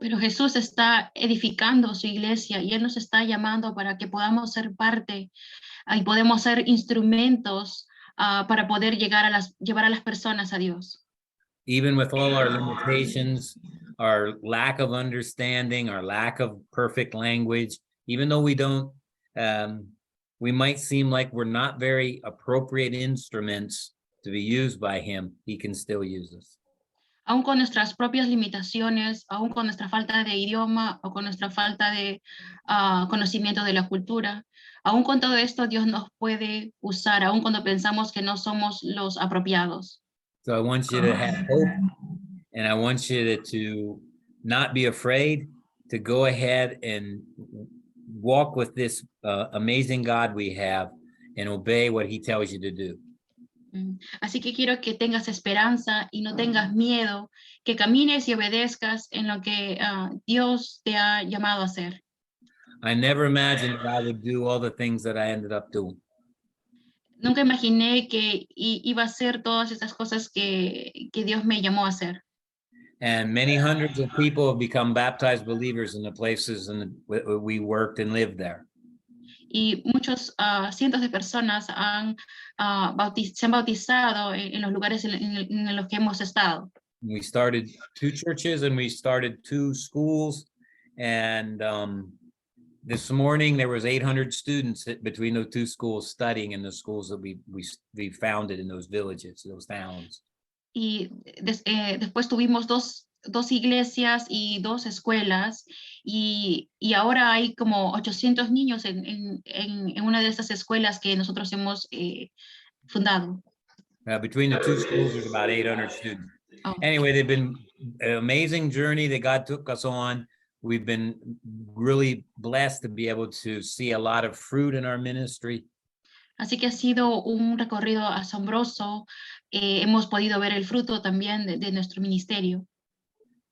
Pero Jesús está edificando su iglesia y Él nos está llamando para que podamos ser parte y podemos ser instrumentos para poder llevar a las personas a Dios. Even with all our limitations, our lack of understanding, our lack of perfect language, even though we don't, we might seem like we're not very appropriate instruments to be used by him, he can still use us. Aún con nuestras propias limitaciones, aún con nuestra falta de idioma o con nuestra falta de conocimiento de la cultura, aún con todo esto Dios nos puede usar, aún cuando pensamos que no somos los apropiados. So I want you to have hope, and I want you to not be afraid, to go ahead and walk with this amazing God we have and obey what he tells you to do. Así que quiero que tengas esperanza y no tengas miedo, que camines y obedezcas en lo que Dios te ha llamado a hacer. I never imagined that I would do all the things that I ended up doing. Nunca imaginé que iba a hacer todas estas cosas que Dios me llamó a hacer. And many hundreds of people have become baptized believers in the places we worked and lived there. Y muchos cientos de personas se han bautizado en los lugares en los que hemos estado. We started 2 churches and we started 2 schools, and this morning there was 800 students between those 2 schools studying in the schools that we founded in those villages, those towns. Y después tuvimos dos iglesias y 2 escuelas, y ahora hay como 800 niños en una de estas escuelas que nosotros hemos fundado. Between the 2 schools, there's about 800 students. Oh. Anyway, they've been an amazing journey that God took us on. We've been really blessed to be able to see a lot of fruit in our ministry. Así que ha sido un recorrido asombroso. Hemos podido ver el fruto también de nuestro ministerio.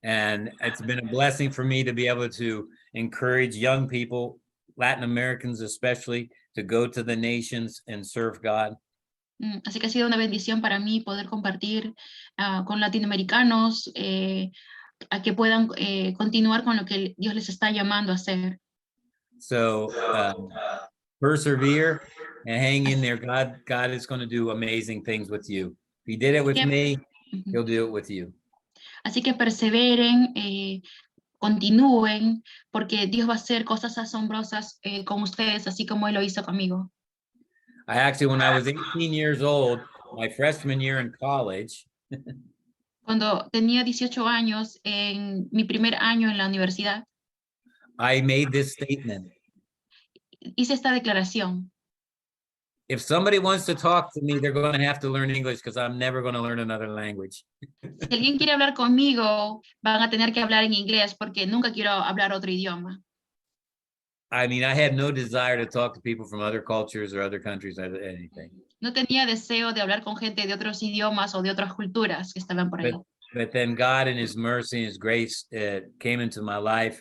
And it's been a blessing for me to be able to encourage young people, Latin Americans especially, to go to the nations and serve God. Así que ha sido una bendición para mí poder compartir con latinoamericanos a que puedan continuar con lo que Dios les está llamando a hacer. So persevere and hang in there. God is going to do amazing things with you. If he did it with me, he'll do it with you. Así que perseveren, continúen, porque Dios va a hacer cosas asombrosas con ustedes, así como Él lo hizo conmigo. I actually, when I was 18 years old, my freshman year in college, Cuando tenía 18 años, en mi primer año en la universidad, I made this statement. hice esta declaración. If somebody wants to talk to me, they're going to have to learn English because I'm never going to learn another language. Si alguien quiere hablar conmigo, van a tener que hablar en inglés porque nunca quiero hablar otro idioma. I mean, I had no desire to talk to people from other cultures or other countries or anything. No tenía deseo de hablar con gente de otros idiomas o de otras culturas que estaban por ahí. But then God in his mercy and his grace came into my life,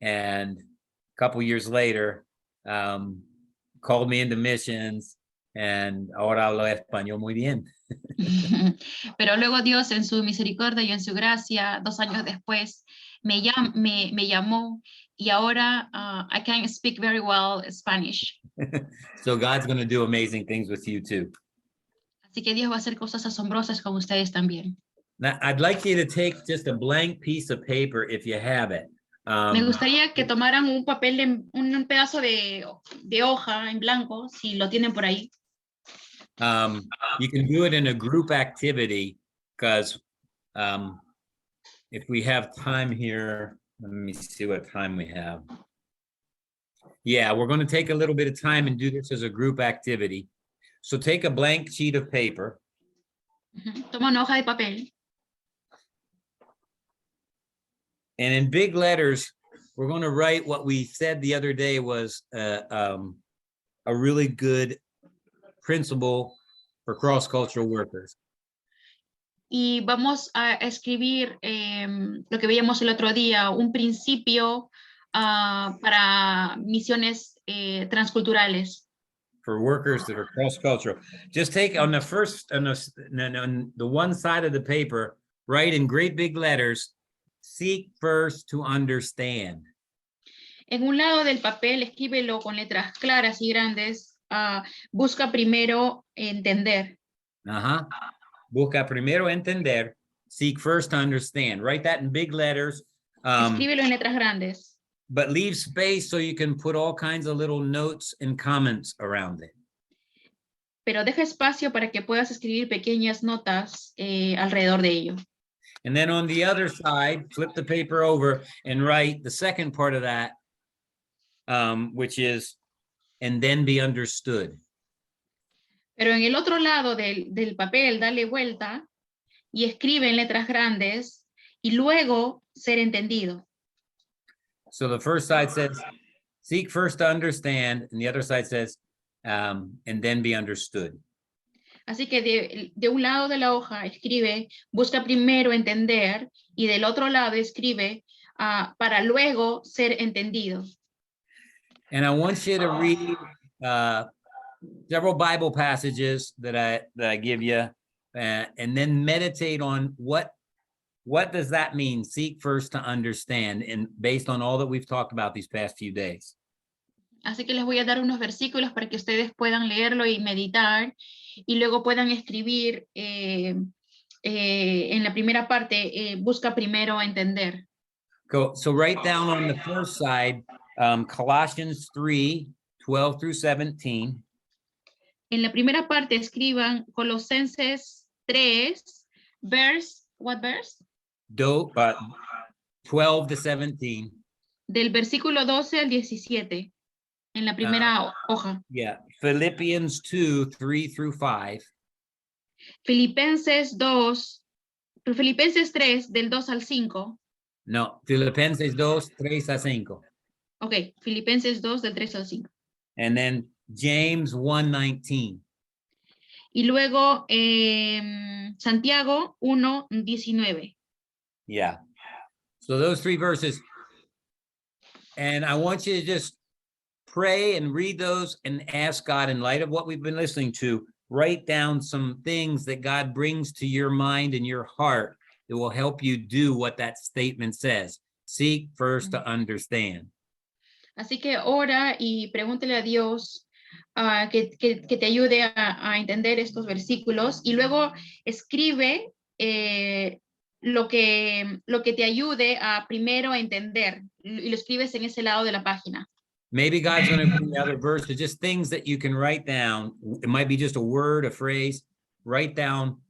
and a couple years later called me into missions, and ahora hablo español muy bien. Pero luego Dios en su misericordia y en su gracia, 2 años después, me llamó, y ahora I can speak very well Spanish. So God's going to do amazing things with you too. Así que Dios va a hacer cosas asombrosas con ustedes también. Now, I'd like you to take just a blank piece of paper if you have it. Me gustaría que tomaran un papel, un pedazo de hoja en blanco, si lo tienen por ahí. You can do it in a group activity because if we have time here, let me see what time we have. Yeah, we're going to take a little bit of time and do this as a group activity. So take a blank sheet of paper. Toma una hoja de papel. And in big letters, we're going to write what we said the other day was a really good principle for cross-cultural workers. Y vamos a escribir lo que veíamos el otro día, un principio para misiones transculturales. For workers that are cross-cultural. Just take on the first, on the one side of the paper, write in great big letters, seek first to understand. En un lado del papel, escríbelo con letras claras y grandes, busca primero entender. Busca primero entender. seek first to understand. Write that in big letters. Escríbelo en letras grandes. But leave space so you can put all kinds of little notes and comments around it. Pero deja espacio para que puedas escribir pequeñas notas alrededor de ello. And then on the other side, flip the paper over and write the second part of that, which is, and then be understood. Pero en el otro lado del papel, dale vuelta y escribe en letras grandes y luego ser entendido. So the first side says, seek first to understand, and the other side says, and then be understood. Así que de un lado de la hoja escribe, busca primero entender, y del otro lado escribe para luego ser entendido. And I want you to read several Bible passages that I give you, and then meditate on what does that mean? Seek first to understand, and based on all that we've talked about these past few days. Así que les voy a dar unos versículos para que ustedes puedan leerlo y meditar, y luego puedan escribir en la primera parte, busca primero entender. So write down on the first side, Colossians 3:12 through 17. En la primera parte escriban Colosenses 3, what verse? 12 to 17. Del versículo 12 al 17. En la primera hoja. Yeah, Philippians 2:3 through 5. Filipenses 3, del 2 al 5. No, Filipenses 2:3 a 5. Ok, Filipenses 2, del 3 al 5. And then James 1:19. Y luego Santiago 1:19. Yeah. So those three verses. And I want you to just pray and read those and ask God, in light of what we've been listening to, write down some things that God brings to your mind and your heart that will help you do what that statement says. Seek first to understand. Así que ora y pregúntale a Dios que te ayude a entender estos versículos, y luego escribe lo que te ayude a primero entender, y lo escribes en ese lado de la página. Maybe God's going to bring the other verses, just things that you can write down. It might be just a word, a phrase. Write down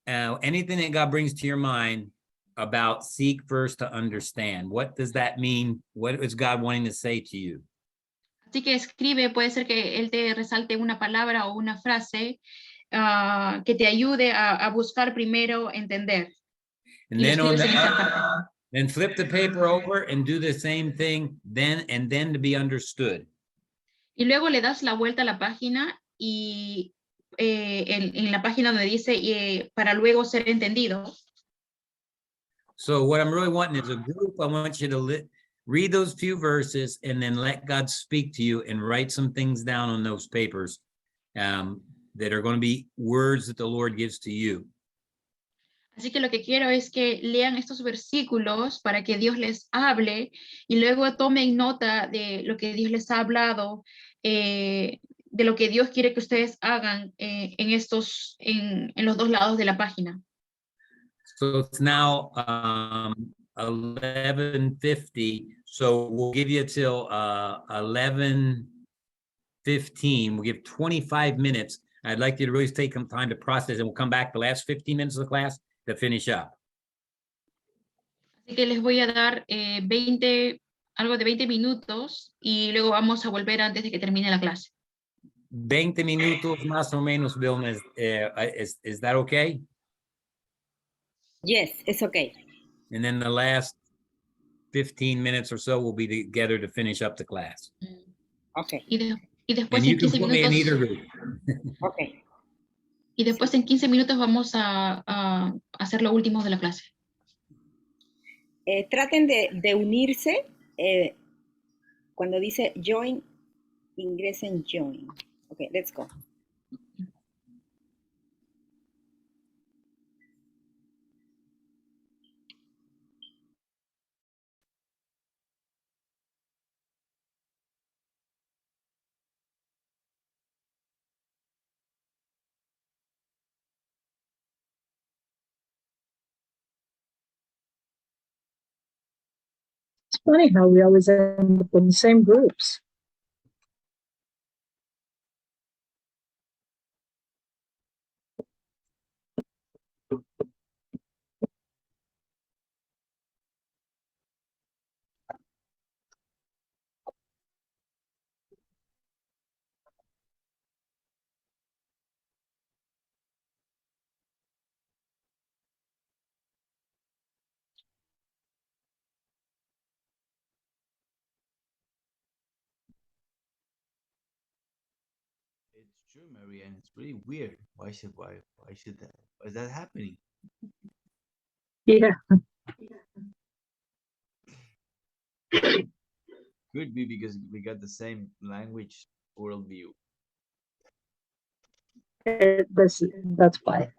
anything that God brings to your mind about seek first to understand. What does that mean? What is God wanting to say to you? Así que escribe, puede ser que Él te resalte una palabra o una frase que te ayude a buscar primero entender. And then flip the paper over and do the same thing, and then to be understood. Y luego le das la vuelta a la página y en la página donde dice para luego ser entendido. So what I'm really wanting is a group. I want you to read those few verses and then let God speak to you and write some things down on those papers that are going to be words that the Lord gives to you. Así que lo que quiero es que lean estos versículos para que Dios les hable y luego tomen nota de lo que Dios les ha hablado, de lo que Dios quiere que ustedes hagan en los dos lados de la página. So it's now 11:50, so we'll give you till 11:15. We'll give 25 minutes. I'd like you to really take some time to process, and we'll come back the last 15 minutes of the class to finish up. Así que les voy a dar algo de 20 minutos y luego vamos a volver antes de que termine la clase. 20 minutos más o menos, Vilma. Is that okay? Yes, it's okay. And then the last 15 minutes or so will be together to finish up the class. Okay. Y después And you en can 15 put me in either minutos. group. Okay. Y después en 15 minutos vamos a hacer lo último de la clase. Traten de unirse. Cuando dice join, ingresen join. Okay, let's go. It's funny how we always end up in the same groups. It's true, Mary, and it's really weird. Why should that? Why is that happening? Yeah. Could be because we got the same language worldview. That's why.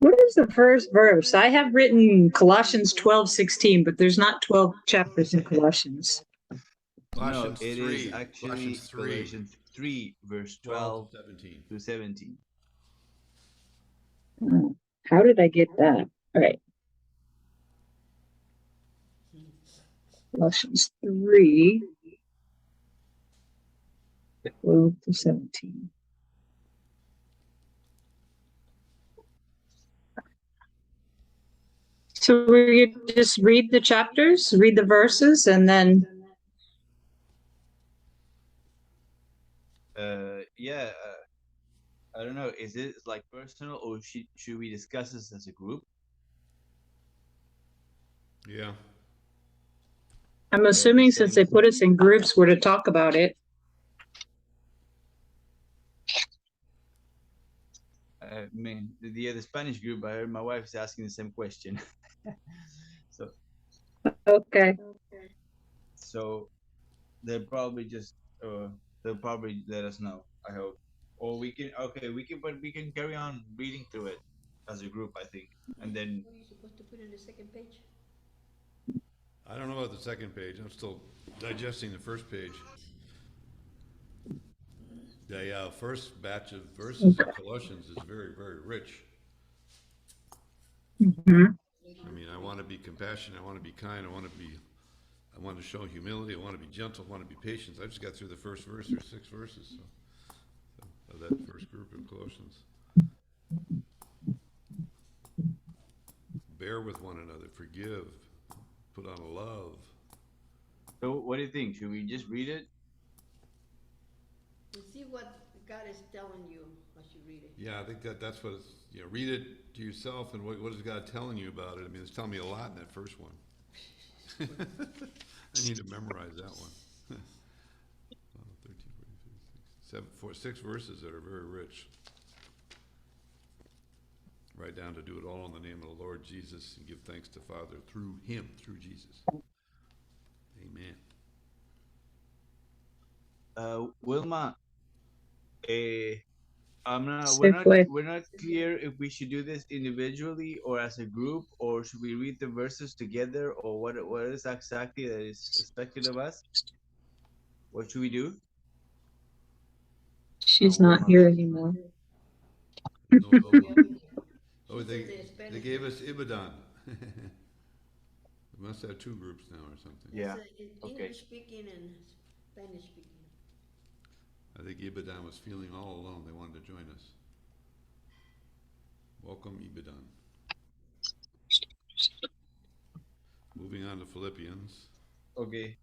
What is the first verse? I have written Colossians 12:16, but there's not 12 chapters in Colossians. Colossians no, it 3. is actually Galatians 3, verse 12 to 17. How did I get that? All right. Colossians 3, 12 to 17. So we just read the chapters, read the verses, and then. Yeah, I don't know. Is it like personal, or should we discuss this as a group? Yeah. I'm assuming since they put us in groups, we're to talk about it. I mean, the Spanish group, I heard my wife is asking the same question. So. Okay. So they'll probably just they'll probably let us know. I hope, or we can but we can carry on reading through it as a group. I think, and then. What are you supposed to put in the second page? I don't know about the second page. I'm still digesting the first page. The first batch of verses of Colossians is very, very rich. Mm-hmm. I mean, I want to be compassionate. I want to be kind. I want to show humility. I want to be gentle. I want to be patient. I just got through the first verse. There's 6 verses of that first group of Colossians. Bear with one another. Forgive. Put on a love. So what do you think? Should we just read it? And see what God is telling you as you read it. Yeah, I think that's what it's, read it to yourself, and what is God telling you about it? I mean, it's telling me a lot in that first one. I need to memorize that one. 13, 14, 6 verses that are very rich. Right down to do it all in the name of the Lord Jesus and give thanks to Father through him, through Jesus. Amen. Wilma, we're not clear if we should do this individually or as a group, or should we read the verses together, or what is exactly that is expected of us? What should we do? She's not here anymore. No, oh, they gave us Ibadan. We must have 2 groups now or something. Yeah. English speaking and Spanish speaking. I think Ibadan was feeling all alone. They wanted to join us. Welcome, Ibadan. Moving on to Philippians. Okay.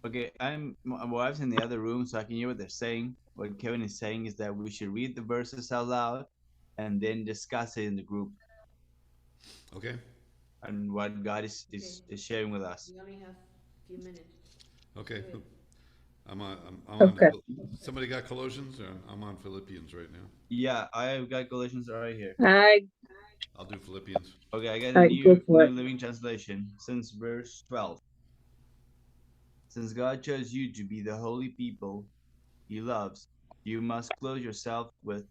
Okay, my wife's in the other room, so I can hear what they're saying. What Kevin is saying is that we should read the verses out loud and then discuss it in the group. Okay. And what God is sharing with us. We only have a few minutes. Okay. I'm on. Okay. Somebody got Colossians, or I'm on Philippians right now. Yeah, I've got Galatians right here. I'll do Philippians. Okay, I got All a right, go new for it. Living Translation. Since verse 12. Since God chose you to be the holy people He loves, you must clothe yourself with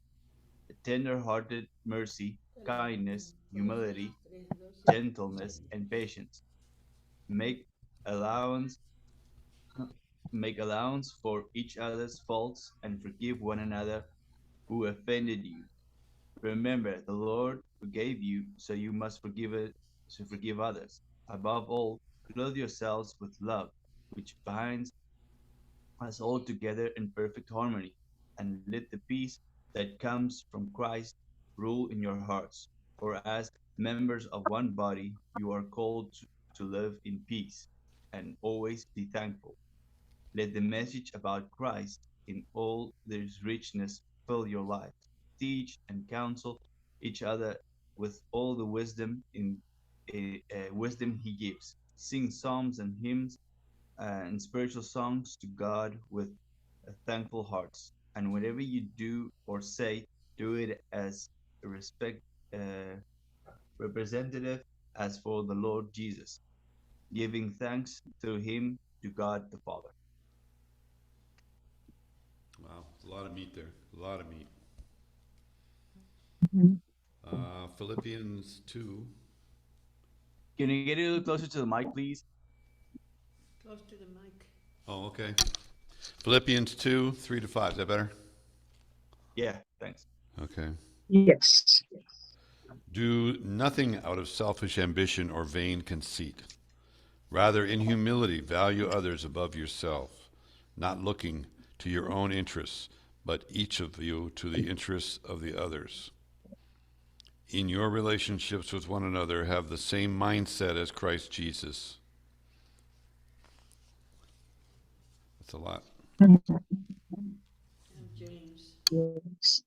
tender-hearted mercy, kindness, humility, gentleness, and patience. Make allowance make allowance for each other's faults and forgive one another who offended you. Remember the Lord forgave you, so you must forgive others. Above all, clothe yourselves with love, which binds us all together in perfect harmony, and let the peace that comes from Christ rule in your hearts. For as members of one body, you are called to live in peace and always be thankful. Let the message about Christ in all its richness fill your life. Teach and counsel each other with all the wisdom He gives. Sing psalms and hymns and spiritual songs to God with thankful hearts. And whatever you do or say, do it as a uh, representative as for the Lord Jesus, giving thanks through Him to God the Father. Wow, a lot of meat there. A lot of meat. Mhm. Philippians 2. Can you get a little closer to the mic, please? Close to the mic. Oh, okay. Philippians 2, 3-5. Is that better? Yeah, thanks. Okay. Yes. Do nothing out of selfish ambition or vain conceit. Rather, in humility, value others above yourself, not looking to your own interests, but each of you to the interests of the others. In your relationships with one another, have the same mindset as Christ Jesus. That's a lot. James. Yes.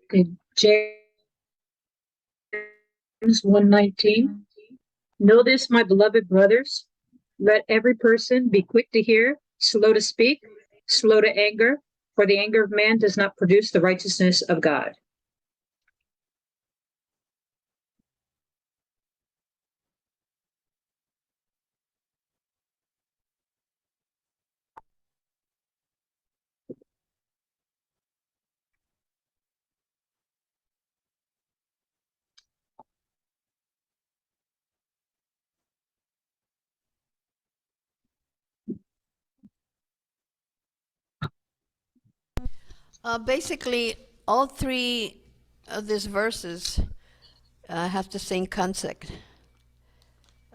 Okay, James 1:19. Know this, my beloved brothers. Let every person be quick to hear, slow to speak, slow to anger, for the anger of man does not produce the righteousness of God. Basically, all three of these verses have the same concept.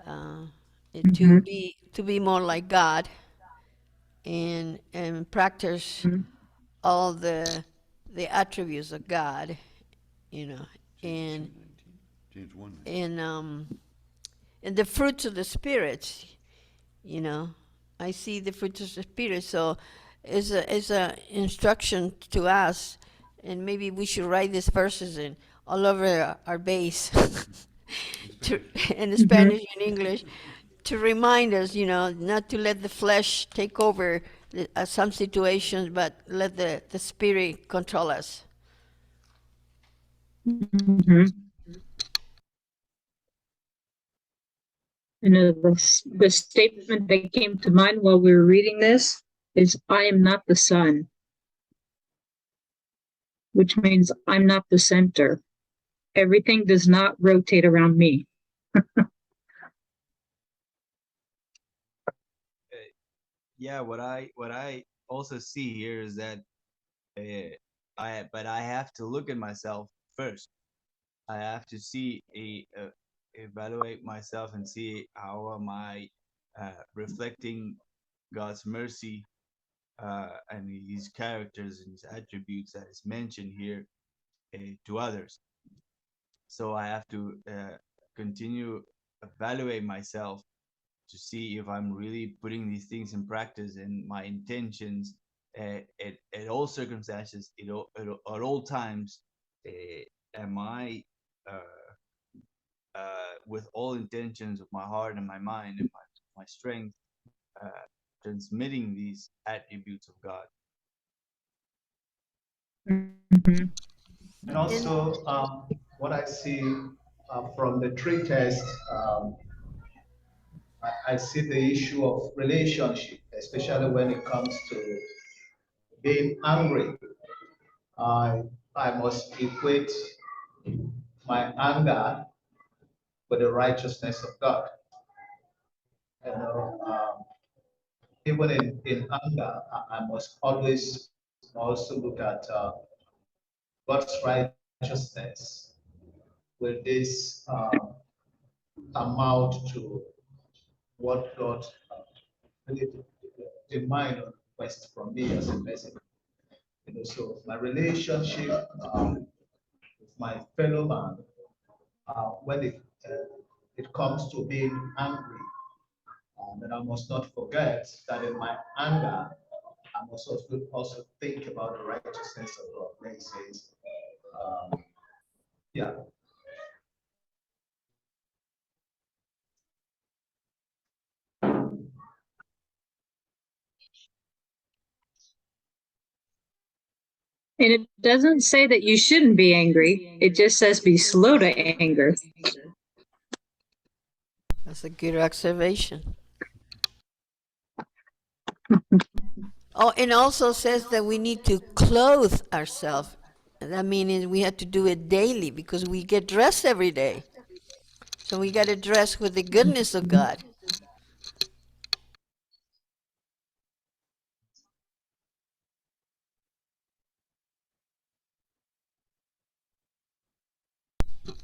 To be more like God and practice all the attributes of God, you know, and James 1. and the fruits of the spirit, you know. I see the fruits of the spirit, so it's a instruction to us, and maybe we should write these verses in all over our base, in Spanish and English, to remind us, you know, not to let the flesh take over some situations, but let the spirit control us. Mhm. And the statement that came to mind while we were reading this is, I am not the sun, which means I'm not the center. Everything does not rotate around me. Yeah, what I also see here is that I have to look at myself first. I have to evaluate myself and see how am I reflecting God's mercy and His characters and His attributes that is mentioned here to others. So I have to continue evaluate myself to see if I'm really putting these things in practice and my intentions at all circumstances, at all times. Am I with all intentions of my heart and my mind and my strength, transmitting these attributes of God. Mhm. And also, what I see from the three tests, I see the issue of relationship, especially when it comes to being angry. I must equate my anger with the righteousness of God. You know, even in anger, I must always also look at God's righteousness. Will this amount to what God really demand or request from me as a person? You know, so my relationship with my fellow man, when it comes to being angry, then I must not forget that in my anger, I must also think about the righteousness of God. Where He says, yeah. And it doesn't say that you shouldn't be angry. It just says be slow to anger. That's a good observation. Oh, and also says that we need to clothe ourselves. That means we have to do it daily because we get dressed every day. So we got to dress with the goodness of God.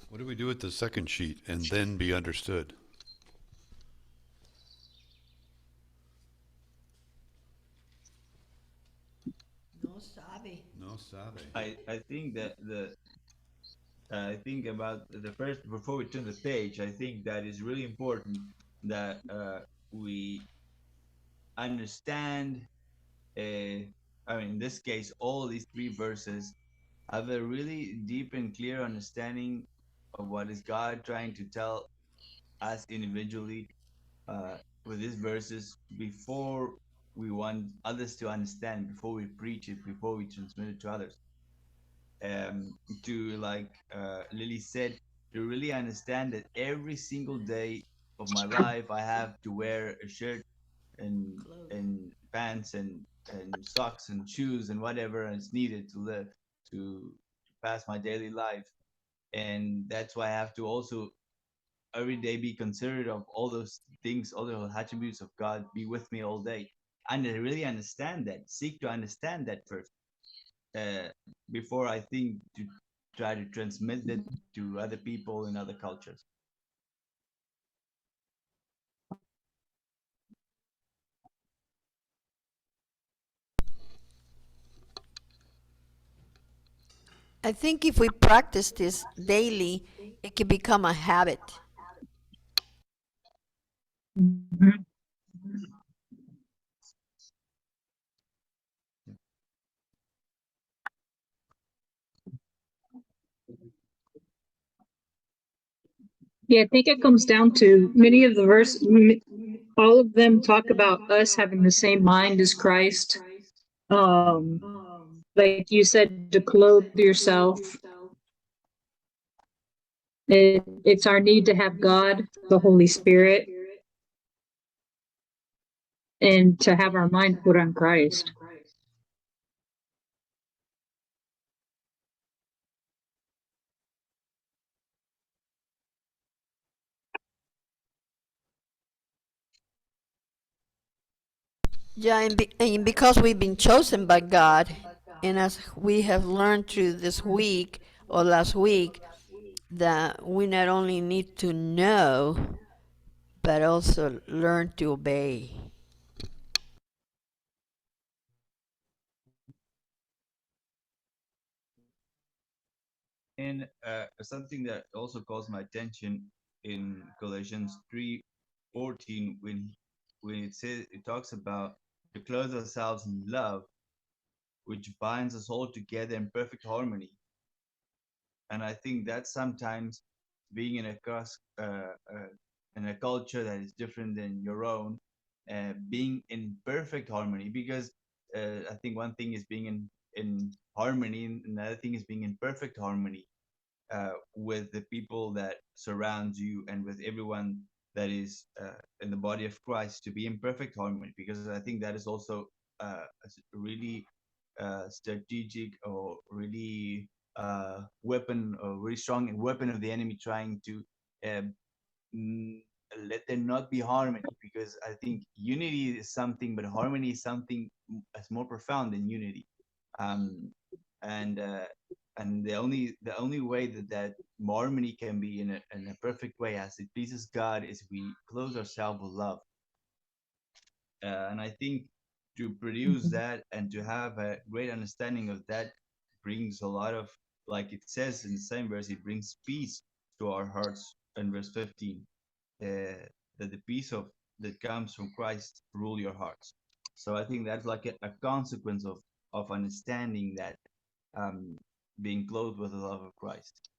What do we do with the second sheet, and then be understood? No sabe. No sabe. I think that I think about the first, before we turn the page, I think that is really important that we understand, I mean, in this case, all these three verses have a really deep and clear understanding of what is God trying to tell us individually with these verses before we want others to understand, before we preach it, before we transmit it to others. To, like Lily said, to really understand that every single day of my life I have to wear a shirt and pants and socks and shoes and whatever is needed to live, to pass my daily life. And that's why I have to also every day be considerate of all those things, all the attributes of God be with me all day. And I really understand that, seek to understand that first, before I think to try to transmit it to other people in other cultures. I think if we practice this daily, it can become a habit. Mhm. Yeah, I think it comes down to many of the all of them talk about us having the same mind as Christ. Like you said, to clothe yourself. It's our need to have God, the Holy Spirit, and to have our mind put on Christ. Yeah, and because we've been chosen by God, and as we have learned through this week or last week, that we not only need to know, but also learn to obey. And something that also calls my attention in Galatians 3:14, when it says, it talks about to clothe ourselves in love, which binds us all together in perfect harmony. And I think that sometimes being in a culture that is different than your own, being in perfect harmony. Because I think one thing is being in harmony, and another thing is being in perfect harmony with the people that surround you and with everyone that is in the body of Christ, to be in perfect harmony. Because I think that is also a really strategic or really weapon, or really strong weapon of the enemy, trying to let there not be harmony. Because I think unity is something, but harmony is something that's more profound than unity. And the only way that harmony can be in a perfect way, as it pleases God, is we clothe ourselves with love. And I think to produce that and to have a great understanding of that brings a lot of, like it says in the same verse, it brings peace to our hearts in verse 15, that the peace that comes from Christ rule your hearts. So I think that's like a consequence of understanding that, being clothed with the love of Christ.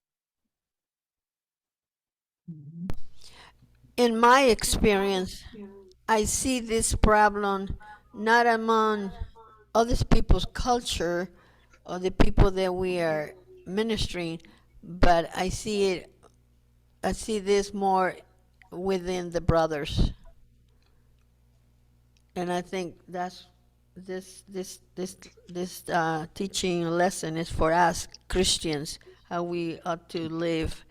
In my experience, I see this problem not among other people's culture or the people that we are ministering, but I see this more within the brothers. And I think that's this teaching lesson is for us Christians, how we ought to live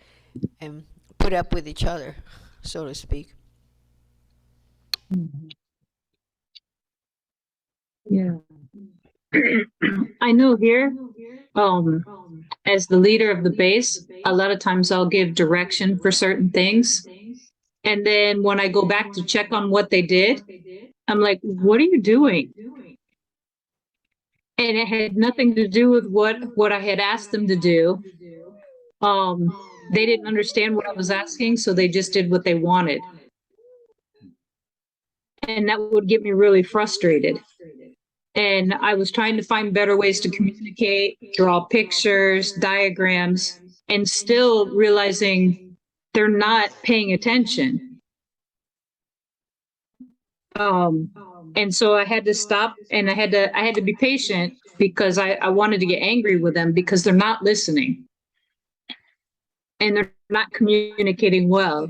and put up with each other, so to speak. Yeah. I know here, as the leader of the base, a lot of times I'll give direction for certain things. And then when I go back to check on what they did, I'm like, what are you doing? And it had nothing to do with what I had asked them to do. They didn't understand what I was asking, so they just did what they wanted. And that would get me really frustrated. And I was trying to find better ways to communicate, draw pictures, diagrams, and still realizing they're not paying attention. And so I had to stop, and I had to be patient, because I wanted to get angry with them because they're not listening. And they're not communicating well.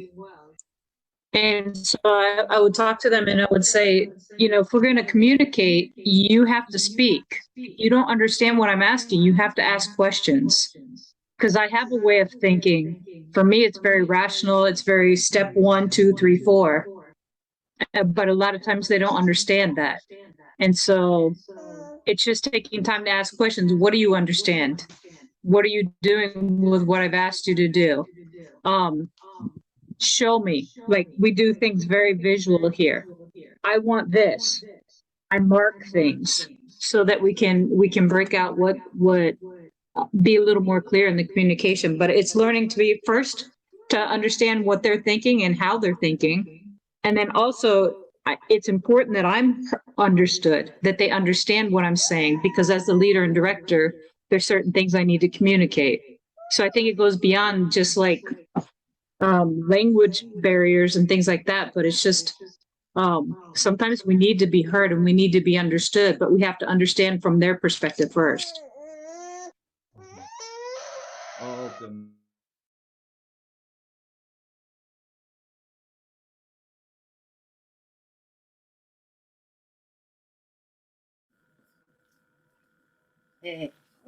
And so I would talk to them and I would say, if we're going to communicate, you have to speak. If you don't understand what I'm asking, you have to ask questions. Because I have a way of thinking. For me, it's very rational. It's very step 1, 2, 3, 4. But a lot of times they don't understand that. And so it's just taking time to ask questions. What do you understand? What are you doing with what I've asked you to do? Show me. Like, we do things very visual here. I want this. I mark things so that we can break out what be a little more clear in the communication. But it's learning to be first to understand what they're thinking and how they're thinking. And then also it's important that I'm understood, that they understand what I'm saying, because as the leader and director, there's certain things I need to communicate. So I think it goes beyond just like language barriers and things like that, but it's just sometimes we need to be heard and we need to be understood, but we have to understand from their perspective first.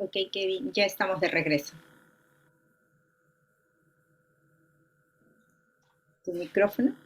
Ok, Kevin, ya estamos de regreso. ¿Tu micrófono?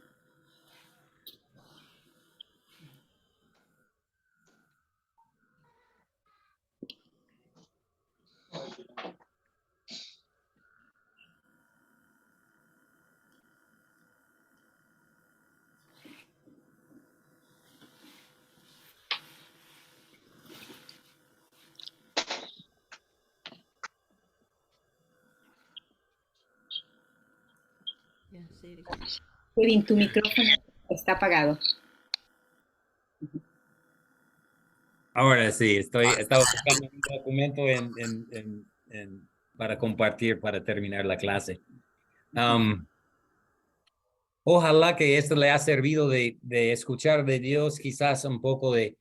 Kevin, tu micrófono está apagado. Ahora sí, estaba buscando un documento para compartir para terminar la clase. Ojalá que esto le ha servido de escuchar de Dios, quizás un poco de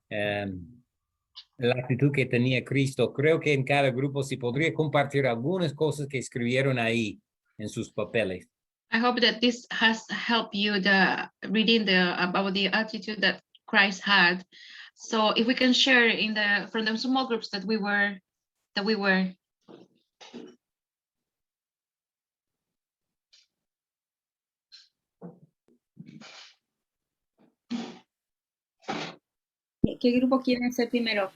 la actitud que tenía Cristo. Creo que en cada grupo se podría compartir algunas cosas que escribieron ahí en sus papeles. I hope that this has helped you reading about the attitude that Christ had. So if we can share from the small groups that we were. ¿Qué grupo quieren ser primero?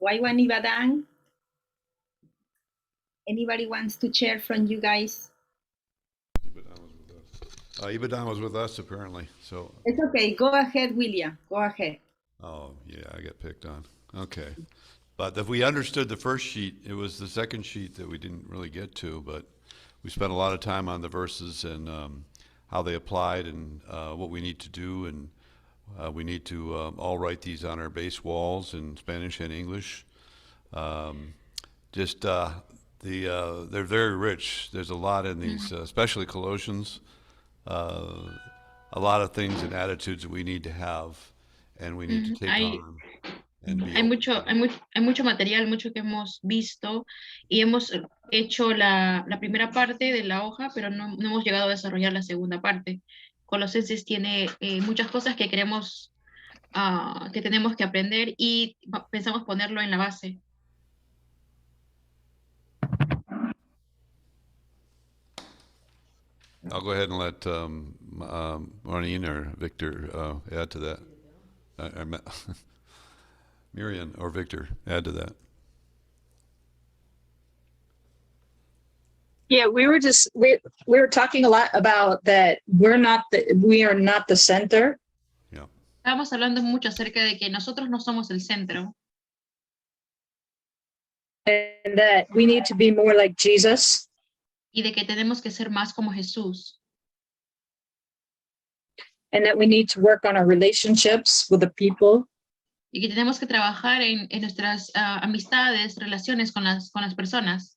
Ywam y Badán. Anybody wants to share from you guys? Ibadan was with us apparently, so. It's okay. Go ahead, William. Go ahead. Oh, yeah, I get picked on. Okay. But if we understood the first sheet, it was the second sheet that we didn't really get to, but we spent a lot of time on the verses and how they applied and what we need to do. And we need to all write these on our base walls in Spanish and English. They're very rich. There's a lot in these, especially Colossians. A lot of things and attitudes that we need to have, and we need to take on. Hay mucho material, mucho que hemos visto y hemos hecho la primera parte de la hoja, pero no hemos llegado a desarrollar la segunda parte. Colosenses tiene muchas cosas que queremos, que tenemos que aprender y pensamos ponerlo en la base. I'll go ahead and let Marlene or Victor add to that. Miriam or Victor, add to that. Yeah, we were talking a lot about that we are not the center. Yeah. Estábamos hablando mucho acerca de que nosotros no somos el centro. And that we need to be more like Jesus. Y de que tenemos que ser más como Jesús. And that we need to work on our relationships with the people. Y que tenemos que trabajar en nuestras amistades, relaciones con las personas.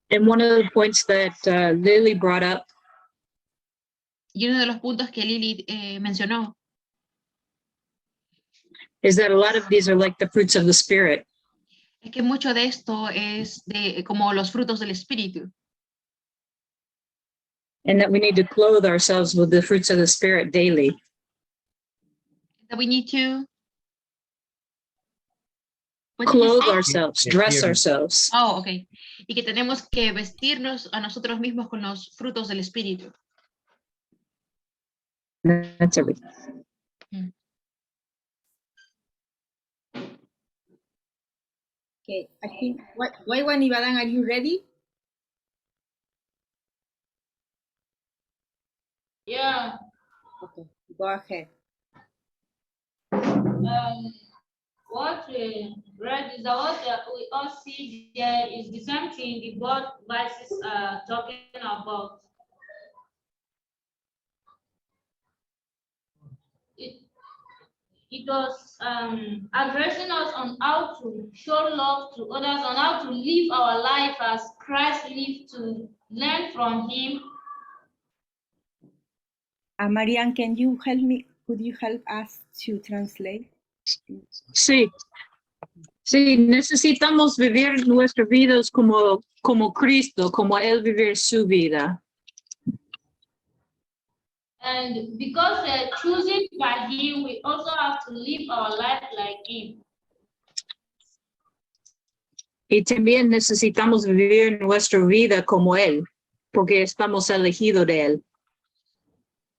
And one of the points that Lily brought up. Y uno de los puntos que Lily mencionó. Is that a lot of these are like the fruits of the Spirit. Es que mucho de esto es como los frutos del Espíritu. And that we need to clothe ourselves with the fruits of the Spirit daily. That we need to clothe ourselves, dress ourselves. Oh, okay. Y que tenemos que vestirnos a nosotros mismos con los frutos del Espíritu. That's everything. Okay, I think, Ywam y Badán, are you ready? Yeah. Okay, go ahead. What read is what we all see there is the same thing the both verses are talking about. It was addressing us on how to show love to others, on how to live our life as Christ lived, to learn from him. Marianne, can you help me? Could you help us to translate? Sí. Sí, necesitamos vivir nuestras vidas como Cristo, como Él vivir su vida. And because we're choosing by him, we also have to live our life like him. Y también necesitamos vivir nuestra vida como Él, porque estamos elegidos de Él.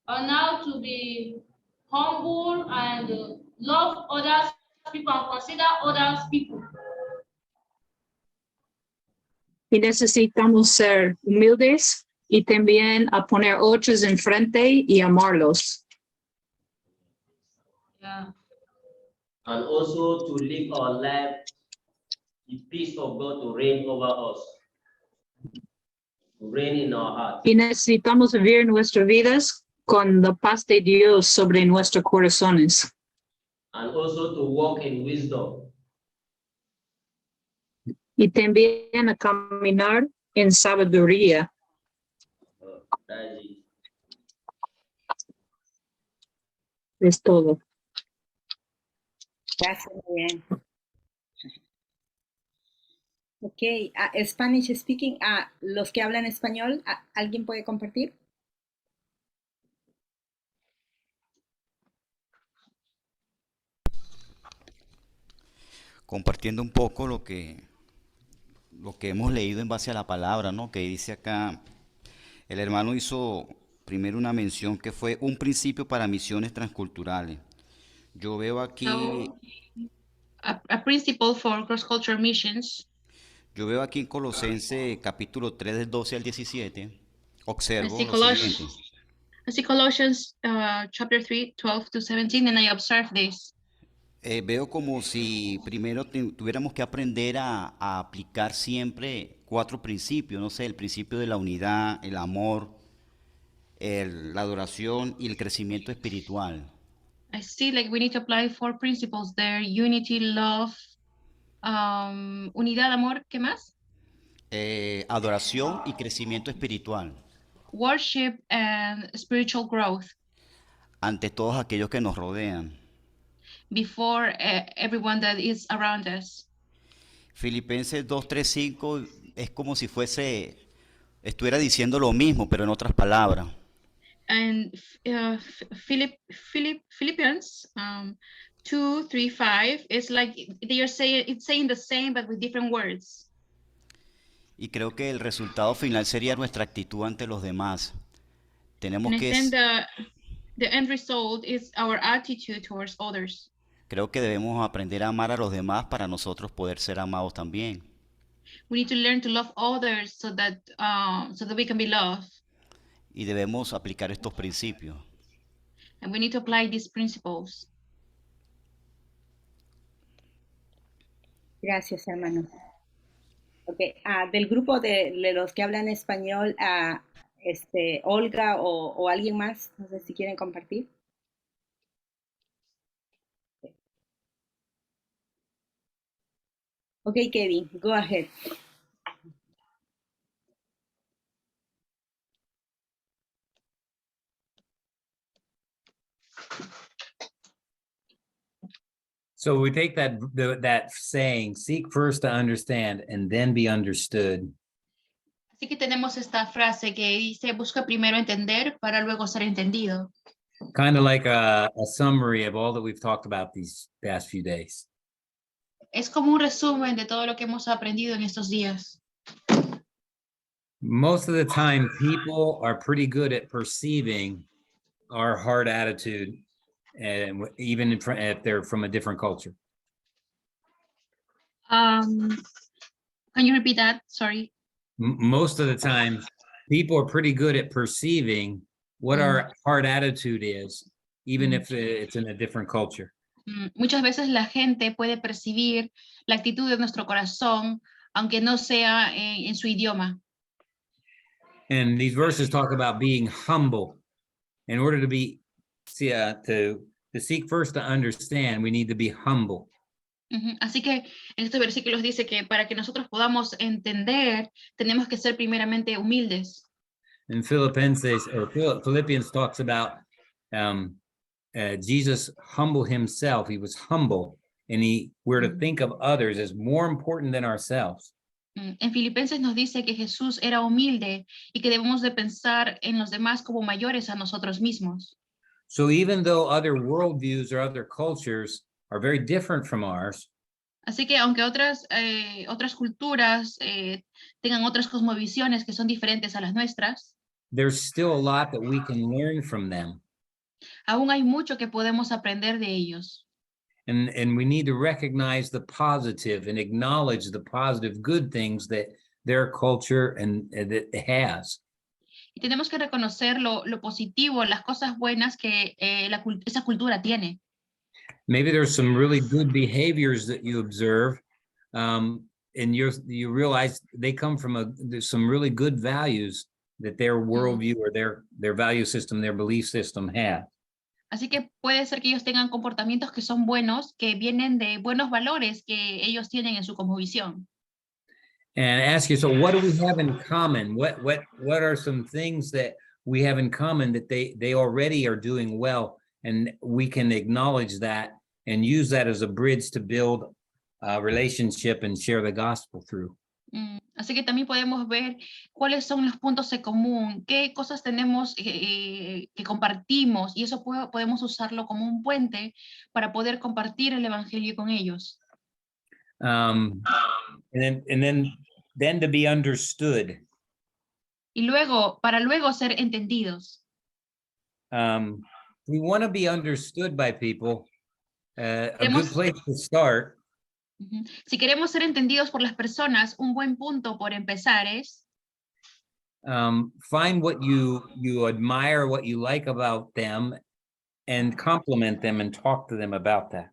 And now to be humble and love others people and consider others people. Y necesitamos ser humildes y también a poner otros enfrente y amarlos. Yeah. And also to live our life, the peace of God to reign over us, to reign in our hearts. Y necesitamos vivir nuestras vidas con la paz de Dios sobre nuestros corazones. And also to walk in wisdom. y también a caminar en sabiduría. Es todo. Gracias, muy bien. Ok, Spanish speaking, los que hablan español, ¿alguien puede compartir? Compartiendo un poco lo que hemos leído en base a la palabra, ¿no? Que dice acá, el hermano hizo primero una mención que fue un principio para misiones transculturales. Yo veo aquí, So, a principle for cross-cultural missions. yo veo aquí en Colosenses capítulo 3 del 12 al 17, observo I lo siguiente. see Colossians chapter 3, 12 to 17, and I observe this. Veo como si primero tuviéramos que aprender a aplicar siempre 4 principios, no sé, el principio de la unidad, el amor, la adoración y el crecimiento espiritual. I see like we need to apply 4 principles there: unity, love, unidad, amor, ¿qué más? Adoración y crecimiento espiritual Worship and spiritual growth ante todos aquellos que nos rodean. before everyone that is around us. Filipenses 2:3-5 es como si estuviera diciendo lo mismo, pero en otras palabras. And Philippians 2, 3, 5 is like it's saying the same but with different words. Y creo que el resultado final sería nuestra actitud ante los demás. Tenemos And I que, think the end result is our attitude towards others. creo que debemos aprender a amar a los demás para nosotros poder ser amados también. We need to learn to love others so that we can be loved. Y debemos aplicar estos principios. And we need to apply these principles. Gracias, hermano. Ok, del grupo de los que hablan español, Olga o alguien más, no sé si quieren compartir. Ok, Kevin, go ahead. So we take that saying, seek first to understand and then be understood. Así que tenemos esta frase que dice, busca primero entender para luego ser entendido. Kind of like a summary of all that we've talked about these past few days. Es como un resumen de todo lo que hemos aprendido en estos días. Most of the time, people are pretty good at perceiving our hard attitude, and even if they're from a different culture. Can you repeat that? Sorry. Most of the time, people are pretty good at perceiving what our hard attitude is, even if it's in a different culture. Muchas veces la gente puede percibir la actitud de nuestro corazón, aunque no sea en su idioma. And these verses talk about being humble. In order to seek first to understand, we need to be humble. Así que en estos versículos dice que para que nosotros podamos entender, tenemos que ser primeramente humildes. And Philippians talks about Jesus humbled himself. He was humble, and we're to think of others as more important than ourselves. En Filipenses nos dice que Jesús era humilde y que debemos de pensar en los demás como mayores a nosotros mismos. So even though other worldviews or other cultures are very different from ours, así que aunque otras culturas tengan otras cosmovisiones que son diferentes a las nuestras, there's still a lot that we can learn from them. Aún hay mucho que podemos aprender de ellos. And we need to recognize the positive and acknowledge the positive good things that their culture and that it has. Y tenemos que reconocer lo positivo, las cosas buenas que esa cultura tiene. Maybe there's some really good behaviors that you observe, and you realize they come from there's some really good values that their worldview or their value system, their belief system has. Así que puede ser que ellos tengan comportamientos que son buenos, que vienen de buenos valores que ellos tienen en su cosmovisión. and ask you, so what do we have in common? What are some things that we have in common that they already are doing well, and we can acknowledge that and use that as a bridge to build a relationship and share the gospel through. Así que también podemos ver cuáles son los puntos en común, qué cosas tenemos que compartimos, y eso podemos usarlo como un puente para poder compartir el evangelio con ellos. And then to be understood. Y luego, para luego ser entendidos. We want to be understood by people. A Queremos- good place to start Si queremos ser entendidos por las personas, un buen punto por empezar es find what you admire, what you like about them, and compliment them and talk to them about that.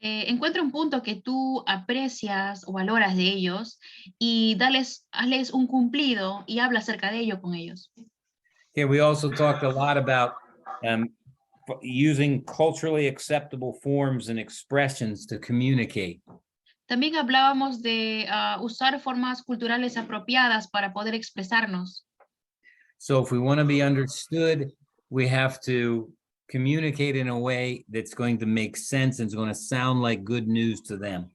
encuentra un punto que tú aprecias o valoras de ellos y hazles un cumplido y habla acerca de ello con ellos. Okay, we also talked a lot about using culturally acceptable forms and expressions to communicate. También hablábamos de usar formas culturales apropiadas para poder expresarnos. So if we want to be understood, we have to communicate in a way that's going to make sense and it's going to sound like good news to them.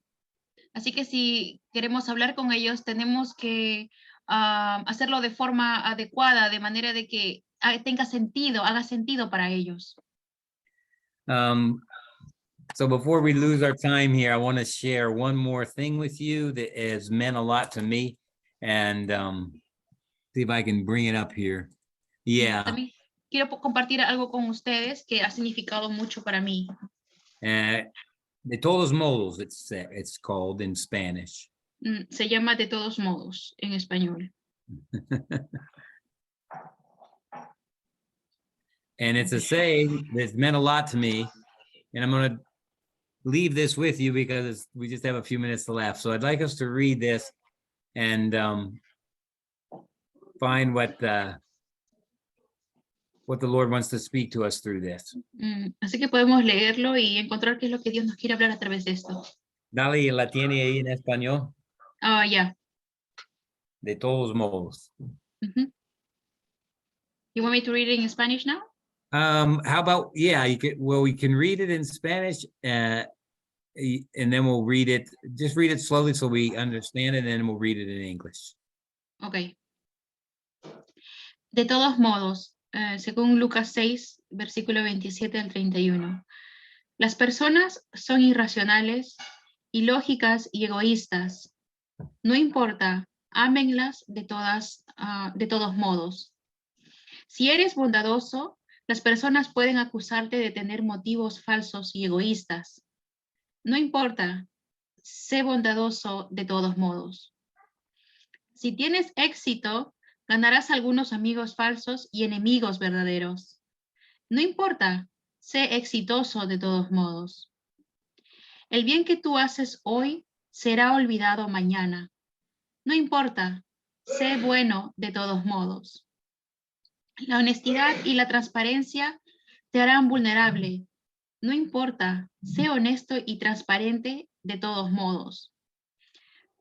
Así que si queremos hablar con ellos, tenemos que hacerlo de forma adecuada, de manera de que tenga sentido, haga sentido para ellos. So before we lose our time here, I want to share one more thing with you that has meant a lot to me, and see if I can bring it up here. Yeah. También quiero compartir algo con ustedes que ha significado mucho para mí. De todos modos, it's called in Spanish. Se llama de todos modos en español. And it's a saying that's meant a lot to me, and I'm going to leave this with you because we just have a few minutes left. So I'd like us to read this and find what the Lord wants to speak to us through this. Así que podemos leerlo y encontrar qué es lo que Dios nos quiere hablar a través de esto. Dale, ¿la tiene ahí en español? Yeah. De todos modos. You want me to read it in Spanish now? How about, yeah, we can read it in Spanish, and then we'll read it, just read it slowly so we understand it, and then we'll read it in English. Okay. De todos modos, según Lucas 6, versículo 27 al 31, las personas son irracionales, ilógicas y egoístas. No importa, ámenlas de todos modos. Si eres bondadoso, las personas pueden acusarte de tener motivos falsos y egoístas. No importa, sé bondadoso de todos modos. Si tienes éxito, ganarás algunos amigos falsos y enemigos verdaderos. No importa, sé exitoso de todos modos. El bien que tú haces hoy será olvidado mañana. No importa, sé bueno de todos modos. La honestidad y la transparencia te harán vulnerable. No importa, sé honesto y transparente de todos modos.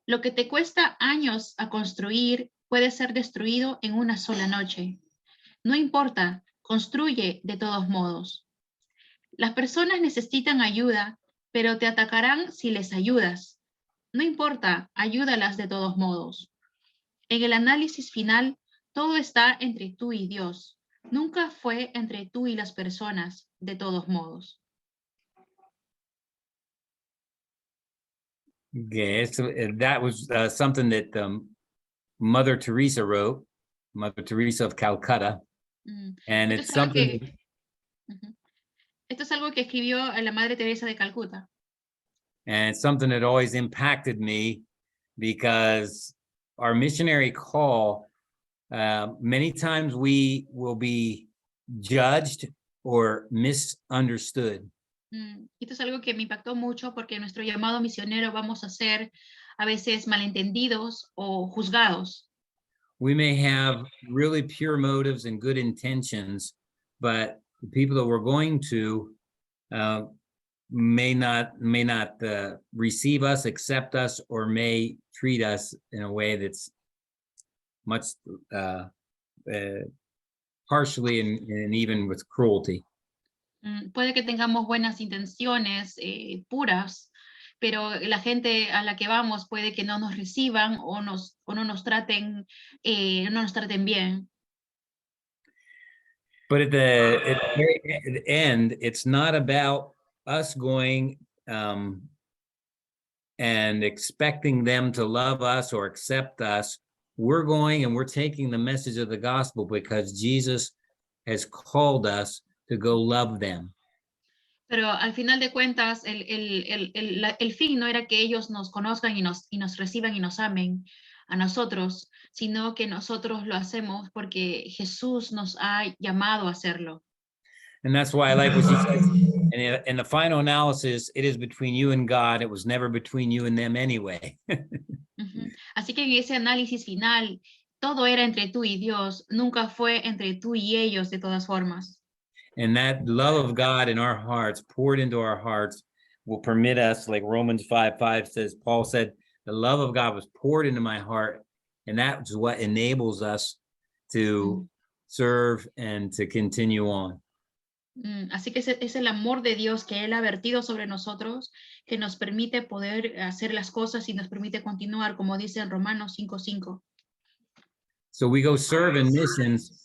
Lo que te cuesta años a construir puede ser destruido en una sola noche. No importa, construye de todos modos. Las personas necesitan ayuda, pero te atacarán si les ayudas. No importa, ayúdalas de todos modos. En el análisis final, todo está entre tú y Dios. Nunca fue entre tú y las personas, de todos modos. Yes, that was something that Mother Teresa wrote, Mother Teresa of Calcutta. And it's something... Esto es algo que escribió la Madre Teresa de Calcuta. And it's something that always impacted me because our missionary call, many times we will be judged or misunderstood. Esto es algo que me impactó mucho porque nuestro llamado misionero vamos a ser a veces malentendidos o juzgados. We may have really pure motives and good intentions, but the people that we're going to may not receive us, accept us, or may treat us in a way that's much harshly and even with cruelty. Puede que tengamos buenas intenciones puras, pero la gente a la que vamos puede que no nos reciban o no nos traten bien. But at the end, it's not about us going and expecting them to love us or accept us. We're going and we're taking the message of the gospel because Jesus has called us to go love them. Pero al final de cuentas, el fin no era que ellos nos conozcan y nos reciban y nos amen a nosotros, sino que nosotros lo hacemos porque Jesús nos ha llamado a hacerlo. And that's why I like what she says. In the final analysis, it is between you and God. It was never between you and them anyway. Así que en ese análisis final, todo era entre tú y Dios, nunca fue entre tú y ellos de todas formas. And that love of God in our hearts, poured into our hearts, will permit us, like Romans 5:5 says, Paul said, the love of God was poured into my heart, and that's what enables us to serve and to continue on. Así que es el amor de Dios que Él ha vertido sobre nosotros, que nos permite poder hacer las cosas y nos permite continuar, como dice en Romanos 5:5. So we go serve in missions,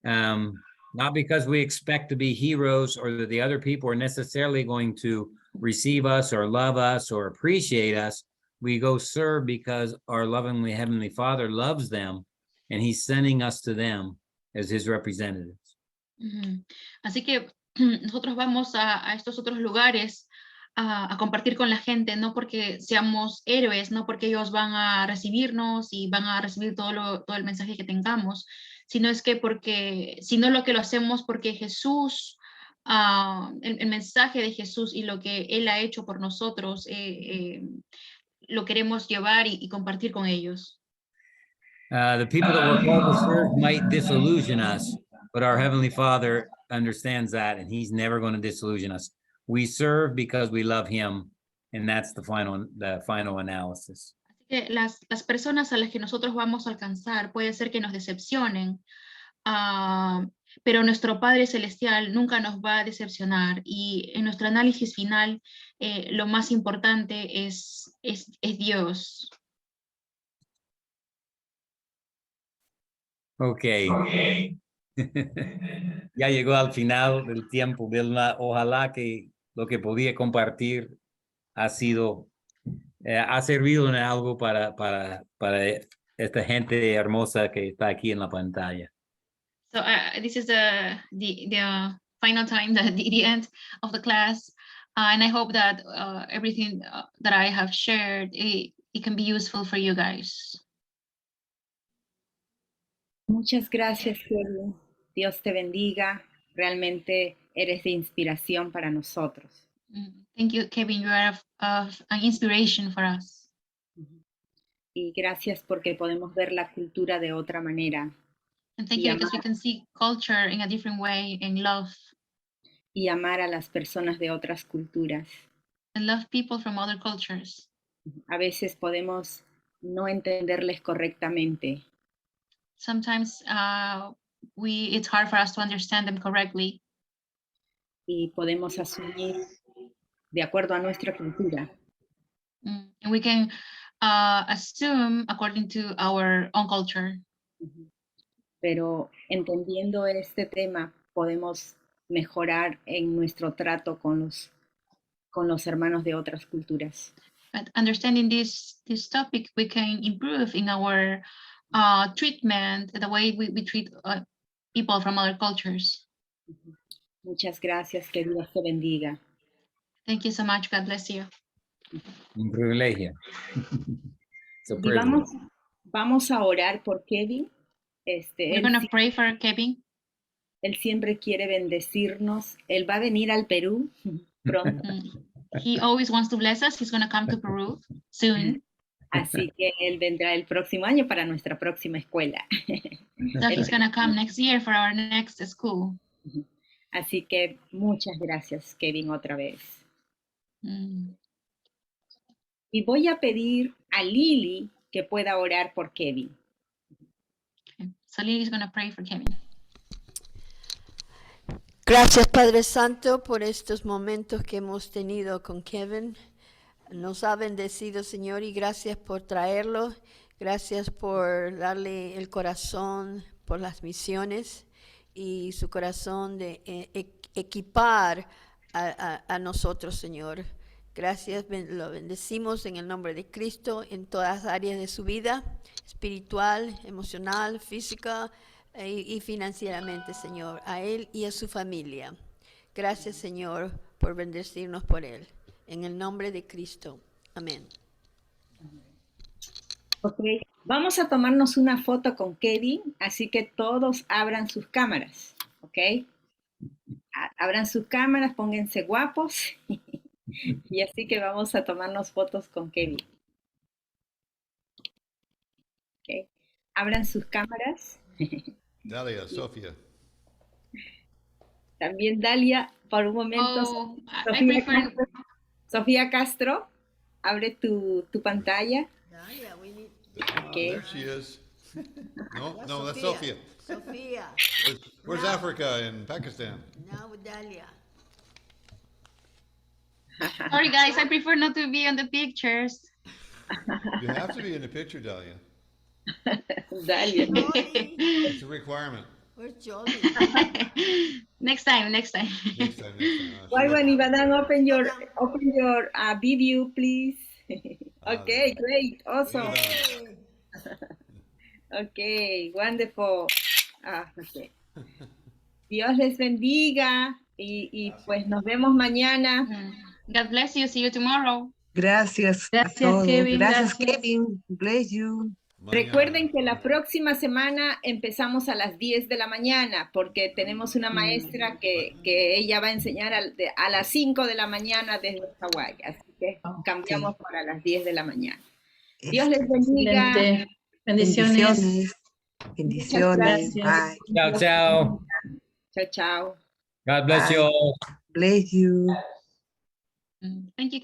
not because we expect to be heroes or that the other people are necessarily going to receive us or love us or appreciate us. We go serve because our lovingly Heavenly Father loves them, and He's sending us to them as His representatives. Así que nosotros vamos a estos otros lugares a compartir con la gente, no porque seamos héroes, no porque ellos van a recibirnos y van a recibir todo el mensaje que tengamos, sino es que sino lo que lo hacemos porque Jesús, el mensaje de Jesús y lo que Él ha hecho por nosotros, lo queremos llevar y compartir con ellos. The people that we're called to serve might disillusion us, but our Heavenly Father understands that, and He's never going to disillusion us. We serve because we love Him, and that's the final analysis. Así que las personas a las que nosotros vamos a alcanzar puede ser que nos decepcionen, pero nuestro Padre Celestial nunca nos va a decepcionar, y en nuestro análisis final lo más importante es Dios. Okay. Ya llegó al final del tiempo, Vilma. Ojalá que lo que podía compartir ha servido en algo para esta gente hermosa que está aquí en la pantalla. So this is the final time, the end of the class, and I hope that everything that I have shared, it can be useful for you guys. Muchas gracias, Kevin. Dios te bendiga. Realmente eres de inspiración para nosotros. Thank you, Kevin. You are an inspiration for us. Y gracias porque podemos ver la cultura de otra manera. And thank you because we can see culture in a different way and love. Y amar a las personas de otras culturas. And love people from other cultures. A veces podemos no entenderles correctamente. Sometimes it's hard for us to understand them correctly. Y podemos asumir de acuerdo a nuestra cultura. And we can assume according to our own culture. Pero entendiendo este tema podemos mejorar en nuestro trato con los hermanos de otras culturas. But understanding this topic, we can improve in our treatment, the way we treat people from other cultures. Muchas gracias, que Dios te bendiga. Thank you so much. God bless you. Un privilegio. Vamos a orar por Kevin. We're going to pray for Kevin. Él siempre quiere bendecirnos. Él va a venir al Perú pronto. He always wants to bless us. He's going to come to Peru soon. Así que él vendrá el próximo año para nuestra próxima escuela. So he's going to come next year for our next school. Así que muchas gracias, Kevin, otra vez. Y voy a pedir a Lily que pueda orar por Kevin. Okay. So Lily's going to pray for Kevin. Gracias, Padre Santo, por estos momentos que hemos tenido con Kevin. Nos ha bendecido, Señor, y gracias por traerlo. Gracias por darle el corazón por las misiones y su corazón de equipar a nosotros, Señor. Gracias, lo bendecimos en el nombre de Cristo en todas las áreas de su vida, espiritual, emocional, física y financieramente, Señor, a él y a su familia. Gracias, Señor, por bendecirnos por él. En el nombre de Cristo. Amén. Ok, vamos a tomarnos una foto con Kevin, así que todos abran sus cámaras, ¿ok? Abran sus cámaras, pónganse guapos y así que vamos a tomarnos fotos con Kevin. Okay. Abran sus cámaras. Dalia, Sofía. También Dalia, por un momento. Oh, Sofía Castro, abre tu pantalla. Dalia, we need... Okay. There she is. No, That's no, that's Sophia. Sophia. Sophia. Where's Africa and Pakistan? Now with Dalia. Sorry, guys, I prefer not to be on the pictures. You have to be in the picture, Dalia. Dalia. It's a requirement. Where's Jolly? Next time. Next time. Ywam, Ibadan, open your video, please. Okay, great, awesome. Okay, wonderful. Okay. Dios les bendiga y pues nos vemos mañana. God bless you. See you tomorrow. Gracias. Gracias, Kevin. Gracias, Kevin. Bless you. Recuerden que la próxima semana empezamos a las 10 de la mañana porque tenemos una maestra que ella va a enseñar a las 5 de la mañana desde Hawái. Así que cambiamos para las 10 de la mañana. Dios les bendiga. Excelente. Bendiciones. Bendiciones. Bye. Ciao, ciao. Chao, chao. God bless you all. Bless you. Thank you,